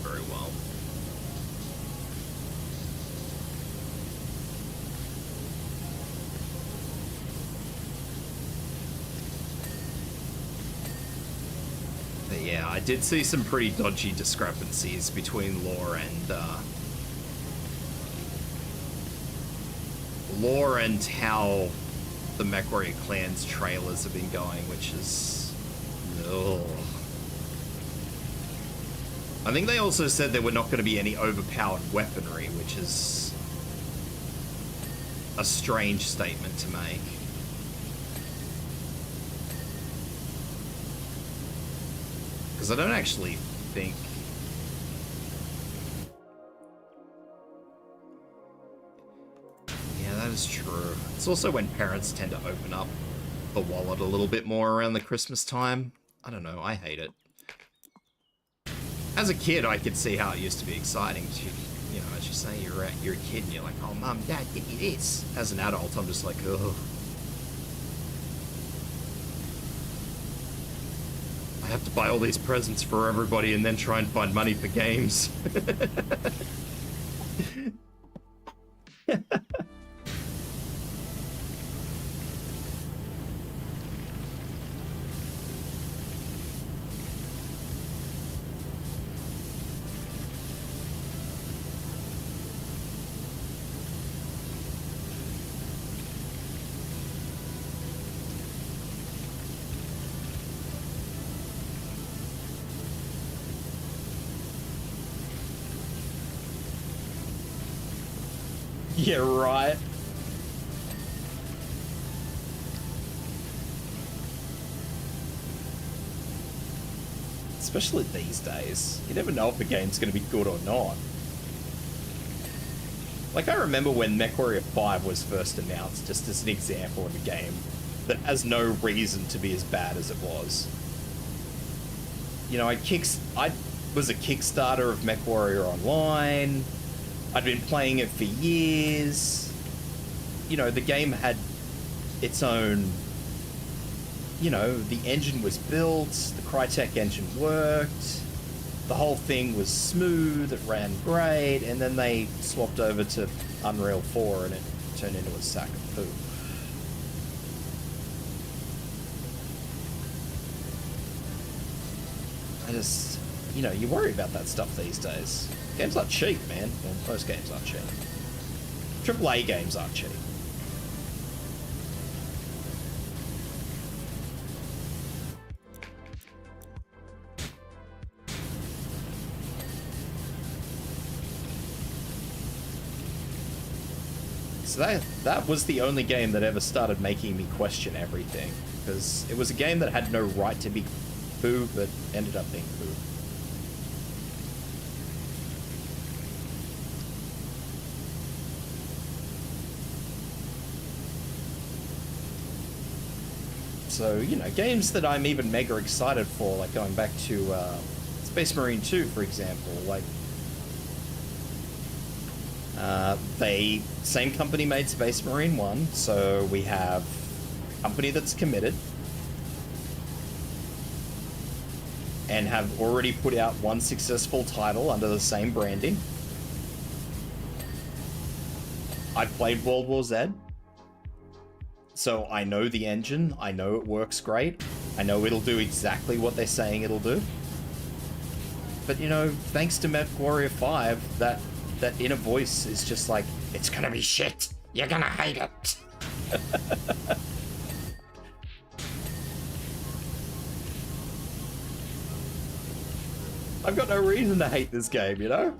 very well. But yeah, I did see some pretty dodgy discrepancies between lore and how the MechWarrior Clans trailers have been going, which is... Ugh. I think they also said there were not going to be any overpowered weaponry, which is a strange statement to make. Because I don't actually think... Yeah, that is true. It's also when parents tend to open up the wallet a little bit more around the Christmas time. I don't know, I hate it. As a kid, I could see how it used to be exciting to, you know, as you say, you're a kid and you're like, oh, Mum, Dad, get me this. As an adult, I'm just like, ugh. I have to buy all these presents for everybody and then try and find money for games. Yeah, right. Especially these days. You never know if a game's going to be good or not. Like, I remember when MechWarrior 5 was first announced, just as an example of a game that has no reason to be as bad as it was. You know, I was a Kickstarter of MechWarrior Online. I'd been playing it for years. You know, the game had its own... You know, the engine was built, the Crytek engine worked, the whole thing was smooth, it ran great, and then they swapped over to Unreal 4 and it turned into a sack of poo. I just... You know, you worry about that stuff these days. Games aren't cheap, man. Well, most games aren't cheap. AAA games aren't cheap. So that was the only game that ever started making me question everything. Because it was a game that had no right to be poo, but ended up being poo. So, you know, games that I'm even mega excited for, like going back to Space Marine 2, for example, like, same company made Space Marine 1, so we have a company that's committed and have already put out one successful title under the same branding. I've played World War Z. So I know the engine, I know it works great, I know it'll do exactly what they're saying it'll do. But you know, thanks to MechWarrior 5, that inner voice is just like, it's gonna be shit, you're gonna hate it. I've got no reason to hate this game, you know?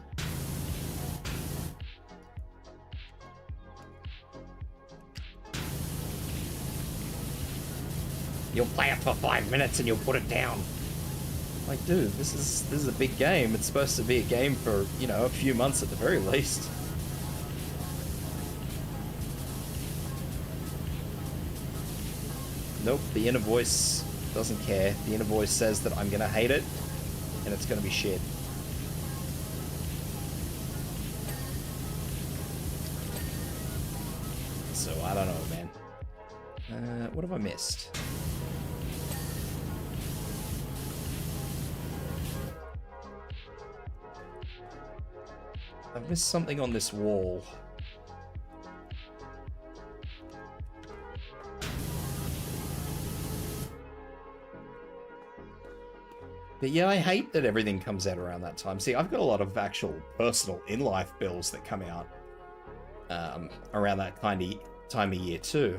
You'll play it for 5 minutes and you'll put it down. Like, dude, this is a big game. It's supposed to be a game for, you know, a few months at the very least. Nope, the inner voice doesn't care. The inner voice says that I'm gonna hate it, and it's gonna be shit. So, I don't know, man. What have I missed? I've missed something on this wall. But yeah, I hate that everything comes out around that time. See, I've got a lot of actual personal in-life bills that come out around that kind of time of year too.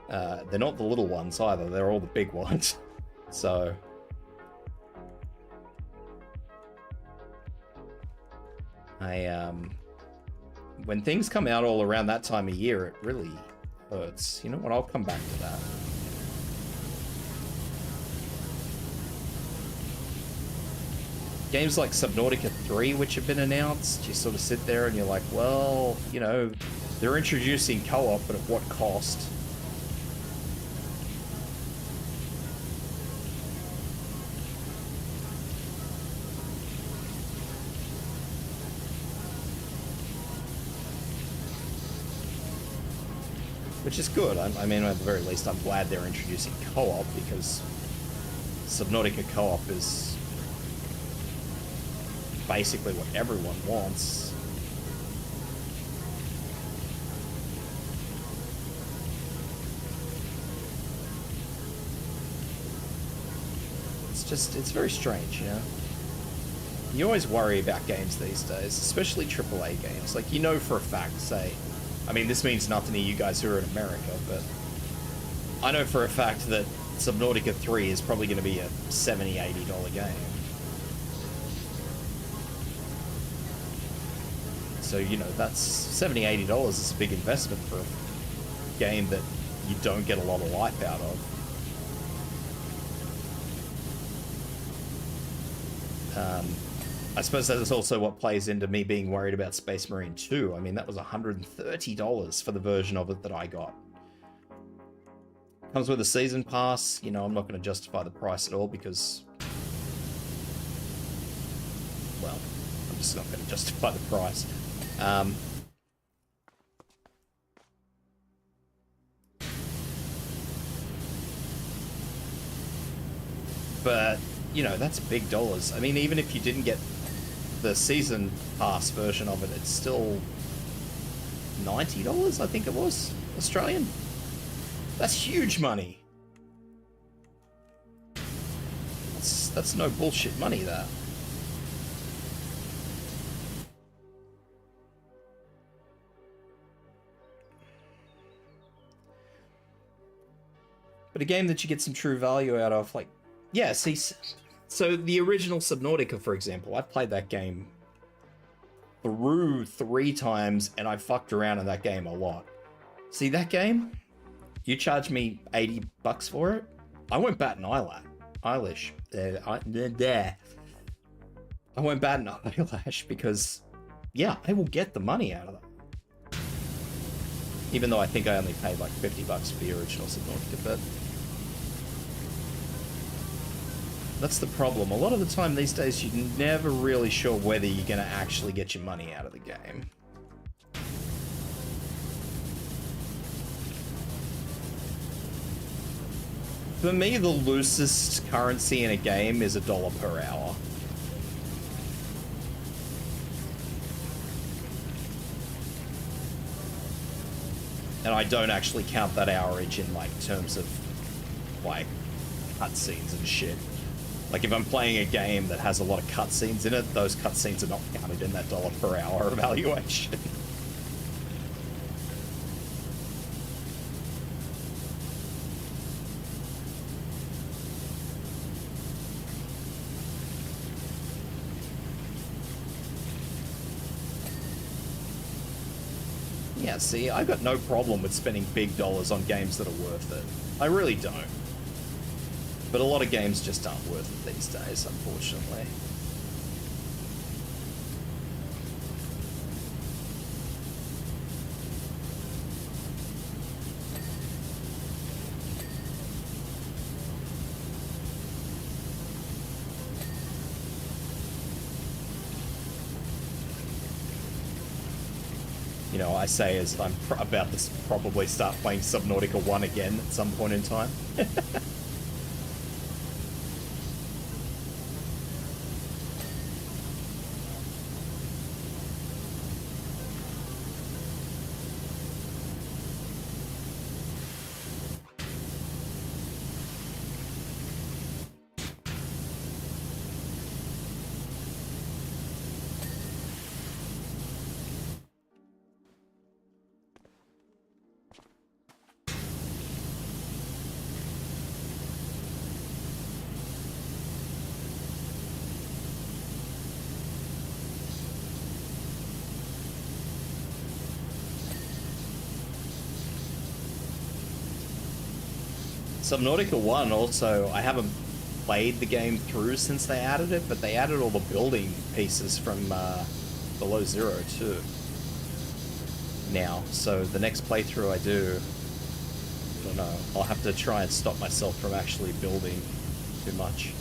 They're not the little ones either, they're all the big ones. So... when things come out all around that time of year, it really hurts. You know what, I'll come back to that. Games like Subnautica 3, which have been announced, you sort of sit there and you're like, well, you know, they're introducing co-op, but at what cost? Which is good. I mean, at the very least, I'm glad they're introducing co-op, because Subnautica co-op is basically what everyone wants. It's very strange, you know? You always worry about games these days, especially AAA games. Like, you know for a fact, say... I mean, this means nothing to you guys who are in America, but... I know for a fact that Subnautica 3 is probably going to be a $70, $80 game. So, you know, that's $70, $80 is a big investment for a game that you don't get a lot of life out of. I suppose that is also what plays into me being worried about Space Marine 2. I mean, that was $130 for the version of it that I got. Comes with a season pass. You know, I'm not going to justify the price at all because... well, I'm just not going to justify the price. But, you know, that's big dollars. I mean, even if you didn't get the season pass version of it, it's still $90, I think it was, Australian. That's huge money. That's no bullshit money, that. But a game that you get some true value out of, like, yeah, see, so the original Subnautica, for example, I've played that game through 3 times, and I fucked around in that game a lot. See, that game, you charged me $80 for it, I went bat an eyelash. I went bat an eyelash because, yeah, I will get the money out of that. Even though I think I only paid like $50 for the original Subnautica, but... that's the problem. A lot of the time these days, you're never really sure whether you're going to actually get your money out of the game. For me, the loosest currency in a game is $1 per hour. And I don't actually count that hourage in, like, terms of, like, cutscenes and shit. Like, if I'm playing a game that has a lot of cutscenes in it, those cutscenes are not counted in that $1 per hour evaluation. Yeah, see, I've got no problem with spending big dollars on games that are worth it. I really don't. But a lot of games just aren't worth it these days, unfortunately. You know, I say as I'm about to probably start playing Subnautica 1 again at some point in time. Subnautica 1 also, I haven't played the game through since they added it, but they added all the building pieces from Below Zero too. Now, so the next playthrough I do, I don't know, I'll have to try and stop myself from actually building too much.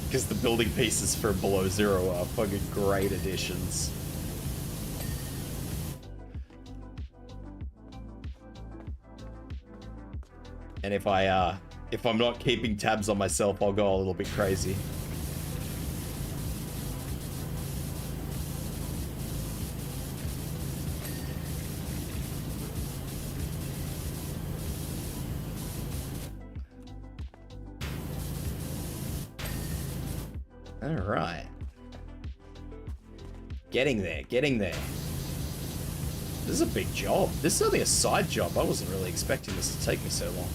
Because the building pieces for Below Zero are fucking great additions. And if I'm not keeping tabs on myself, I'll go a little bit crazy. All right. Getting there, getting there. This is a big job. This is only a side job. I wasn't really expecting this to take me so long.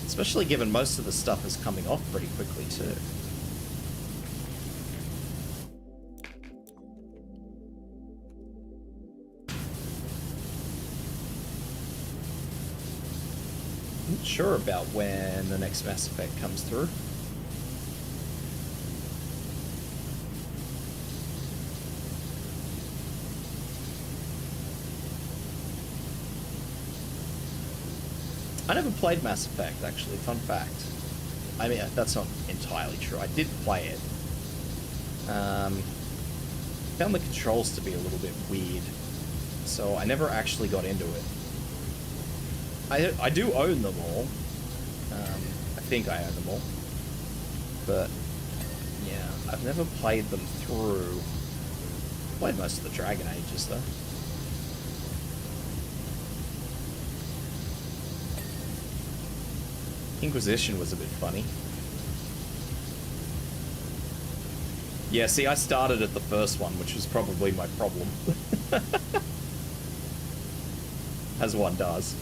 Especially given most of the stuff is coming off pretty quickly too. I'm not sure about when the next Mass Effect comes through. I never played Mass Effect, actually, fun fact. I mean, that's not entirely true. I did play it. Found the controls to be a little bit weird, so I never actually got into it. I do own them all. I think I own them all. But, yeah, I've never played them through. Played most of the Dragon Ages, though. Inquisition was a bit funny. Yeah, see, I started at the first one, which was probably my problem. As one does.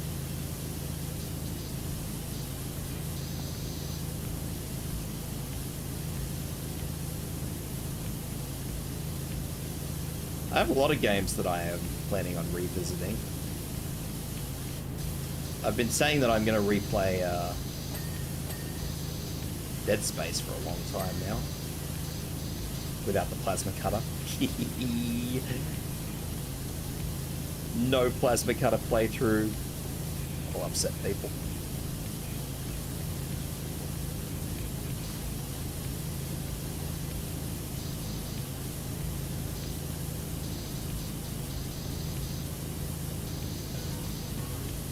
I have a lot of games that I am planning on revisiting. I've been saying that I'm going to replay Dead Space for a long time now. Without the plasma cutter. No plasma cutter playthrough. Will upset people.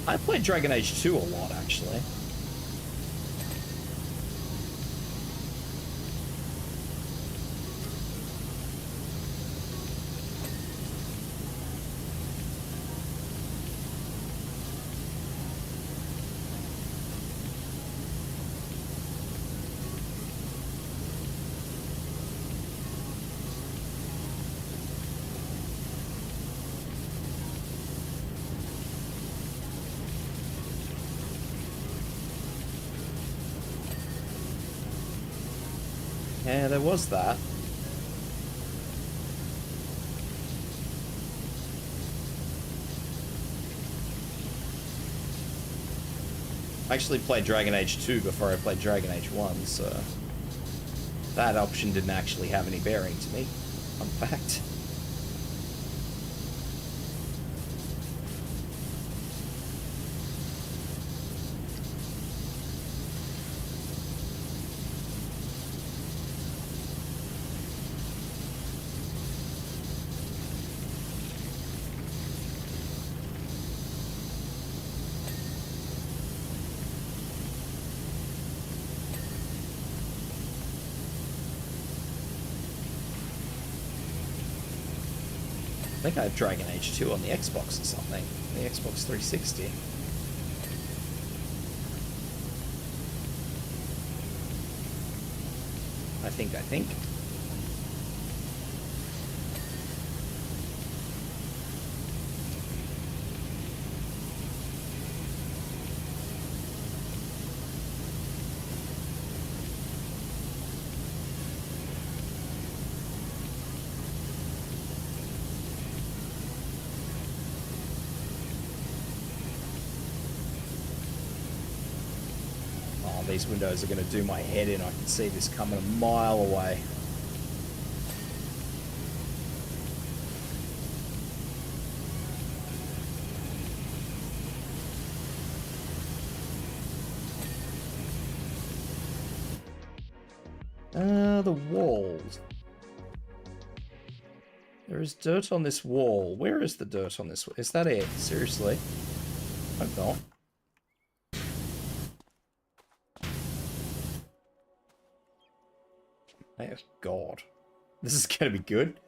I played Dragon Age 2 a lot, actually. Yeah, there was that. I actually played Dragon Age 2 before I played Dragon Age 1, so that option didn't actually have any bearing to me. Fun fact. I think I have Dragon Age 2 on the Xbox or something. The Xbox 360. I think. these windows are going to do my head in. I can see this coming a mile away. The walls. There is dirt on this wall. Where is the dirt on this wall? Is that it? Seriously? Hope not. Oh, God. This is gonna be good.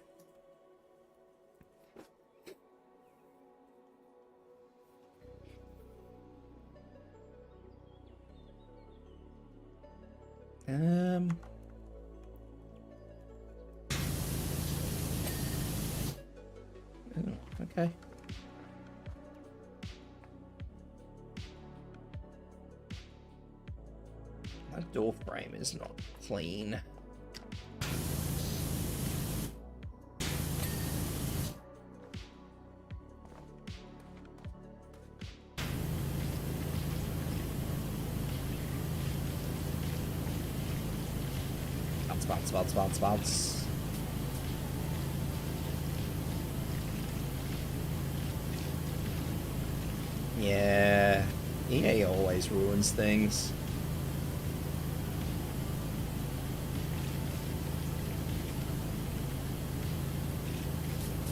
Oh, okay. That door frame is not clean. Bounce, bounce, bounce, bounce. Yeah, EA always ruins things.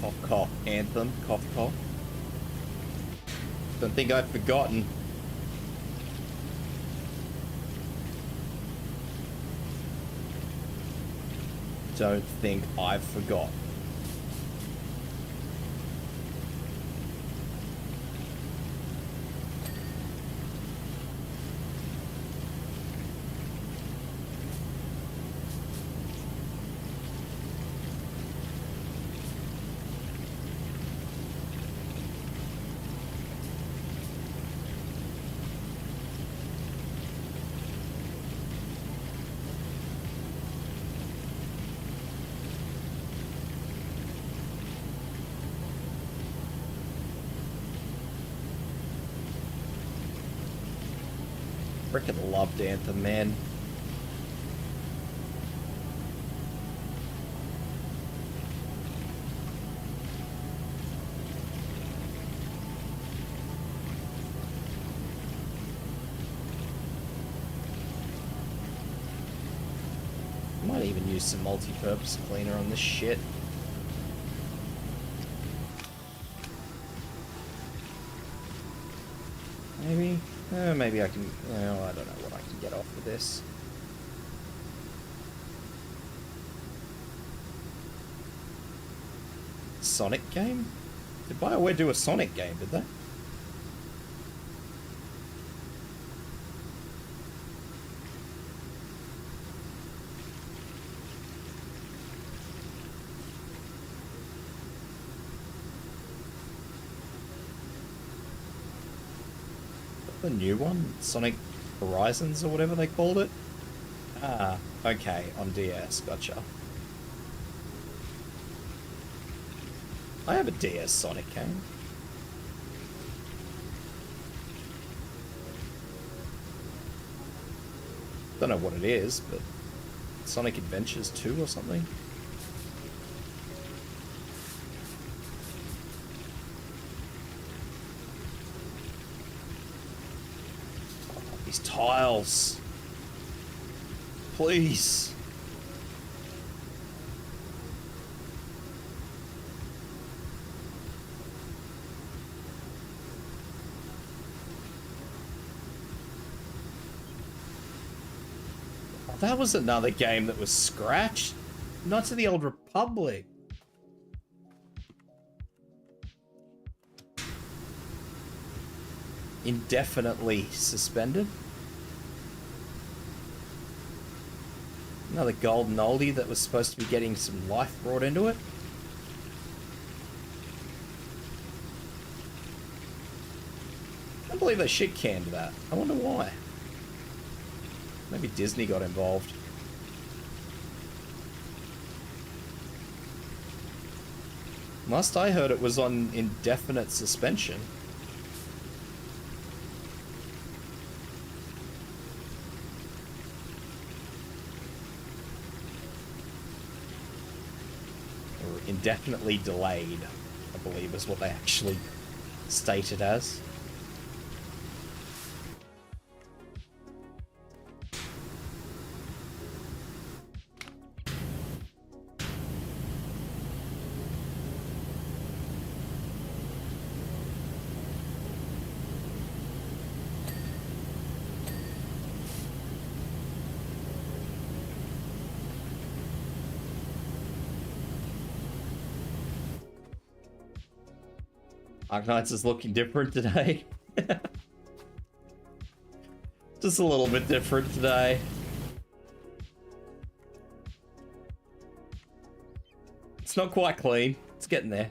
Cough, cough, Anthem, cough, cough. Don't think I've forgotten. Don't think I've forgot. Freaking loved Anthem, man. Might even use some multi-purpose cleaner on this shit. Maybe? Maybe I can... I don't know what I can get off of this. Sonic game? Did BioWare do a Sonic game, did they? The new one? Sonic Horizons or whatever they called it? Ah, okay, on DS, gotcha. I have a DS Sonic game. Don't know what it is, but Sonic Adventures 2 or something? These tiles. Please. That was another game that was scratched. Not to the Old Republic. Indefinitely suspended. Another golden oldie that was supposed to be getting some life brought into it. I can't believe they shit canned that. I wonder why. Maybe Disney got involved. Last I heard it was on indefinite suspension. indefinitely delayed, I believe is what they actually stated as. Arknights is looking different today. Just a little bit different today. It's not quite clean. It's getting there.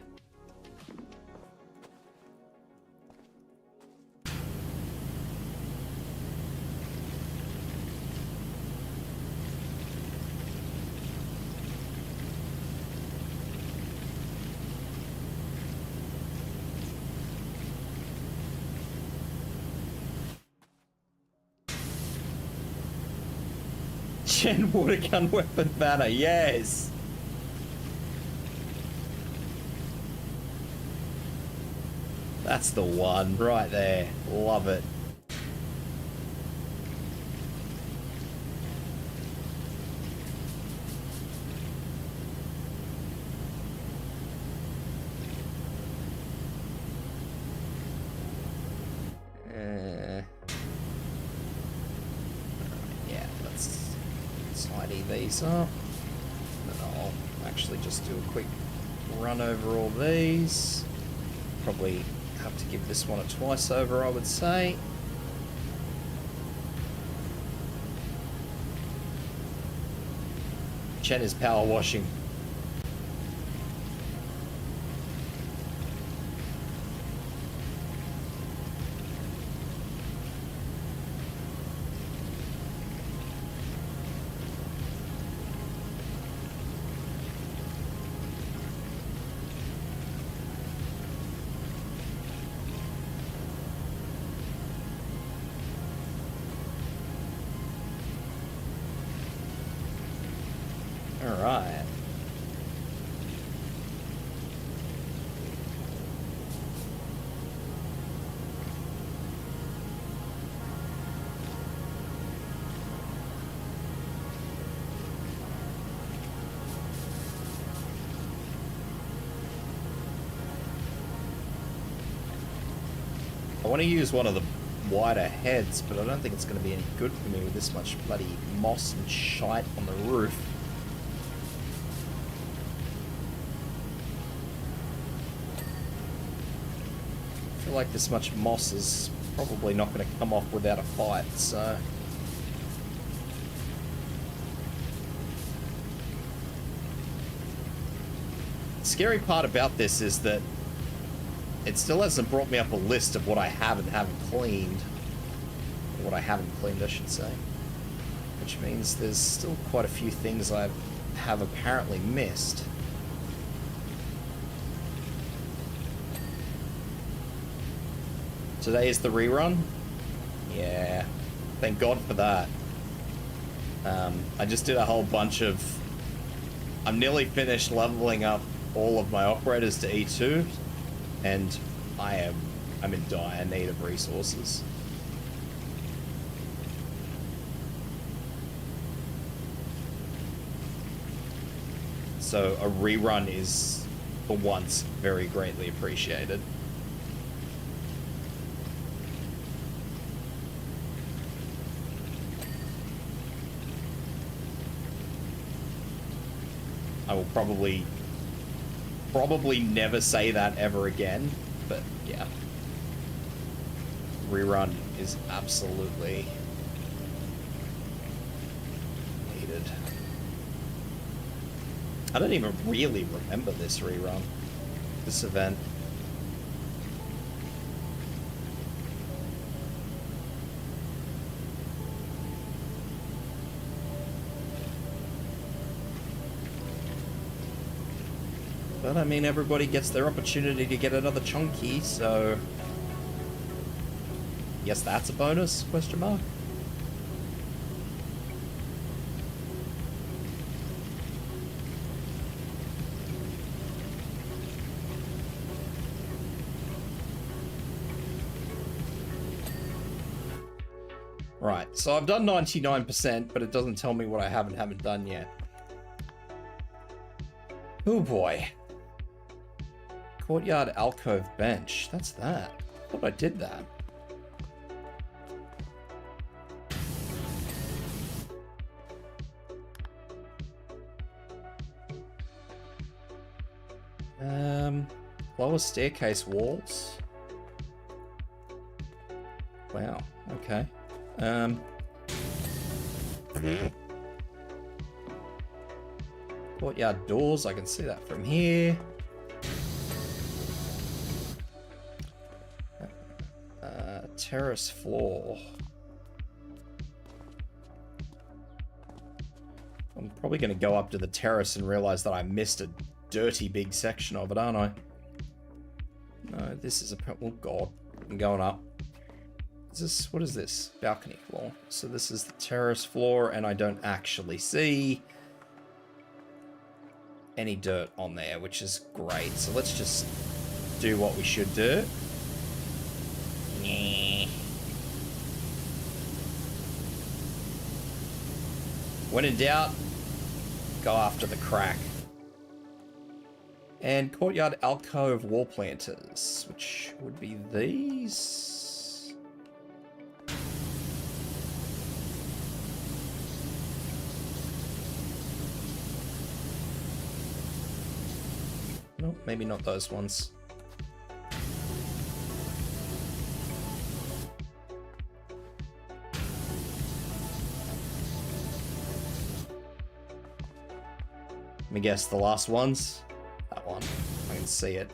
Gen water gun weapon banner, yes! That's the one, right there. Love it. These up. And I'll actually just do a quick run over all these. Probably have to give this one a twice over, I would say. Chen is power washing. Alright. I want to use one of the wider heads, but I don't think it's going to be any good for me with this much bloody moss and shite on the roof. I feel like this much moss is probably not going to come off without a fight, so... The scary part about this is that it still hasn't brought me up a list of what I have and haven't cleaned. Or what I haven't cleaned, I should say. Which means there's still quite a few things I have apparently missed. Today is the rerun? Yeah, thank God for that. I just did a whole bunch of... I'm nearly finished leveling up all of my operators to E2, and I'm in dire need of resources. So a rerun is, for once, very greatly appreciated. I will probably never say that ever again, but yeah. Rerun is absolutely needed. I don't even really remember this rerun, this event. But I mean, everybody gets their opportunity to get another chunky, so... Yes, that's a bonus, question mark? Right, so I've done 99%, but it doesn't tell me what I haven't done yet. Oh boy. Courtyard alcove bench. That's that. I thought I did that. Lower staircase walls. Wow, okay. Courtyard doors, I can see that from here. Terrace floor. I'm probably going to go up to the terrace and realize that I missed a dirty big section of it, aren't I? No, this is a... Oh, God. I'm going up. Is this... What is this? Balcony floor. So this is the terrace floor, and I don't actually see any dirt on there, which is great. So let's just do what we should do. When in doubt, go after the crack. And courtyard alcove wall planters, which would be these. No, maybe not those ones. Let me guess, the last ones? That one. I can see it.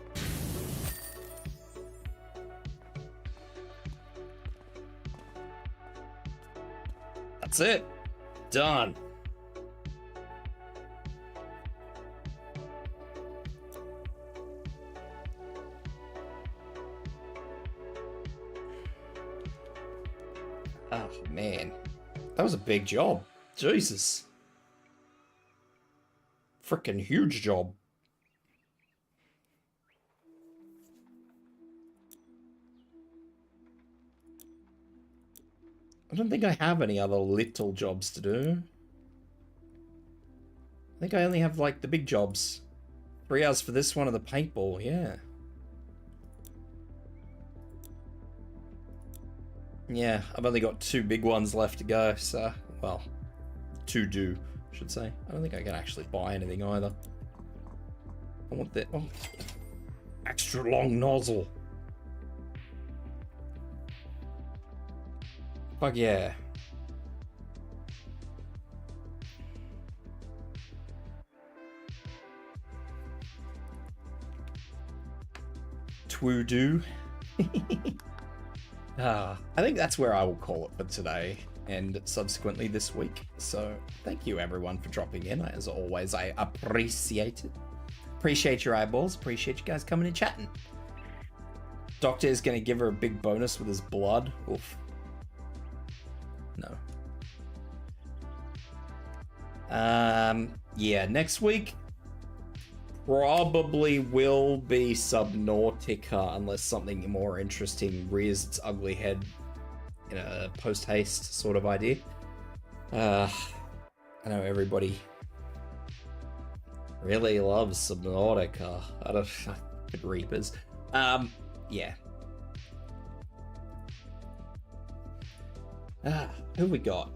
That's it. Done. Oh, man. That was a big job. Jesus. Frickin' huge job. I don't think I have any other little jobs to do. I think I only have, like, the big jobs. 3 hours for this one and the paintball, yeah. Yeah, I've only got 2 big ones left to go, so, well, 2 do. Should say. I don't think I can actually buy anything either. I want that extra long nozzle. Fuck yeah. Twoo-doo. I think that's where I will call it for today. And subsequently this week. So thank you everyone for dropping in. As always, I appreciate it. Appreciate your eyeballs. Appreciate you guys coming and chatting. Doctor is going to give her a big bonus with his blood. Oof. No. Yeah, next week probably will be Subnautica unless something more interesting rears its ugly head in a post-haste sort of idea. I know everybody really loves Subnautica. I don't Reapers. Yeah. Who we got?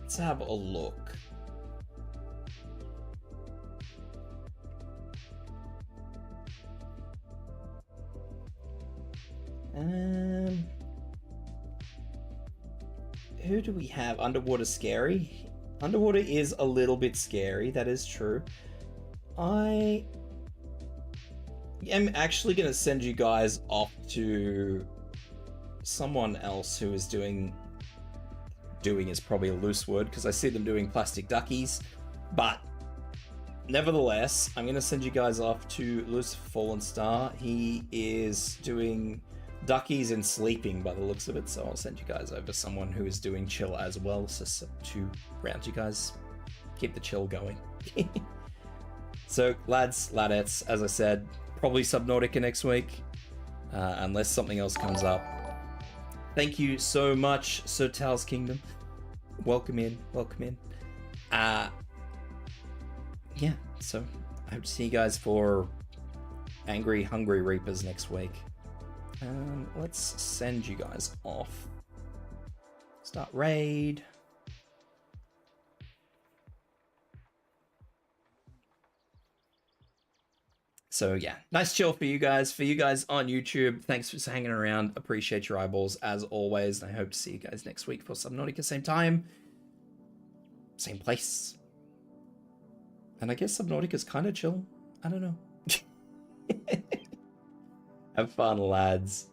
Let's have a look. Who do we have? Underwater scary? Underwater is a little bit scary, that is true. I am actually going to send you guys off to someone else who is doing is probably a loose word because I see them doing plastic duckies, but nevertheless, I'm going to send you guys off to Lucifer Fallen Star. He is doing duckies and sleeping by the looks of it, so I'll send you guys over someone who is doing chill as well, so to round you guys, keep the chill going. So lads, ladettes, as I said, probably Subnautica next week, unless something else comes up. Thank you so much, Sir Tal's Kingdom. Welcome in, welcome in. Yeah, so I hope to see you guys for Angry Hungry Reapers next week. Let's send you guys off. Start raid. So yeah, nice chill for you guys. For you guys on YouTube, thanks for hanging around. Appreciate your eyeballs as always. And I hope to see you guys next week for Subnautica. Same time, same place. And I guess Subnautica's kind of chill. I don't know. Have fun, lads.